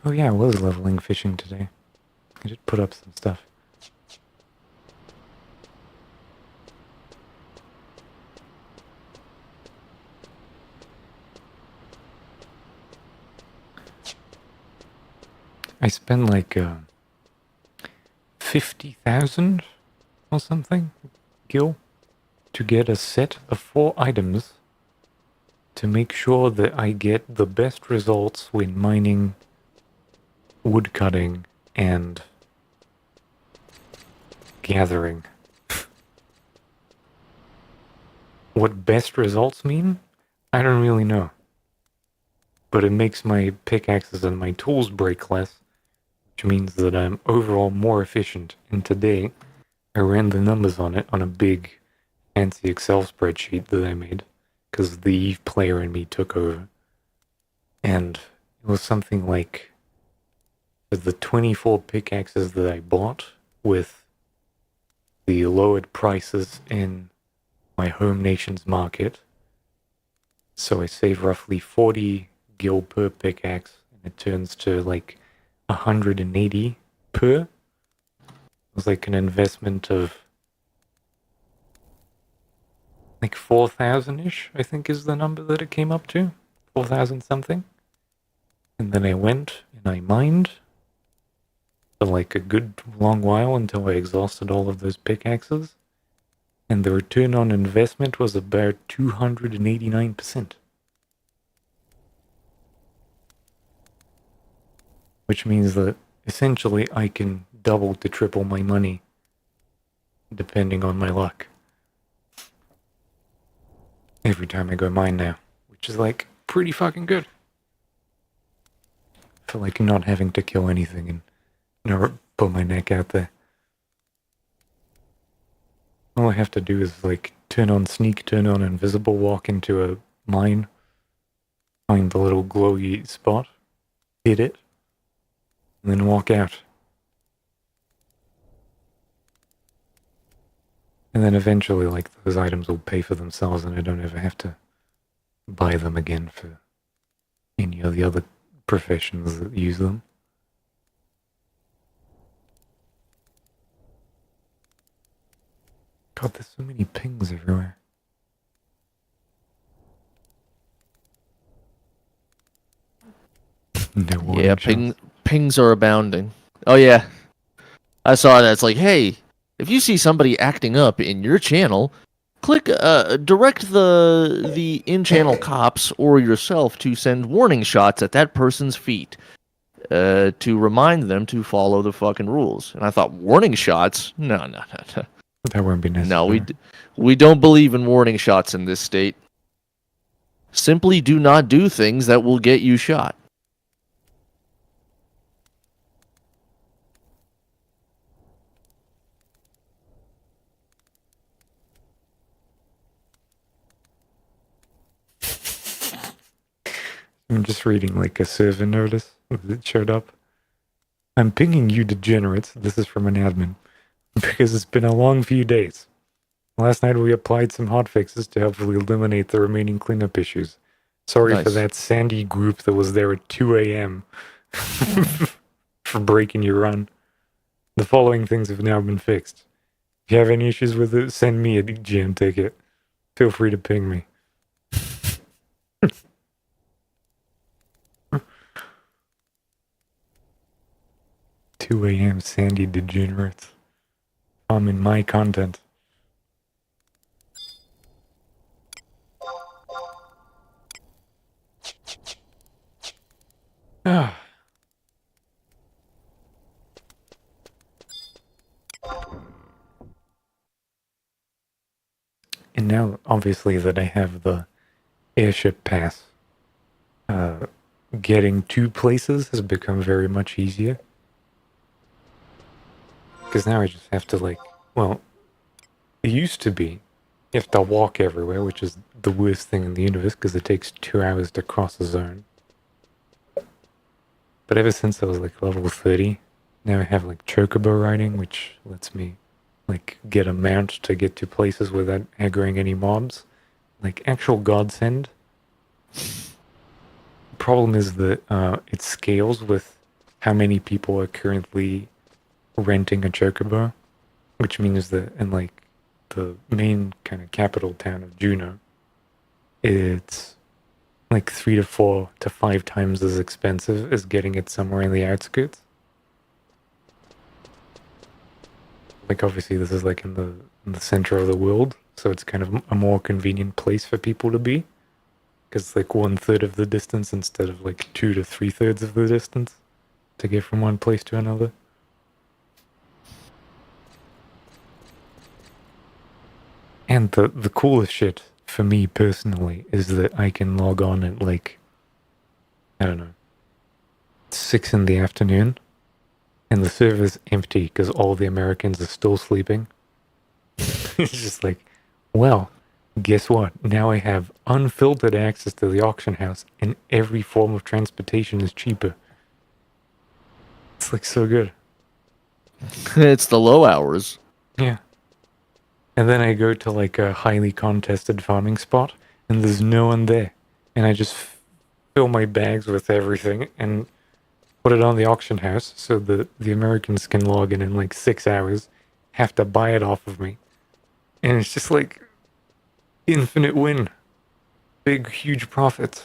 Oh yeah, I was leveling fishing today. I did put up some stuff. I spent like 50,000 or something gil to get a set of 4 items to make sure that I get the best results when mining, wood cutting, and gathering. What best results mean? I don't really know. But it makes my pickaxes and my tools break less, which means that I'm overall more efficient. And today, I ran the numbers on it on a big, fancy Excel spreadsheet that I made, because the Eve player and me took over. And it was something like, for the 24 pickaxes that I bought, with the lowered prices in my home nation's market, so I save roughly 40 gil per pickaxe, and it turns to like 180 per. It was like an investment of like 4,000-ish, I think is the number that it came up to. 4,000 something. And then I went and I mined for like a good long while until I exhausted all of those pickaxes. And the return on investment was about 289%. Which means that essentially I can double to triple my money depending on my luck every time I go mine now, which is like pretty fucking good for like not having to kill anything and put my neck out there. All I have to do is like turn on sneak, turn on invisible, walk into a mine, find the little glowy spot, hit it, and then walk out. And then eventually, like, those items will pay for themselves and I don't ever have to buy them again for any of the other professions that use them. God, there's so many pings everywhere. No warning Yeah, shots. pings are abounding. Oh yeah, I saw that. It's like, hey, if you see somebody acting up in your channel, click direct the in-channel cops or yourself to send warning shots at that person's feet to remind them to follow the fucking rules. And I thought, warning shots? No. That won't be necessary. No, we don't believe in warning shots in this state. Simply do not do things that will get you shot. I'm just reading like a server notice that showed up. I'm pinging you degenerates. This is from an admin. Because it's been a long few days. Last night we applied some hotfixes to hopefully eliminate the remaining cleanup issues. Sorry for Nice. that sandy group that was there at 2 a.m. for breaking your run. The following things have now been fixed. If you have any issues with it, send me a jam ticket. Feel free to ping me. 2 a.m. sandy degenerates. I'm in my content. Ah. And now, obviously, that I have the airship pass, getting to places has become very much easier. Because now I just have to, like, well, it used to be you have to walk everywhere, which is the worst thing in the universe because it takes 2 hours to cross a zone. But ever since I was like level 30, now I have like chocobo riding, which lets me like get a mount to get to places without aggroing any mobs. Like actual godsend. The problem is that it scales with how many people are currently renting a chocobo, which means that in like the main kind of capital town of Juneau, it's like 3 to 4 to 5 times as expensive as getting it somewhere in the outskirts. Like obviously this is like in the center of the world, so it's kind of a more convenient place for people to be, because it's like 1/3 of the distance instead of like 2 to 3/3 of the distance to get from one place to another. And the coolest shit for me personally is that I can log on at like, I don't know, 6 in the afternoon, and the server's empty because all the Americans are still sleeping. It's just like, well, guess what? Now I have unfiltered access to the auction house, and every form of transportation is cheaper. It's like so good. It's the low hours. Yeah. And then I go to like a highly contested farming spot, and there's no one there. And I just fill my bags with everything and put it on the auction house so that the Americans can log in like 6 hours, have to buy it off of me. And it's just like infinite win. Big, huge profits.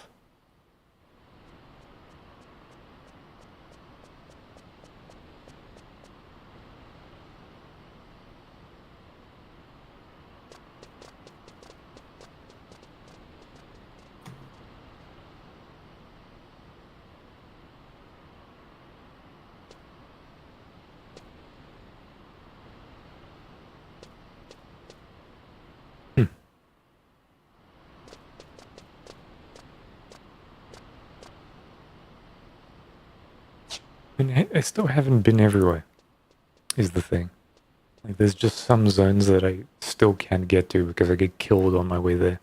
And I still haven't been everywhere, is the thing. Like, there's just some zones that I still can't get to because I get killed on my way there.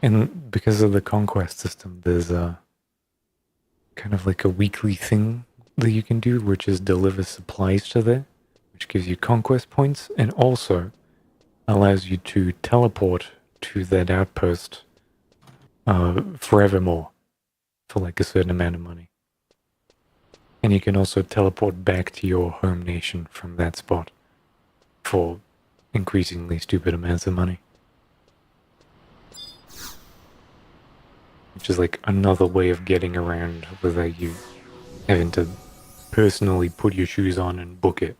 And because of the conquest system, there's a kind of like a weekly thing that you can do, which is deliver supplies to there, which gives you conquest points and also allows you to teleport to that outpost forevermore for like a certain amount of money. And you can also teleport back to your home nation from that spot for increasingly stupid amounts of money. Which is like another way of getting around without you having to personally put your shoes on and book it.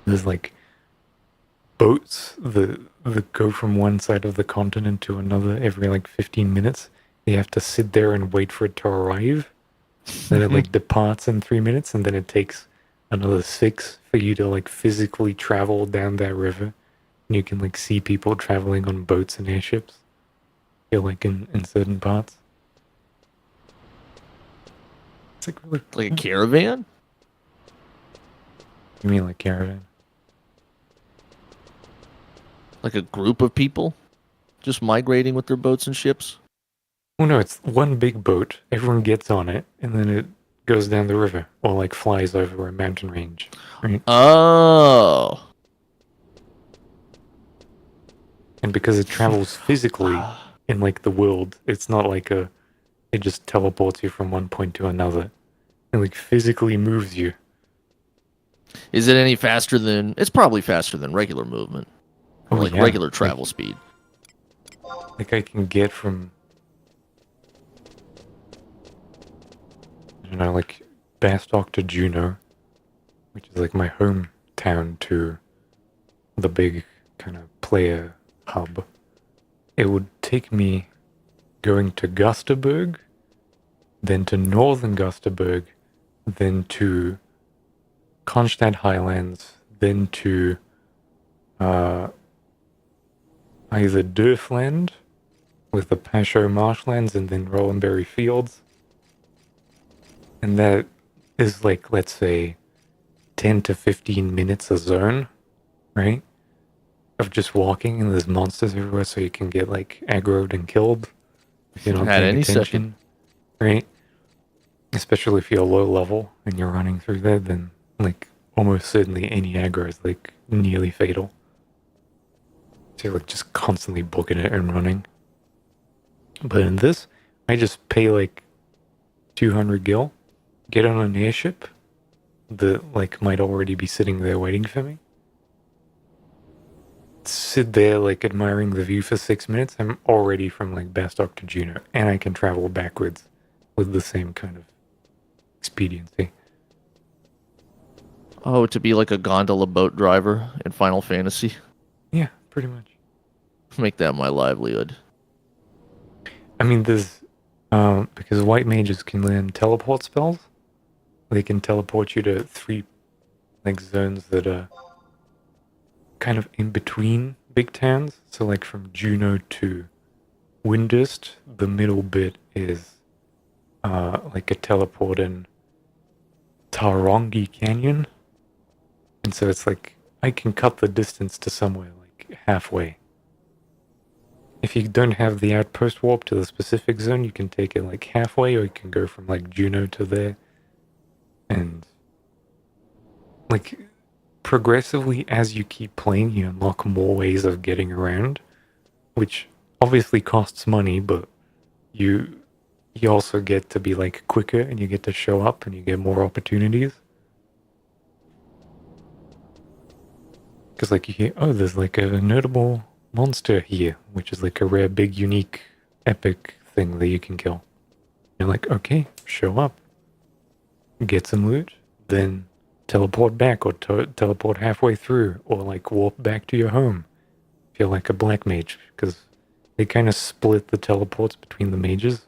There's like boats that go from one side of the continent to another every like 15 minutes, you have to sit there and wait for it to arrive. Then it like departs in 3 minutes, and then it takes another 6 for you to like physically travel down that river. And you can like see people traveling on boats and airships. Feel like in certain parts. It's like really Like a caravan? You mean like caravan? Like a group of people just migrating with their boats and ships? Oh no, it's one big boat. Everyone gets on it, and then it goes down the river, or like flies over a mountain range. Right? Oh. And because it travels physically in like the world, it's not like it just teleports you from one point to another. It like physically moves you. Is it any faster than... It's probably faster than regular movement. Or Oh, like yeah. regular travel speed. Like I can get from, I don't know, like Bastock to Juneau, which is like my hometown, to the big kind of player hub. It would take me going to Gusterberg, then to Northern Gusterberg, then to Kronstadt Highlands, then to either Durfland with the Pasho Marshlands, and then Rollenberry Fields. And that is like, let's say, 10 to 15 minutes a zone, right? Of just walking, and there's monsters everywhere, so you can get like aggroed and killed if you're not At paying any attention, second. right? Especially if you're low level and you're running through there, then like almost certainly any aggro is like nearly fatal. So you're like just constantly booking it and running. But in this, I just pay like 200 gil, get on an airship that like might already be sitting there waiting for me. Sit there like admiring the view for 6 minutes. I'm already from like Bastock to Juneau, and I can travel backwards with the same kind of expediency. Oh, to be like a gondola boat driver in Final Fantasy. Yeah, pretty much. Make that my livelihood. I mean, there's because white mages can learn teleport spells. They can teleport you to 3 like zones that are kind of in between big towns. So like from Juneau to Windurst, the middle bit is like a teleport in Tarongi Canyon. And so it's like I can cut the distance to somewhere like halfway. If you don't have the outpost warp to the specific zone, you can take it like halfway, or you can go from like Juneau to there. And like progressively as you keep playing, you unlock more ways of getting around, which obviously costs money, but you also get to be like quicker, and you get to show up, and you get more opportunities. Because like you hear, oh, there's like a notable monster here, which is like a rare, big, unique, epic thing that you can kill. You're like, okay, show up, get some loot, then teleport back, or teleport halfway through, or like warp back to your home if you're like a black mage, because they kind of split the teleports between the mages.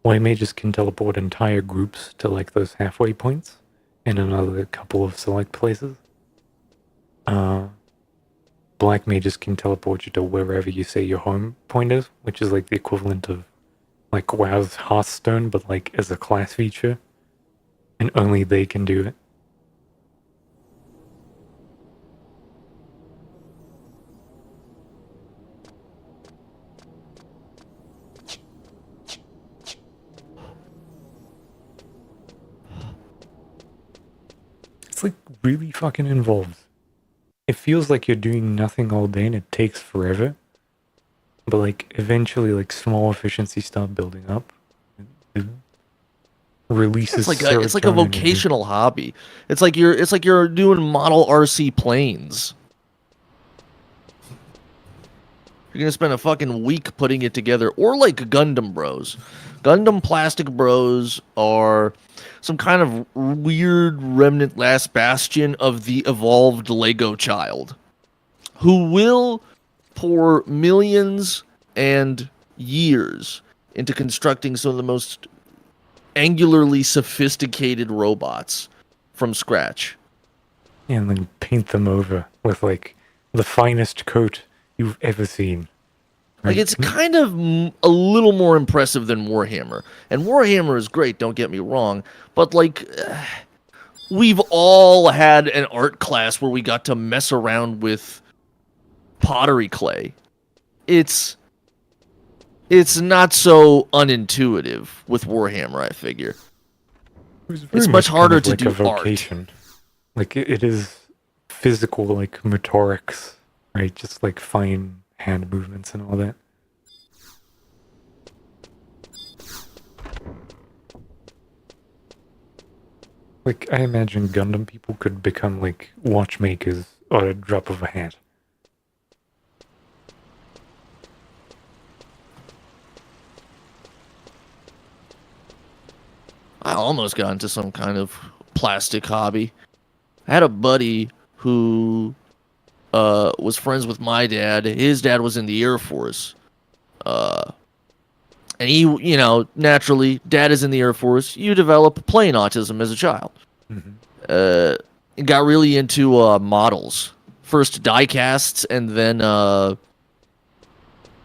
White mages can teleport entire groups to like those halfway points in another couple of select places. Black mages can teleport you to wherever you say your home point is, which is like the equivalent of like WoW's Hearthstone, but like as a class feature, and only they can do it. It's like really fucking involved. It feels like you're doing nothing all day, and it takes forever. But like eventually, like small efficiencies start building up. It releases. It's like a serotonin in you. vocational hobby. It's like you're doing model RC planes. You're gonna spend a fucking week putting it together, or like Gundam Bros. Gundam Plastic Bros are some kind of weird remnant last bastion of the evolved Lego child, who will pour millions and years into constructing some of the most angularly sophisticated robots from scratch. And then paint them over with like the finest coat you've ever seen. Like, it's kind of a little more impressive than Warhammer. And Warhammer is great, don't get me wrong. But, like, we've all had an art class where we got to mess around with pottery clay. It's not so unintuitive with Warhammer, I figure. It's much harder to do art. Like, it is physical, like, motorics, right? Just, like, fine hand movements and all that. Like, I imagine Gundam people could become, like, watchmakers on a drop of a hat. I almost got into some kind of plastic hobby. I had a buddy who was friends with my dad. His dad was in the Air Force. And he, you know, naturally, dad is in the Air Force. You develop plane autism as a child. Mm-hmm. Got really into models. First die casts and then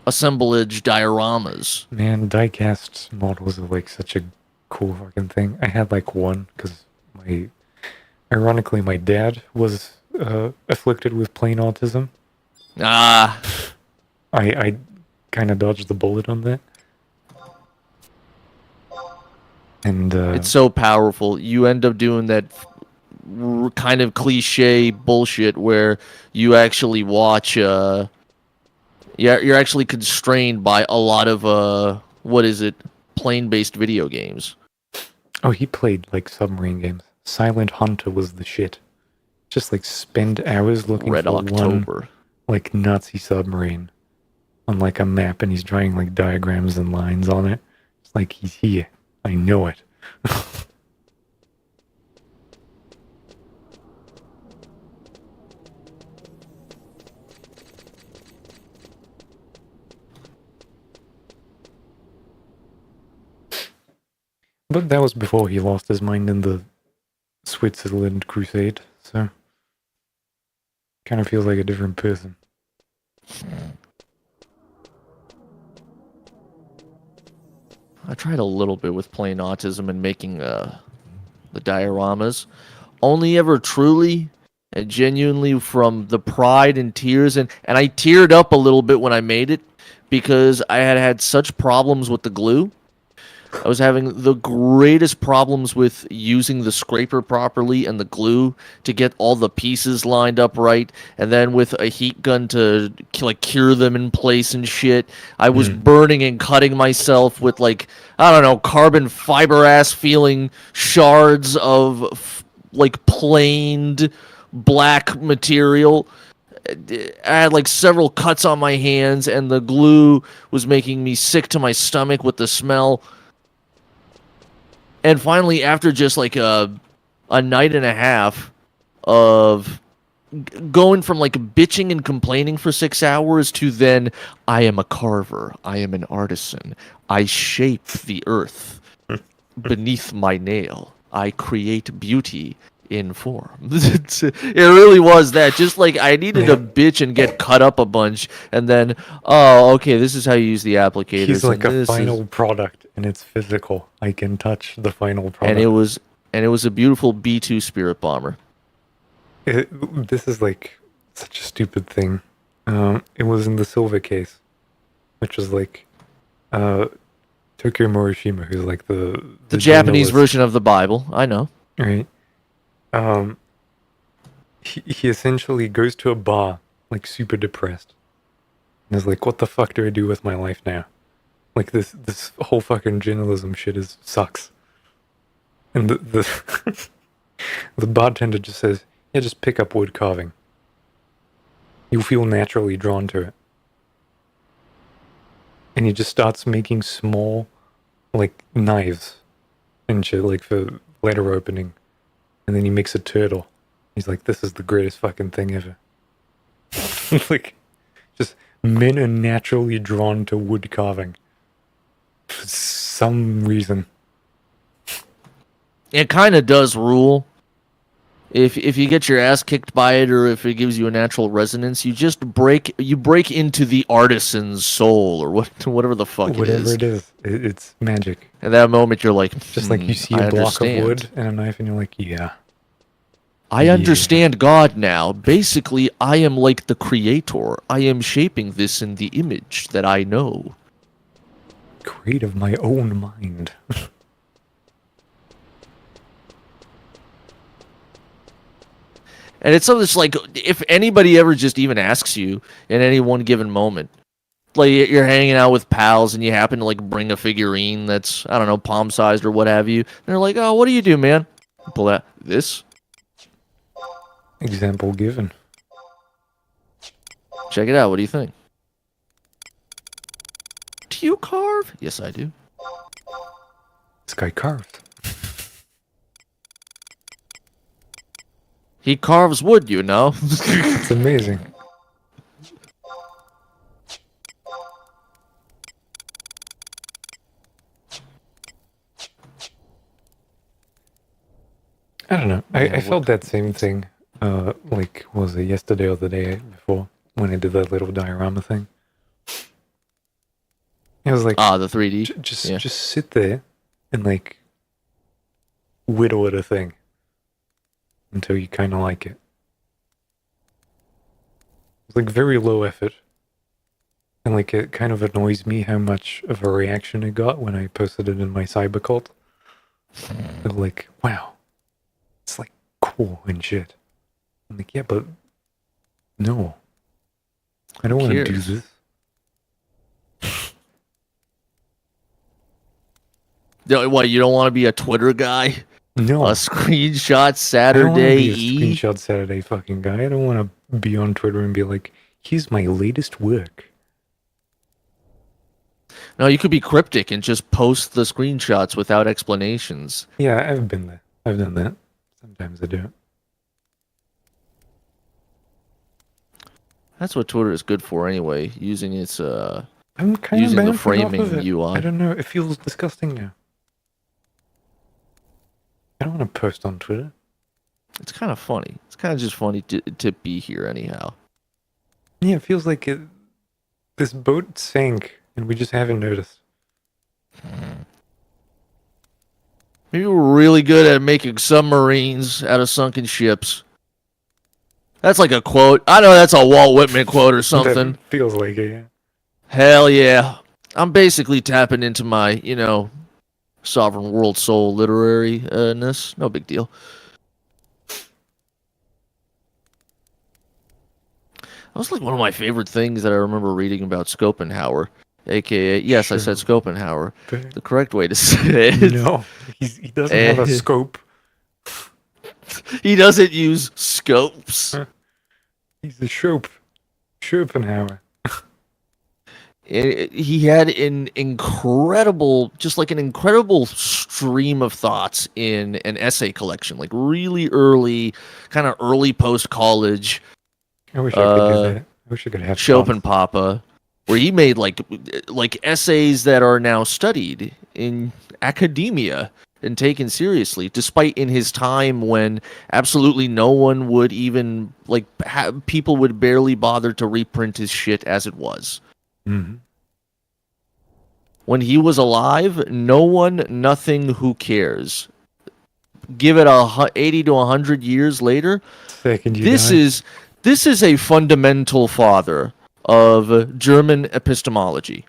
assemblage dioramas. Man, die-cast models are like such a cool fucking thing. I had like one because ironically, my dad was afflicted with plane autism. Ah. I kind of dodged the bullet on that. And it's so powerful. You end up doing that kind of cliche bullshit where you actually watch. You're actually constrained by a lot of plane-based video games. Oh, he played like submarine games. Silent Hunter was the shit. Just like spend hours looking Red for October. one like Nazi submarine on like a map, and he's drawing like diagrams and lines on it. It's like he's here. I know it. But that was before he lost his mind in the Switzerland crusade, so kind of feels like a different person. I tried a little bit with plane autism and making the dioramas. Only ever truly and genuinely from the pride and tears, and I teared up a little bit when I made it because I had such problems with the glue. I was having the greatest problems with using the scraper properly and the glue to get all the pieces lined up right, and then with a heat gun to like cure them in place and shit. I was burning and cutting myself with like, I don't know, carbon fiber ass feeling shards of like planed black material. I had like several cuts on my hands, and the glue was making me sick to my stomach with the smell. And finally, after just like a night and a half of going from like bitching and complaining for 6 hours to then, I am a carver, I am an artisan, I shape the earth beneath my nail, I create beauty in form. It really was that. Just like I needed to bitch and get cut up a bunch, and then, oh, okay, this is how you use the applicators. He's like a final product, and it's physical. I can touch the final product. And it was a beautiful B-2 Spirit Bomber. This is like such a stupid thing. It was in the silver case, which was like Tokyo Morishima, who's like the Japanese version of the Bible. I know. Right. He essentially goes to a bar, like super depressed, and is like, "What the fuck do I do with my life now? Like this whole fucking journalism shit sucks." And the the bartender just says, "Yeah, just pick up wood carving. You'll feel naturally drawn to it." And he just starts making small, like knives and shit, like for letter opening. And then he makes a turtle. He's like, "This is the greatest fucking thing ever." Like, just men are naturally drawn to wood carving. For some reason. It kind of does rule. If you get your ass kicked by it, or if it gives you a natural resonance, you break into the artisan's soul, or whatever the fuck Whatever it is. it's magic. At that moment, you're like, Just like you see I a block understand. of wood and a knife, and you're like, yeah. I understand God now. Basically, I am like the creator. I am shaping this in the image that I know. Create of my own mind. And it's something that's like, if anybody ever just even asks you in any one given moment, like you're hanging out with pals and you happen to like bring a figurine that's, I don't know, palm sized or what have you, and they're like, oh, what do you do, man? You pull out this. Example given. Check it out. What do you think? Do you carve? Yes, I do. This guy carved. He carves wood, you know. It's amazing. I don't know. I felt that same thing. Like, was it yesterday or the day before when I did that little diorama thing? It was like, the 3D. just sit there and like whittle at a thing until you kind of like it. It's like very low effort, and like it kind of annoys me how much of a reaction it got when I posted it in my cybercult. They're like, wow, it's like cool and shit. I'm like, yeah, but no, I don't want to do this. What, you don't want to be a Twitter guy? No. A screenshot I don't want to Saturday. be a screenshot Saturday fucking guy. I don't want to be on Twitter and be like, here's my latest work. No, you could be cryptic and just post the screenshots without explanations. Yeah, I've been there. I've done that. Sometimes I do it. That's what Twitter is good for anyway, using its I'm kind using of the bouncing off framing of it. UI. I don't know. It feels disgusting now. I don't want to post on Twitter. It's kind of funny. It's kind of just funny to be here anyhow. Yeah, it feels like this boat sank and we just haven't noticed. Maybe we're really good at making submarines out of sunken ships. That's like a quote. I know that's a Walt Whitman quote or something. That feels like it, yeah. Hell yeah. I'm basically tapping into my, sovereign world soul literary-ness. No big deal. That was like one of my favorite things that I remember reading about Schopenhauer. AKA, yes, I said Schopenhauer. The correct way to say it. No, he doesn't have a scope. He doesn't use scopes. He's a Schopenhauer. He had an incredible stream of thoughts in an essay collection, like really early, kind of early post-college. I wish I could do that. I wish I could have Schopenpapa, where he made like essays that are now studied in academia and taken seriously, despite in his time when absolutely no one would even people would barely bother to reprint his shit as it was. Mm-hmm. When he was alive, no one, nothing, who cares. Give it 80 to 100 years later, this is a fundamental father of German epistemology.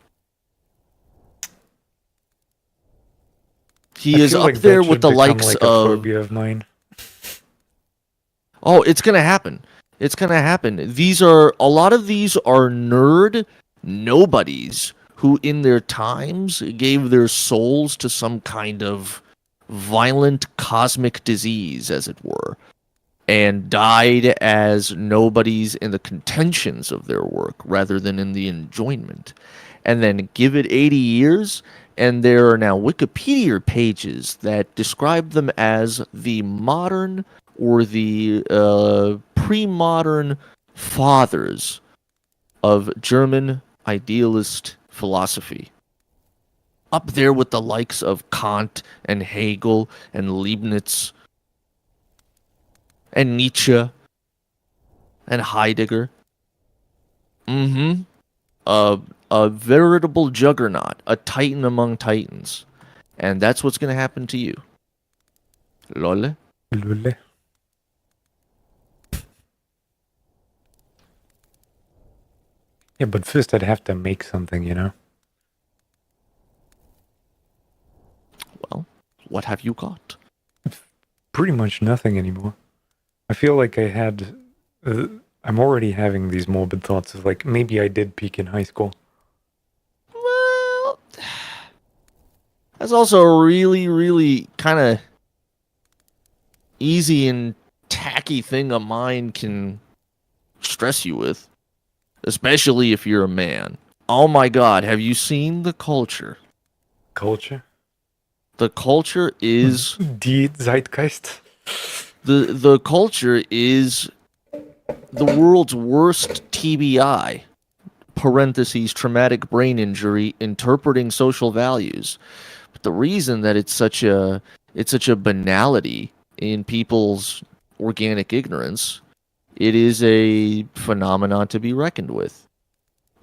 He is up there with the likes of... a phobia of mine. Oh, it's gonna happen. It's gonna happen. A lot of these are nerd nobodies who in their times gave their souls to some kind of violent cosmic disease, as it were, and died as nobodies in the contentions of their work rather than in the enjoyment. And then give it 80 years, and there are now Wikipedia pages that describe them as the modern or the pre-modern fathers of German idealist philosophy. up there with the likes of Kant and Hegel and Leibniz and Nietzsche and Heidegger. Mm-hmm. A veritable juggernaut, a titan among titans. And that's what's going to happen to you. Lole. Lule. Yeah, but first I'd have to make something, you know? Well, what have you got? Pretty much nothing anymore. I feel like I had... I'm already having these morbid thoughts of, like, maybe I did peak in high school. Well, that's also a really, really kind of easy and tacky thing a mind can stress you with. Especially if you're a man. Oh my god, have you seen the culture? Culture? The culture is... Die Zeitgeist? The culture is the world's worst TBI, parentheses, traumatic brain injury, interpreting social values. But the reason that it's such a banality in people's organic ignorance, it is a phenomenon to be reckoned with.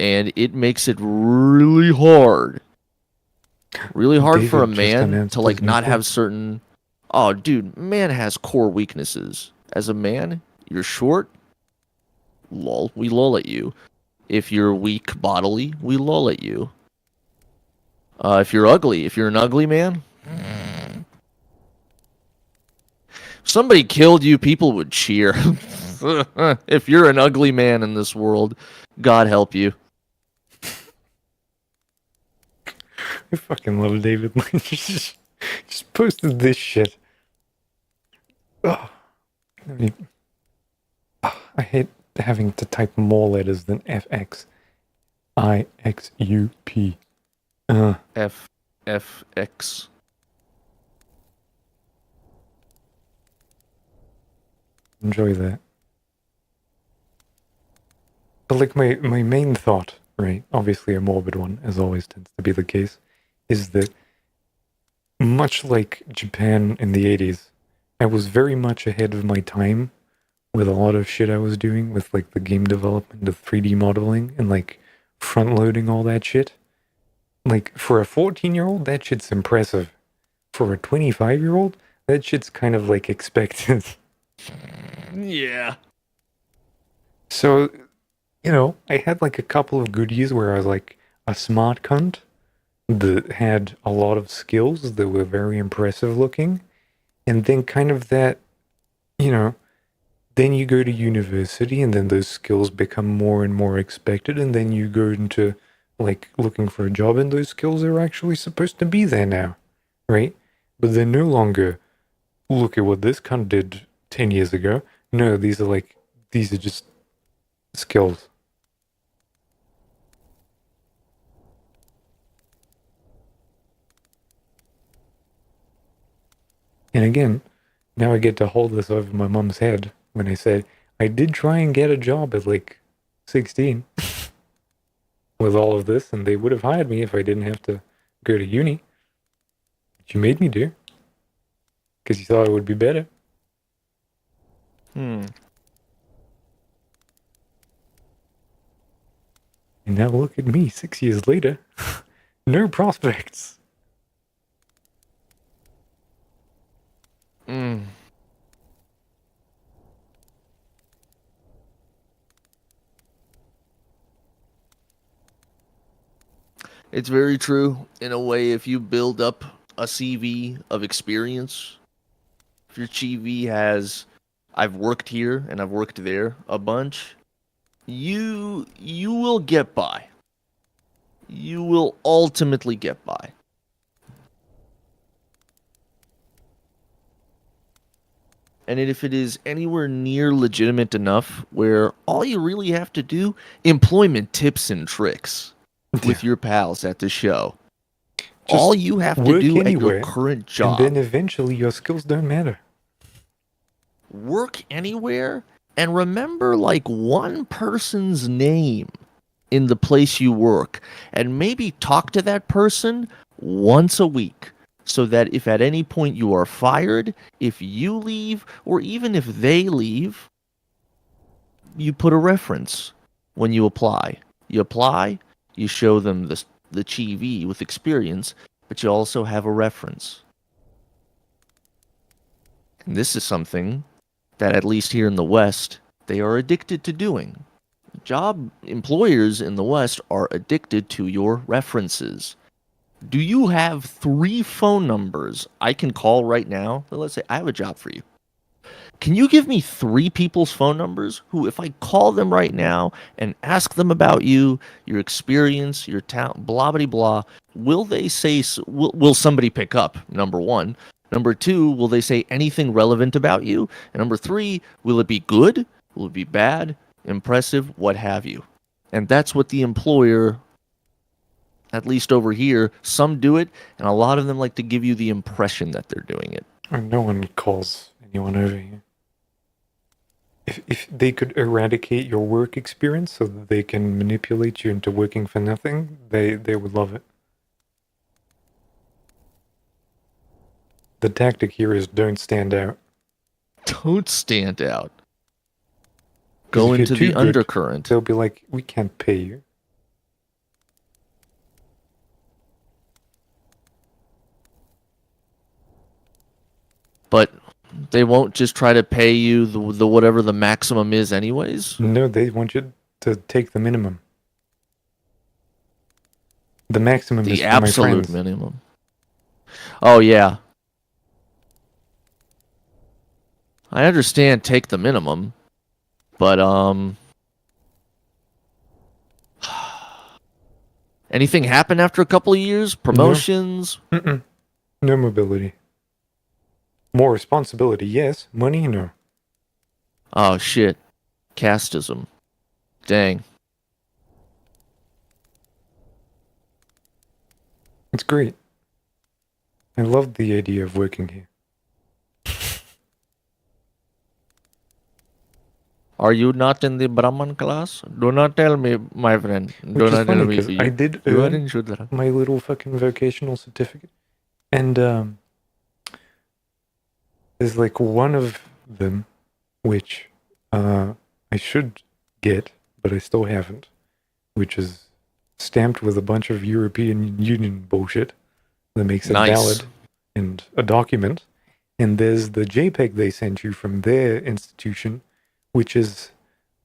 And it makes it really hard for a man to like not have certain... Oh, dude, man has core weaknesses. As a man, you're short, lol, we lol at you. If you're weak bodily, we lol at you. If you're an ugly man, if somebody killed you, people would cheer. If you're an ugly man in this world, God help you. I fucking love David Lynch. Just posted this shit. Oh, I hate having to type more letters than FX. IXUP. FX. Enjoy that. But like my main thought, right, obviously a morbid one, as always tends to be the case, is that much like Japan in the 80s, I was very much ahead of my time with a lot of shit I was doing with like the game development, the 3D modeling, and like front loading all that shit. Like for a 14-year-old, that shit's impressive. For a 25-year-old, that shit's kind of like expected. Yeah. So, you know, I had like a couple of goodies where I was like a smart cunt that had a lot of skills that were very impressive looking. And then kind of that, you know, then you go to university and then those skills become more and more expected. And then you go into like looking for a job and those skills are actually supposed to be there now, right? But they're no longer, look at what this cunt did 10 years ago. No, these are just skills. And again, now I get to hold this over my mom's head when I said, I did try and get a job at like 16 with all of this, and they would have hired me if I didn't have to go to uni. But you made me do. Because you thought it would be better. And now look at me, 6 years later. No prospects. It's very true. In a way, if you build up a CV of experience, if your CV has, I've worked here and I've worked there a bunch, you will get by. You will ultimately get by. And if it is anywhere near legitimate enough where all you really have to do, employment tips and tricks with your pals at the show. Just all you have to do at your current job. And then eventually your skills don't matter. Work anywhere and remember like one person's name in the place you work and maybe talk to that person once a week, so that if at any point you are fired, if you leave, or even if they leave, you put a reference when you apply. You apply, you show them the CV with experience, but you also have a reference. And this is something that, at least here in the West, they are addicted to doing. Job employers in the West are addicted to your references. Do you have 3 phone numbers I can call right now? Let's say I have a job for you. Can you give me 3 people's phone numbers who, if I call them right now and ask them about you, your experience, your talent, blah, blah, blah, will they say, will somebody pick up? Number 1. Number 2, will they say anything relevant about you? And number 3, will it be good? Will it be bad? Impressive? What have you? And that's what the employer, at least over here, some do it, and a lot of them like to give you the impression that they're doing it. No one calls anyone over here. If they could eradicate your work experience so that they can manipulate you into working for nothing, they would love it. The tactic here is don't stand out. Don't stand out. Go If you're into too the good, undercurrent. They'll be like, we can't pay you. But they won't just try to pay you the whatever the maximum is anyways? No, they want you to take the minimum. The maximum is The for my absolute friends. minimum. Oh, yeah. I understand take the minimum, but, anything happen after a couple of years? Promotions? No mobility. More responsibility, yes. Money, no. Oh, shit. Casteism. Dang. It's great. I love the idea of working here. Are you not in the Brahman class? Do not tell me, my friend. Do Which is not funny, tell me. because I did You are earn in Shudra. my little fucking vocational certificate. And there's like one of them, which I should get, but I still haven't, which is stamped with a bunch of European Union bullshit that makes it Nice. valid and a document. And there's the JPEG they sent you from their institution, which is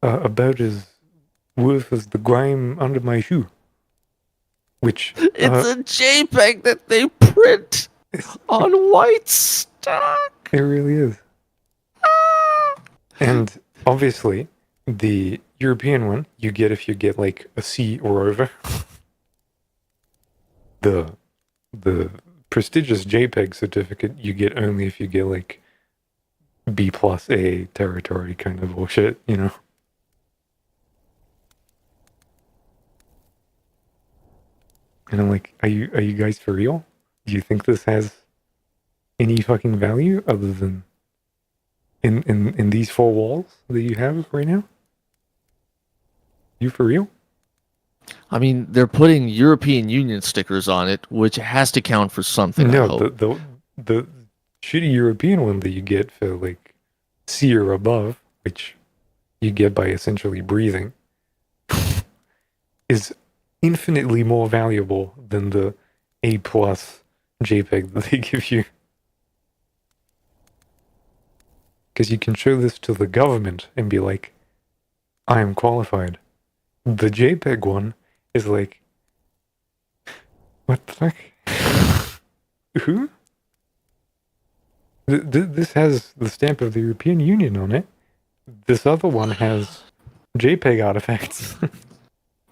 about as worth as the grime under my shoe. Which It's a JPEG that they print on white stock. it really is. And obviously, the European one you get if you get like a C or over. The prestigious JPEG certificate you get only if you get like B plus A territory kind of bullshit, you know. And I'm like, are you guys for real? Do you think this has any fucking value other than in these 4 walls that you have right now? You for real? I mean, they're putting European Union stickers on it, which has to count for something. I No, hope. the shitty European one that you get for like C or above, which you get by essentially breathing, is infinitely more valuable than the A plus JPEG that they give you. Because you can show this to the government and be like, I am qualified. The JPEG one is like, what the fuck? Who? This has the stamp of the European Union on it. This other one has JPEG artifacts.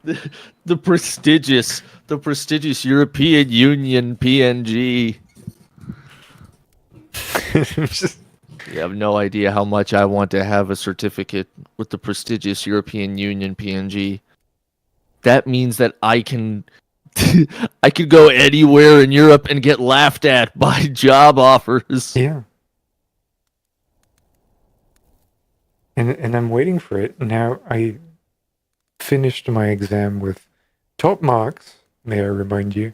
The prestigious European Union PNG. It's just, You have no idea how much I want to have a certificate with the prestigious European Union PNG. That means that I can I could go anywhere in Europe and get laughed at by job offers. yeah. And I'm waiting for it. Now, I finished my exam with top marks, may I remind you,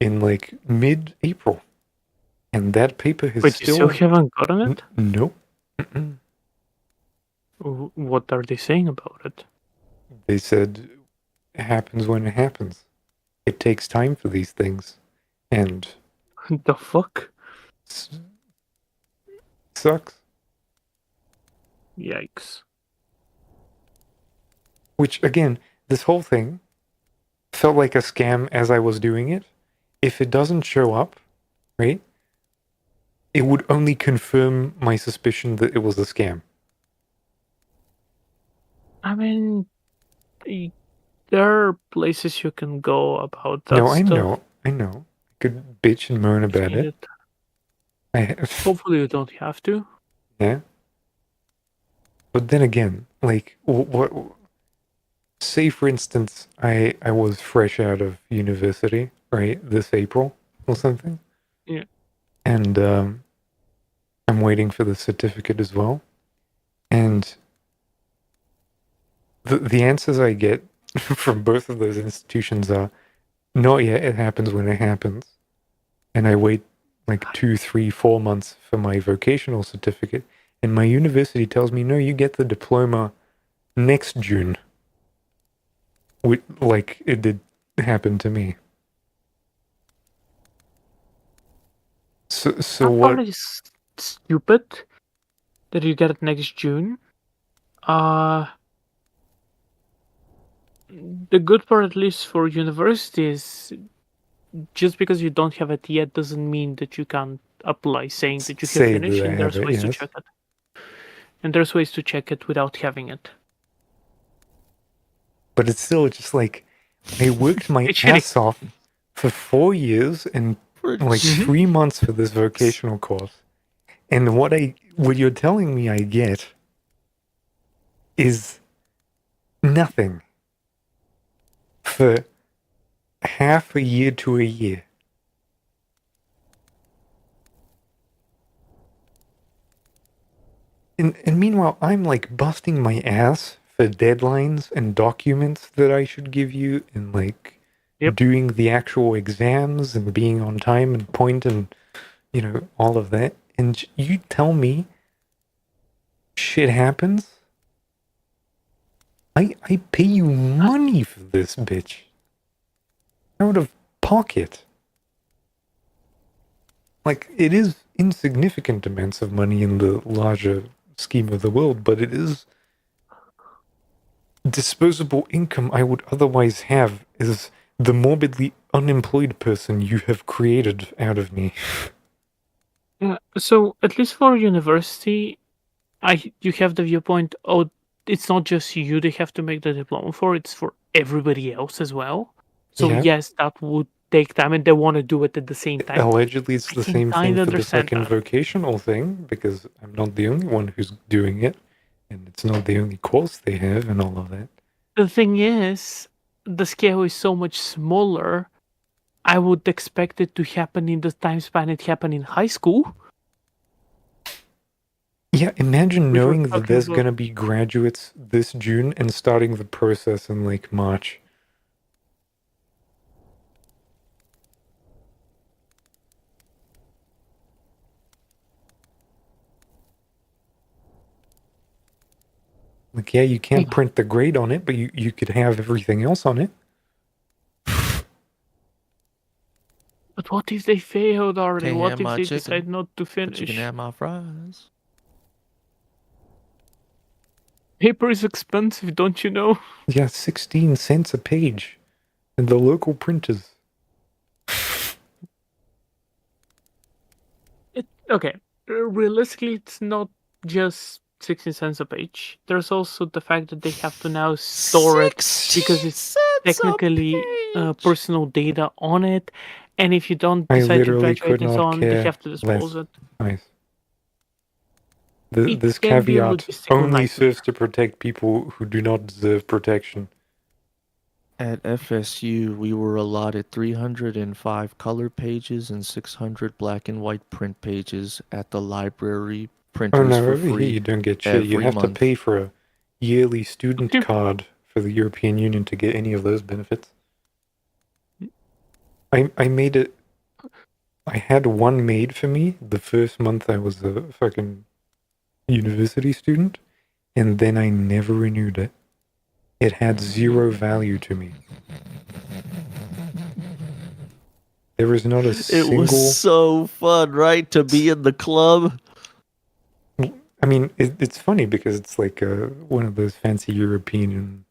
in like mid-April. And that paper has But you still haven't gotten it? Nope. Mm-mm. What are they saying about it? They said it happens when it happens. It takes time for these things. And The fuck? sucks. Yikes. Which, again, this whole thing felt like a scam as I was doing it. If it doesn't show up, right, it would only confirm my suspicion that it was a scam. I mean, there are places you can go about that No, stuff. I know. I could bitch and moan if about it. needed. Hopefully you don't have to. Yeah. But then again, like, what? Say, for instance, I was fresh out of university, right, this April or something. Yeah. And I'm waiting for the certificate as well. And the answers I get from both of those institutions are, not yet, it happens when it happens. And I wait like 2, 3, 4 months for my vocational certificate. And my university tells me, no, you get the diploma next June. Like it did happen to me. So That what? part is stupid that you get it next June. The good part, at least for universities, just because you don't have it yet doesn't mean that you can't apply saying that you have Say finished, that I and have there's it, ways to yes. check it. And there's ways to check it without having it. But it's still just like, I worked my It's shitty. ass off for 4 years and like 3 months for this vocational course. And what you're telling me I get is nothing for half a year to a year. And meanwhile, I'm like busting my ass for deadlines and documents that I should give you, and like doing the actual exams and being on time and point and, you know, all of that. And you tell me shit happens? I pay you money for this, bitch. Out of pocket. Like, it is insignificant amounts of money in the larger scheme of the world, but it is disposable income I would otherwise have as the morbidly unemployed person you have created out of me. Yeah, so at least for university, you have the viewpoint, oh, it's not just you they have to make the diploma for, it's for everybody else as well. So Yeah. yes, that would take time, and they want to do it at the same time. Allegedly, it's I the can same thing kinda for the understand second that. vocational thing, because I'm not the only one who's doing it, and it's not the only course they have, and all of that. The thing is, the scale is so much smaller. I would expect it to happen in the time span it happened in high school. Yeah, imagine Which we're knowing that talking there's about- gonna be graduates this June and starting the process in like March. Like, yeah, you can't print the grade on it, but you could have everything else on it. But what if they failed already? Can't What have if my they chicken, decide not to but you can finish? have my fries. Paper is expensive, don't you know? Yeah, 16 cents a page. And the local printers. Okay, realistically, it's not just 16 cents a page. There's also the fact that they have to now store it because it's technically personal data on it. And if you don't I decide to literally graduate could and so not on, they care have to dispose less. it. Nice. It This can be a caveat logistical only nightmare. serves to protect people who do not deserve protection. At FSU, we were allotted 305 color pages and 600 black and white print pages at the library printers Oh no, for over here free. you don't get shit. You every have to month. pay for a yearly student Okay. card for the European Union to get any of those benefits. I made it. I had one made for me the first month I was a fucking university student, and then I never renewed it. It had zero value to me. There was not a It single. was so fun, right, to be in the club. I mean, it's funny because it's like one of those fancy European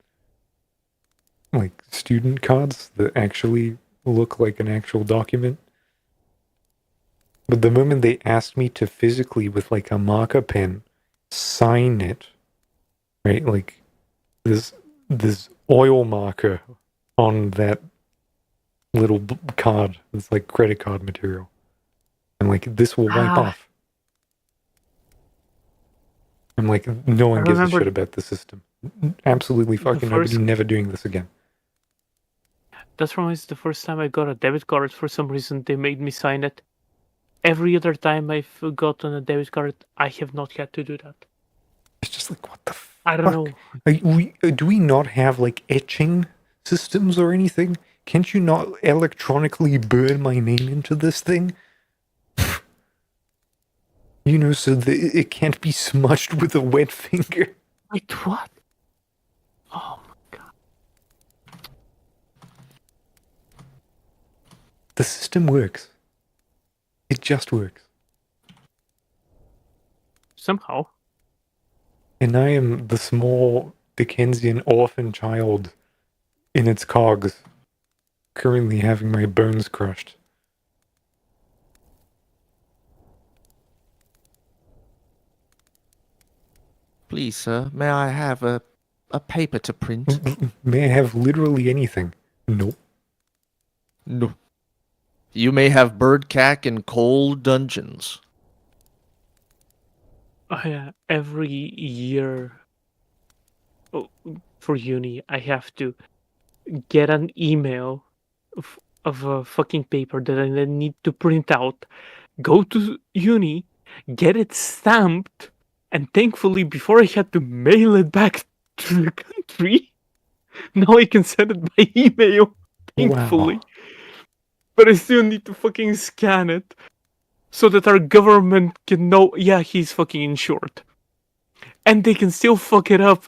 like student cards that actually look like an actual document. But the moment they asked me to physically, with like a marker pen, sign it, right, like this oil marker on that little card, it's like credit card material, and like this will wipe off. I'm like, no one gives a shit about the system. Absolutely fucking nobody. Never doing this again. That's reminds the first time I got a debit card. For some reason, they made me sign it. Every other time I've gotten a debit card, I have not had to do that. It's just like, what the fuck? I don't know. Do we not have like etching systems or anything? Can't you not electronically burn my name into this thing? You know, so that it can't be smudged with a wet finger. Wait, what? Oh my god. The system works. It just works. Somehow. And I am the small Dickensian orphan child in its cogs, currently having my bones crushed. Please, sir, may I have a paper to print? May I have literally anything? Nope. No. You may have bird cack and coal dungeons. Every year for uni, I have to get an email of a fucking paper that I then need to print out, go to uni, get it stamped, and thankfully, before I had to mail it back to the country, now I can send it by email, thankfully. Wow. But I still need to fucking scan it so that our government can know, yeah, he's fucking insured. And they can still fuck it up.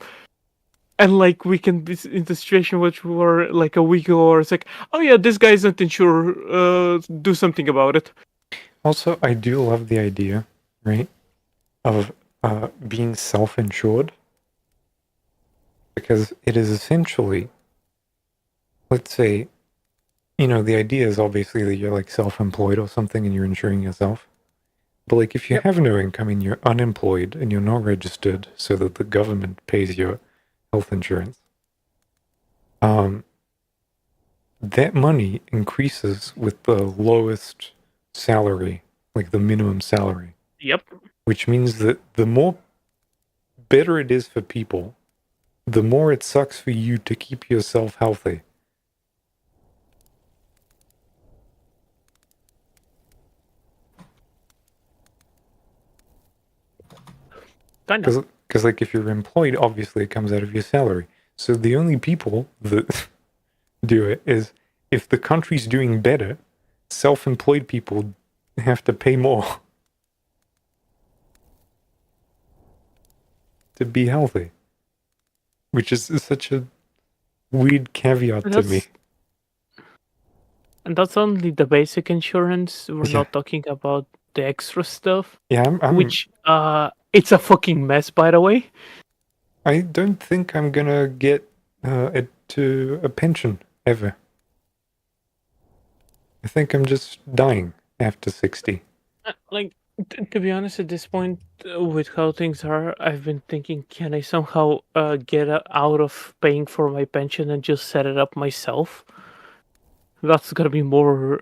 And like, we can be in the situation which we were like a week ago, or it's like, oh yeah, this guy's not insured, do something about it. Also, I do love the idea, right, of being self-insured. Because it is essentially, let's say, you know, the idea is obviously that you're like self-employed or something and you're insuring yourself. But like if you have no income and you're unemployed and you're not registered so that the government pays your health insurance, that money increases with the lowest salary, like the minimum salary. Yep. Which means that the more better it is for people, the more it sucks for you to keep yourself healthy. Because like if you're employed, obviously it comes out of your salary. So the only people that do it is if the country's doing better, self-employed people have to pay more to be healthy. Which is such a weird caveat to me. And that's only the basic insurance. We're not talking about the extra stuff. Yeah, which, it's a fucking mess, by the way. I don't think I'm gonna get to a pension, ever. I think I'm just dying after 60. Like, to be honest, at this point, with how things are, I've been thinking, can I somehow get out of paying for my pension and just set it up myself? That's gonna be more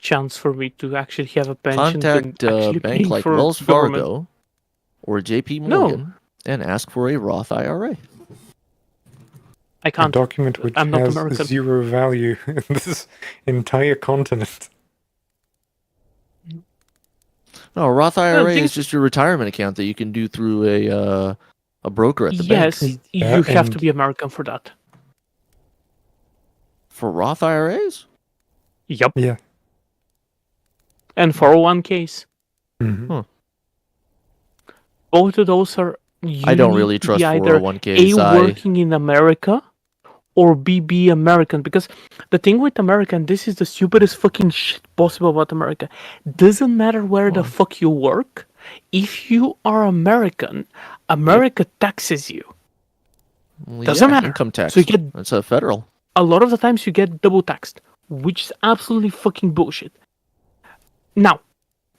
chance for me to actually have a pension. Contact a bank like Wells Fargo or JP Morgan and ask for a Roth IRA. I can't. A document which has zero value in this entire continent. No, a Roth IRA is just your retirement account that you can do through a broker at the bank. Yes, you have to be American for that. For Roth IRAs? Yep. Yeah. And 401ks. Hmm. Both of those are. I don't need really to be trust either 401ks. A, working in America, or B, American. Because the thing with America, and this is the stupidest fucking shit possible about America, doesn't matter where the fuck you work. If you are American, America taxes you. Well, Doesn't matter. Income tax. So you get That's a federal. a lot of the times you get double taxed, which is absolutely fucking bullshit. Now,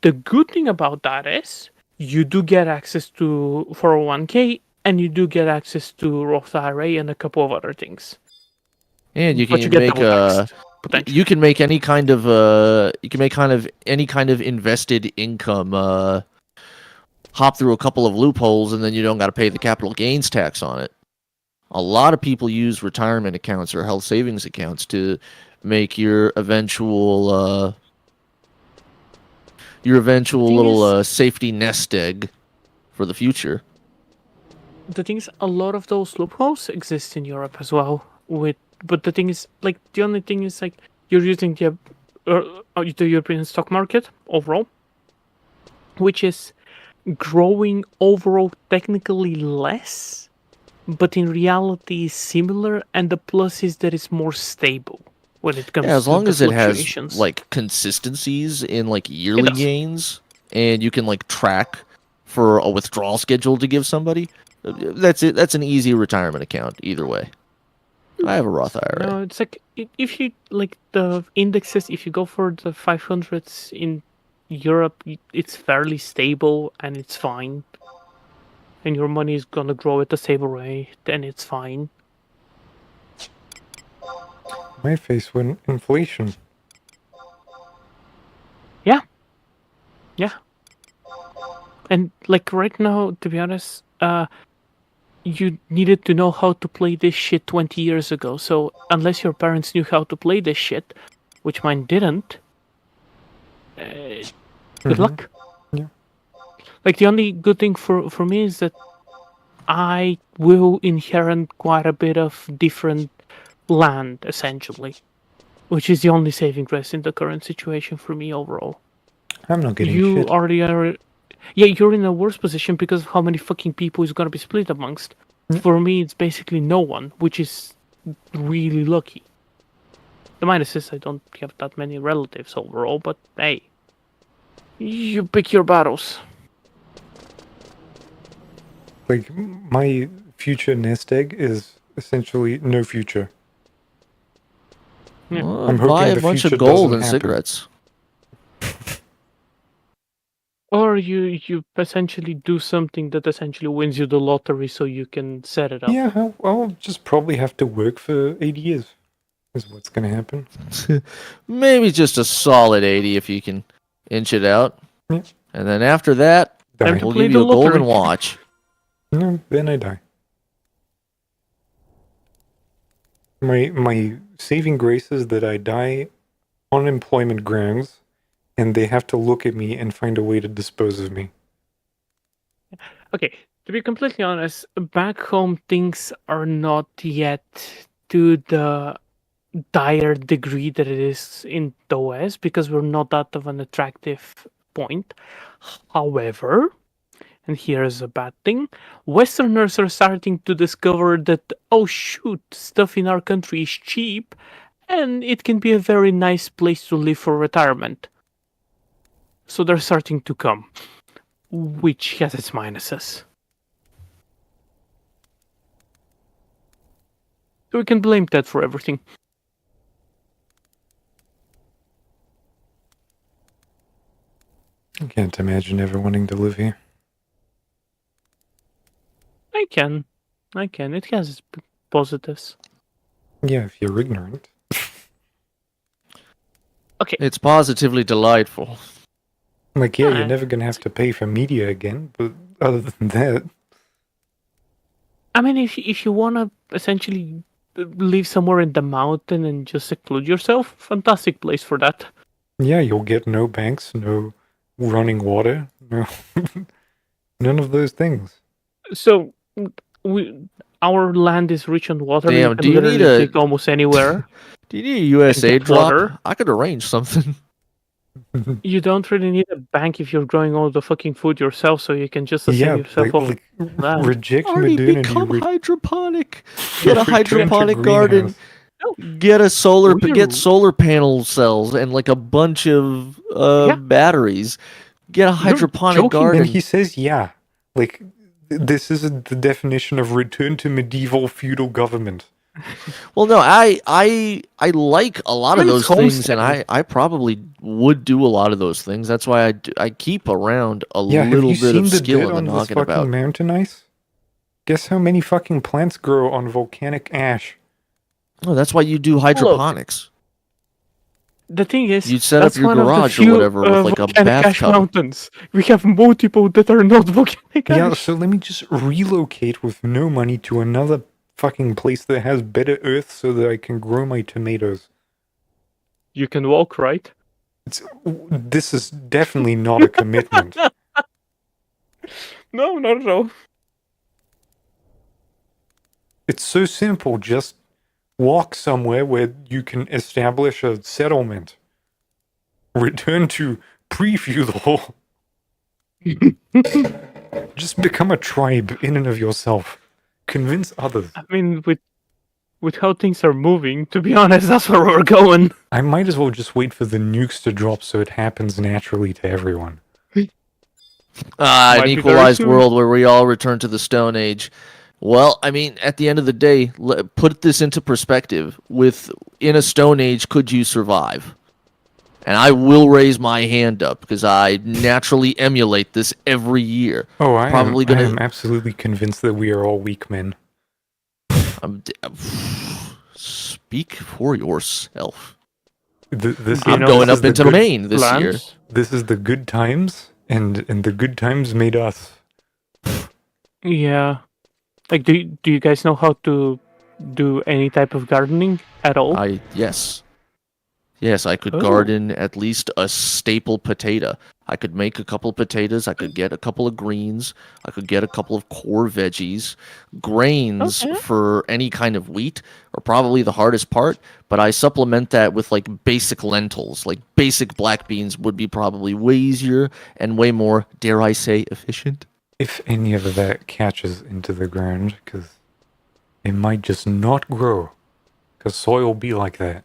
the good thing about that is you do get access to 401k and you do get access to Roth IRA and a couple of other things. And you But can you get make double taxed, potentially. you can make any kind of any kind of invested income hop through a couple of loopholes, and then you don't got to pay the capital gains tax on it. A lot of people use retirement accounts or health savings accounts to make your eventual little safety nest egg for the future. The thing is, a lot of those loopholes exist in Europe as well. But the thing is, like, the only thing is, like, you're using the European stock market overall, which is growing overall technically less, but in reality is similar. And the plus is that it's more stable when it comes As to long the as it has fluctuations. like consistencies in like yearly does. gains, and you can like track for a withdrawal schedule to give somebody, that's it. That's an easy retirement account either way. I have a Roth IRA. No, it's like if you like the indexes, if you go for the 500s in Europe, it's fairly stable and it's fine. And your money is gonna grow at a stable rate, and it's fine. My face went inflation. Yeah. And like right now, to be honest, you needed to know how to play this shit 20 years ago. So unless your parents knew how to play this shit, which mine didn't, good luck. Yeah. Like the only good thing for me is that I will inherit quite a bit of different land, essentially, which is the only saving grace in the current situation for me overall. I'm not getting You shit. already are. Yeah, you're in a worse position because of how many fucking people is gonna be split amongst. For me, it's basically no one, which is really lucky. The minus is I don't have that many relatives overall, but hey, you pick your battles. Like, my future nest egg is essentially no future. Yeah. Well, I'm hoping buy a the bunch of future gold doesn't and happen. cigarettes. Or you essentially do something that essentially wins you the lottery so you can set it up. Yeah, I'll just probably have to work for 80 years. Is what's gonna happen. Maybe just a solid 80 if you can inch it out. Yeah. And then after that, Time Die. to we'll play give you a the golden lottery. watch. No, then I die. My saving grace is that I die on employment grounds, and they have to look at me and find a way to dispose of me. Okay, to be completely honest, back home things are not yet to the dire degree that it is in the West because we're not that of an attractive point. However, and here's a bad thing, Westerners are starting to discover that, oh shoot, stuff in our country is cheap and it can be a very nice place to live for retirement. So they're starting to come, which has its minuses. So we can blame Ted for everything. I can't imagine ever wanting to live here. I can. It has its positives. Yeah, if you're ignorant. Okay. It's positively delightful. Like, yeah, you're Alright. never gonna have to pay for media again, but other than that, I mean, if you want to essentially live somewhere in the mountain and just seclude yourself, fantastic place for that. yeah, you'll get no banks, no running water, no none of those things. So our land is rich on water. Damn, you can do you need literally a- dig almost anywhere. Do you need a USA get drop? water. I could arrange something. You don't really need a bank if you're growing all the fucking food yourself, so you can just sustain Yeah, yourself off land. reject Already modernity. become hydroponic. Get a return to hydroponic garden. greenhouse. Get a solar. We're- Get solar panel cells and like a bunch of Yeah. batteries. Get a hydroponic joking, garden. And he says, yeah. Like, this isn't the definition of return to medieval feudal government. Well, no, I like a lot of Even those things, and homesteading. I probably would do a lot of those things. That's why I keep around a Yeah, have little you bit seen of the skill dirt in on the this knocking fucking about. mountain ice? Guess how many fucking plants grow on volcanic ash? Oh, that's why you do hydroponics. The thing is, You'd set up that's your one of the garage or few, whatever with, like, a volcanic ash bathtub. mountains. We have multiple that are not volcanic Yeah, ash. so let me just relocate with no money to another fucking place that has better earth so that I can grow my tomatoes. You can walk, right? This is definitely not a commitment. No, not at all. It's so simple, just walk somewhere where you can establish a settlement. Return to pre-feudal. Just become a tribe in and of yourself. Convince others. I mean, with how things are moving, to be honest, that's where we're going. I might as well just wait for the nukes to drop so it happens naturally to everyone. An Might be very equalized soon. world where we all return to the Stone Age. Well, I mean, at the end of the day, put this into perspective. In a Stone Age, could you survive? And I will raise my hand up because I naturally emulate this every year. Oh, I Probably am gonna- absolutely convinced that we are all weak men. Speak for yourself. This I'm know, going this is up the into good- Maine this year. Plans? This is the good times, and the good times made us. Yeah. Like, do you guys know how to do any type of gardening at all? Yes, I could Oh. garden at least a staple potato. I could make a couple of potatoes. I could get a couple of greens. I could get a couple of core veggies. Grains Okay. for any kind of wheat are probably the hardest part, but I supplement that with like basic lentils. Like basic black beans would be probably way easier and way more, dare I say, efficient. If any of that catches into the ground, because it might just not grow, because soil be like that.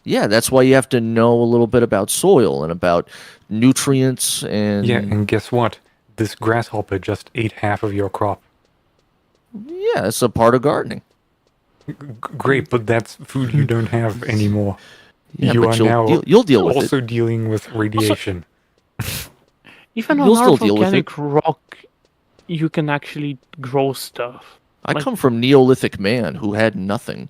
Yeah, that's why you have to know a little bit about soil and about nutrients and Yeah, and guess what? This grasshopper just ate half of your crop. yeah, it's a part of gardening. Great, but that's food you don't have anymore. Yeah, You but are now you'll deal with it. also dealing with radiation. Even You'll on our still deal with volcanic rock, you can actually grow stuff. I like- come from Neolithic man who had nothing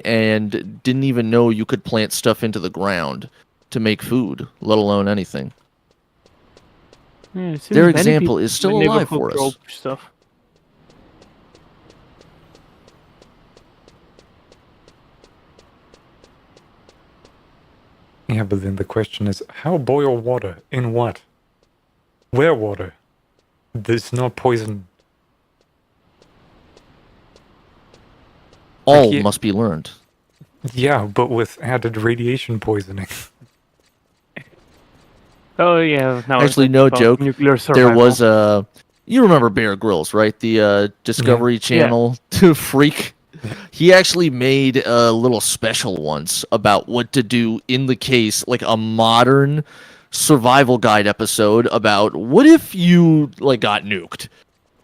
and didn't even know you could plant stuff into the ground to make food, let alone anything. Yeah, it seems Their many example people is still in the alive neighborhood for us. grow Stuff. Yeah, but then the question is, how boil water? In what? Where water? There's no poison. All yeah. must be learned. Yeah, but with added radiation poisoning. Oh yeah. Now Actually, it's no about joke. Nuclear There survival. was a you remember Bear Grylls, right? The Discovery Channel freak. He actually made a little special once about what to do in the case, like a modern survival guide episode about what if you like got nuked.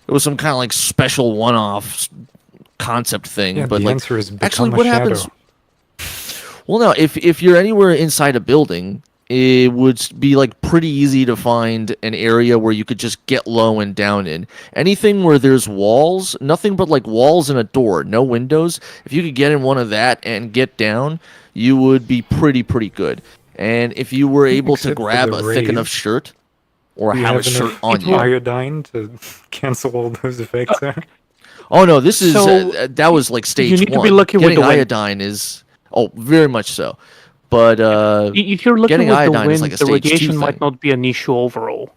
It was some kind of like special one-off concept thing, Yeah, but the like answer is become actually a what shadow. happens. Well, no, if you're anywhere inside a building, it would be like pretty easy to find an area where you could just get low and down in. Anything where there's walls, nothing but like walls and a door, no windows. If you could get in one of that and get down, you would be pretty good. And if you were able to Except for grab the a thick enough rays. shirt or You have a have shirt enough on you. iodine to cancel all those effects out. Oh no, this is So, that was like stage you need to one. be lucky with Getting the wind. iodine is very much so. But If you're looking getting with the iodine is wind, like a the stage 2 radiation might thing. not be an issue overall.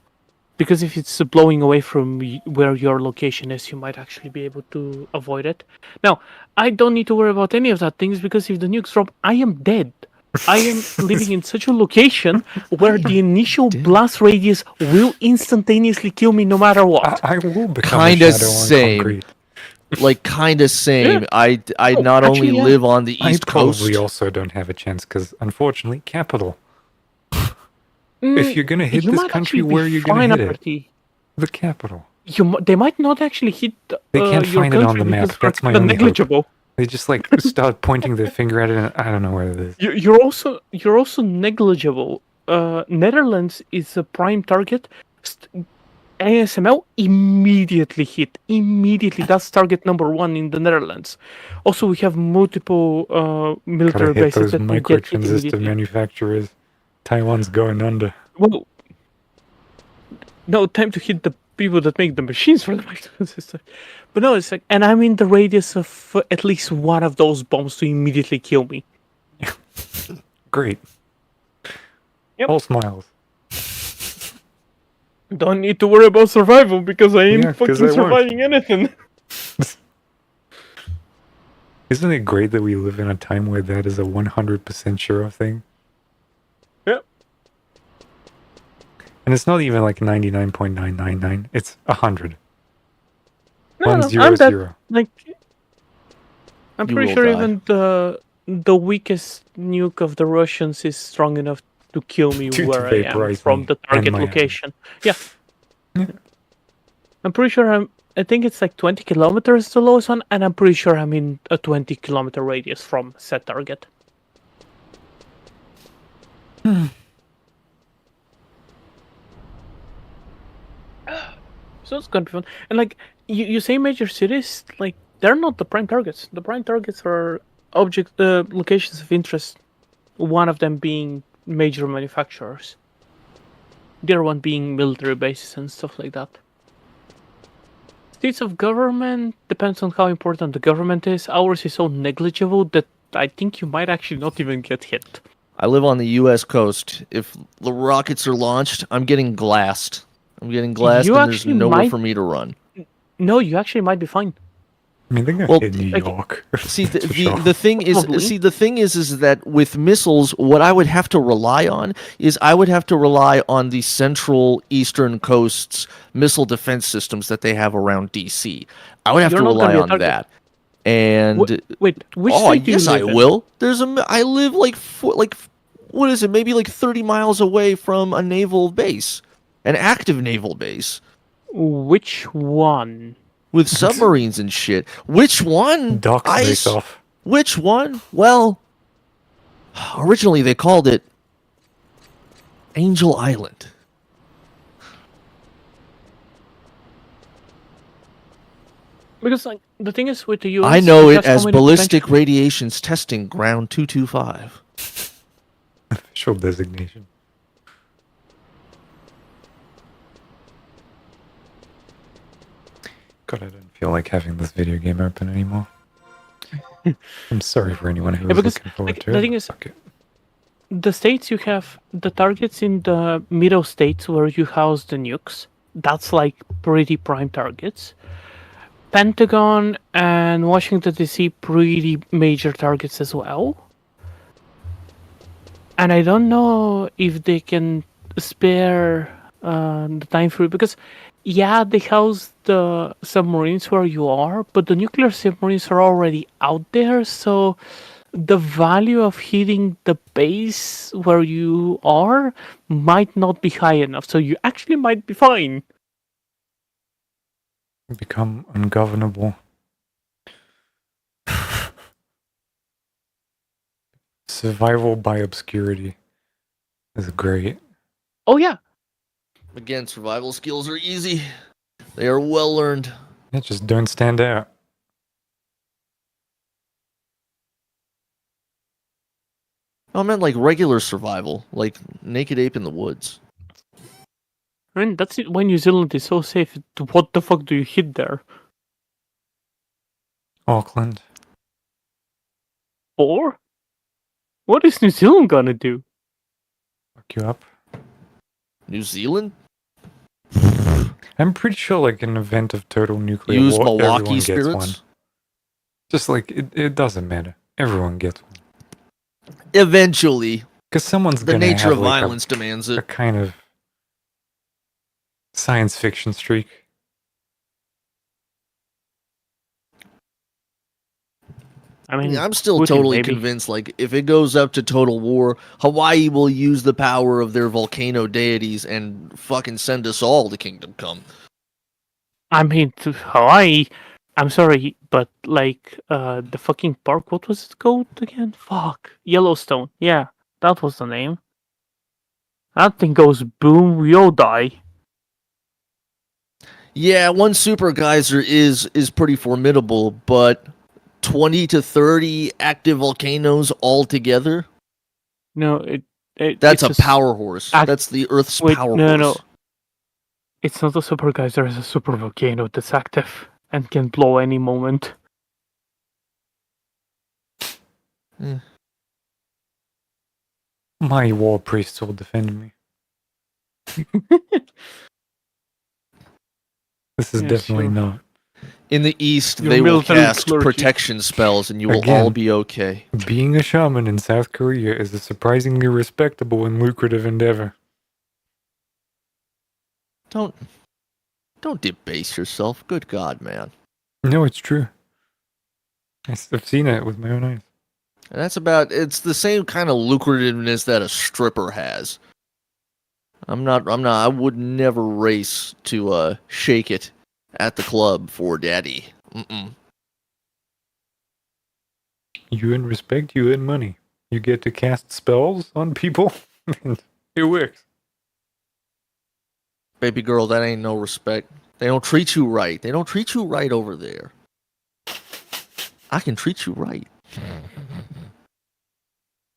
Because if it's blowing away from where your location is, you might actually be able to avoid it. Now, I don't need to worry about any of that things because if the nukes drop, I am dead. I am living in such a location where the initial blast radius will instantaneously kill me no matter what. I will become Kinda a shadow on same. concrete. Like kinda same. Yeah. I Oh, not actually, only yeah. live on the I East Coast. probably also don't have a chance because, unfortunately, capital. If you're gonna hit You this might country, actually be where are you gonna fine, hit it? Arty. The capital. They might not actually hit They can't your find it on country the map. because we're That's my kinda only hope. negligible. They just like start pointing their finger at it, and I don't know where it is. You're also negligible. Netherlands is a prime target. ASML immediately hit. Immediately, that's target number 1 in the Netherlands. Also, we have multiple military Gotta hit bases those that will get hit microtransistor immediately. manufacturers. Taiwan's going under. Well, no time to hit the people that make the machines for the microtransistor. But no, it's like, and I'm in the radius of at least one of those bombs to immediately kill me. Great. Yep. All smiles. Don't need to worry about survival because I ain't Yeah, 'cause fucking I won't. surviving anything. Isn't it great that we live in a time where that is a 100% sure thing? Yep. And it's not even like 99.999. It's 100. No, 100. I'm that, like, I'm You pretty will sure die. even the weakest nuke of the Russians is strong enough to kill me To where I am vaporize from me the and target my location. Yeah. Yeah. I'm pretty sure I think it's like 20 kilometers the lowest one, and I'm pretty sure I'm in a 20-kilometer radius from set target. So it's gonna be fun. And like you say, major cities, like they're not the prime targets. The prime targets are locations of interest. One of them being major manufacturers. The other one being military bases and stuff like that. States of government depends on how important the government is. Ours is so negligible that I think you might actually not even get hit. I live on the U.S. coast. If the rockets are launched, I'm getting glassed. I'm getting glassed, You and there's actually nowhere might- for me to run. No, you actually might be fine. I mean, they got Well, hit in New like, York. See, That's for sure. the thing is, Probably. is that with missiles, what I would have to rely on is I would have to rely on the central eastern coast's missile defense systems that they have around DC. I would have You're to not gonna rely be a on target. that. And Wait, which oh, state do you yes, I live in? will. I live like what is it? Maybe like 30 miles away from a naval base, an active naval base Which one? with submarines and shit. Which one? Docks face off. Which one? Well, originally they called it Angel Island. Because like the thing is with the US, I know it it has so as many Ballistic Radiations Testing Ground 225. Official designation. God, I don't feel like having this video game open anymore. I'm sorry for anyone who was because, looking forward like, to the it. thing is- Fuck it. The states you have the targets in the middle states where you house the nukes. That's like pretty prime targets. Pentagon and Washington DC pretty major targets as well. And I don't know if they can spare the time for it because, yeah, they house the submarines where you are, but the nuclear submarines are already out there, so the value of hitting the base where you are might not be high enough. So you actually might be fine. Become ungovernable. Survival by obscurity is great. Oh yeah, Again, survival skills are easy. They are well learned. Yeah, just don't stand out. I meant like regular survival, like naked ape in the woods. I mean that's it. Why New Zealand is so safe. What the fuck do you hit there? Auckland. Or what is New Zealand gonna do? Fuck you up. New Zealand? I'm pretty sure, like, in event of total nuclear Use war, Milwaukee everyone gets one. spirits. Just like, it doesn't matter. Everyone gets one. Eventually, Because someone's the gonna nature have, of like, violence demands a it. kind of science fiction streak. I mean, I'm still Putin, totally maybe. convinced, like, if it goes up to total war, Hawaii will use the power of their volcano deities and fucking send us all to Kingdom Come. I mean, to Hawaii. I'm sorry, but like the fucking park. What was it called again? Fuck, Yellowstone. Yeah, that was the name. That thing goes boom, we all die. Yeah, one super geyser is pretty formidable, but 20 to 30 active volcanoes all together? No, That's it's a power horse. That's the Earth's power horse. No. It's not a super geyser. It's a super volcano that's active and can blow any moment. My war priests will defend me. This is Yes, definitely sure. not. In the east, Your they will military cast clergy. protection spells and you will Again. all be okay. Being a shaman in South Korea is a surprisingly respectable and lucrative endeavor. Don't debase yourself. Good God, man. No, it's true. I've seen it with my own eyes. And it's the same kind of lucrativeness that a stripper has. I would never race to shake it at the club for daddy. Mm-mm. You earn respect, you earn money. You get to cast spells on people, and it works. Baby girl, that ain't no respect. They don't treat you right. They don't treat you right over there. I can treat you right.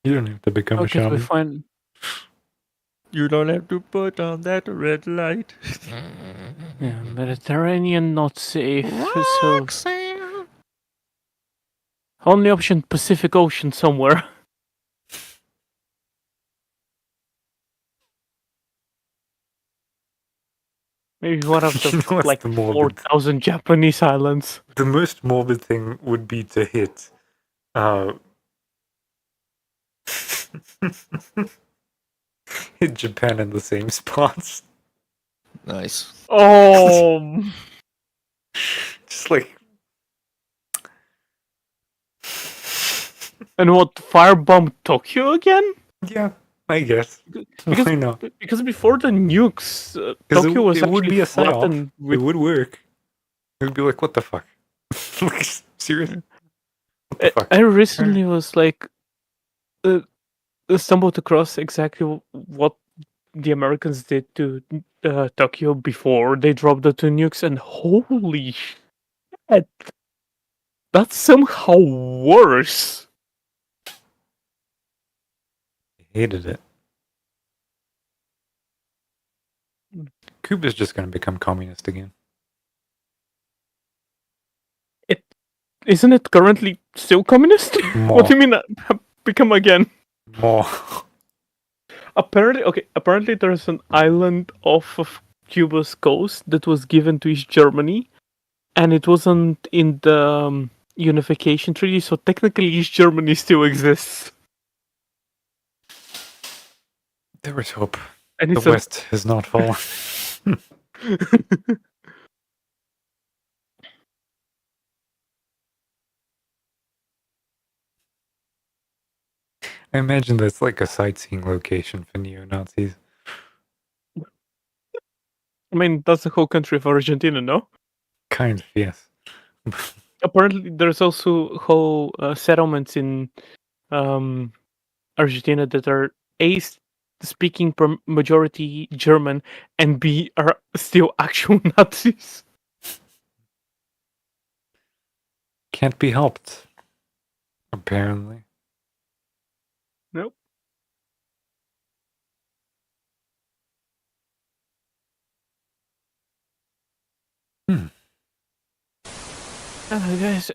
You don't have to become a Okay, we shaman. find. You don't have to put on that red light. Yeah, Mediterranean not safe. So Roxanne. only option Pacific Ocean somewhere. Maybe one of You know the what's like the morbid- 4,000 Japanese islands. The most morbid thing would be to hit hit Japan in the same spots. Nice. Oh, Just like and what? Firebomb Tokyo again? yeah, I guess. Because Why not? because before the nukes, 'Cause Tokyo was it would actually be a psyop. flattened It with. would work. It would be like, what the fuck? Like, seriously? What the fuck? I recently was like, stumbled across exactly what the Americans did to Tokyo before they dropped the two nukes, and holy shit, that's somehow worse. I hated it. Cuba's just gonna become communist again. Isn't it currently still communist? What do you mean become again? More. Apparently there's an island off of Cuba's coast that was given to East Germany, and it wasn't in the unification treaty, so technically East Germany still exists. There is hope. And The it's West has not fallen. I imagine that's like a sightseeing location for neo-Nazis. I mean, that's the whole country of Argentina, no? Kind of, yes. Apparently, there's also whole settlements in Argentina that are A, speaking majority German, and B, are still actual Nazis. Can't be helped. Apparently. Nope. Guys,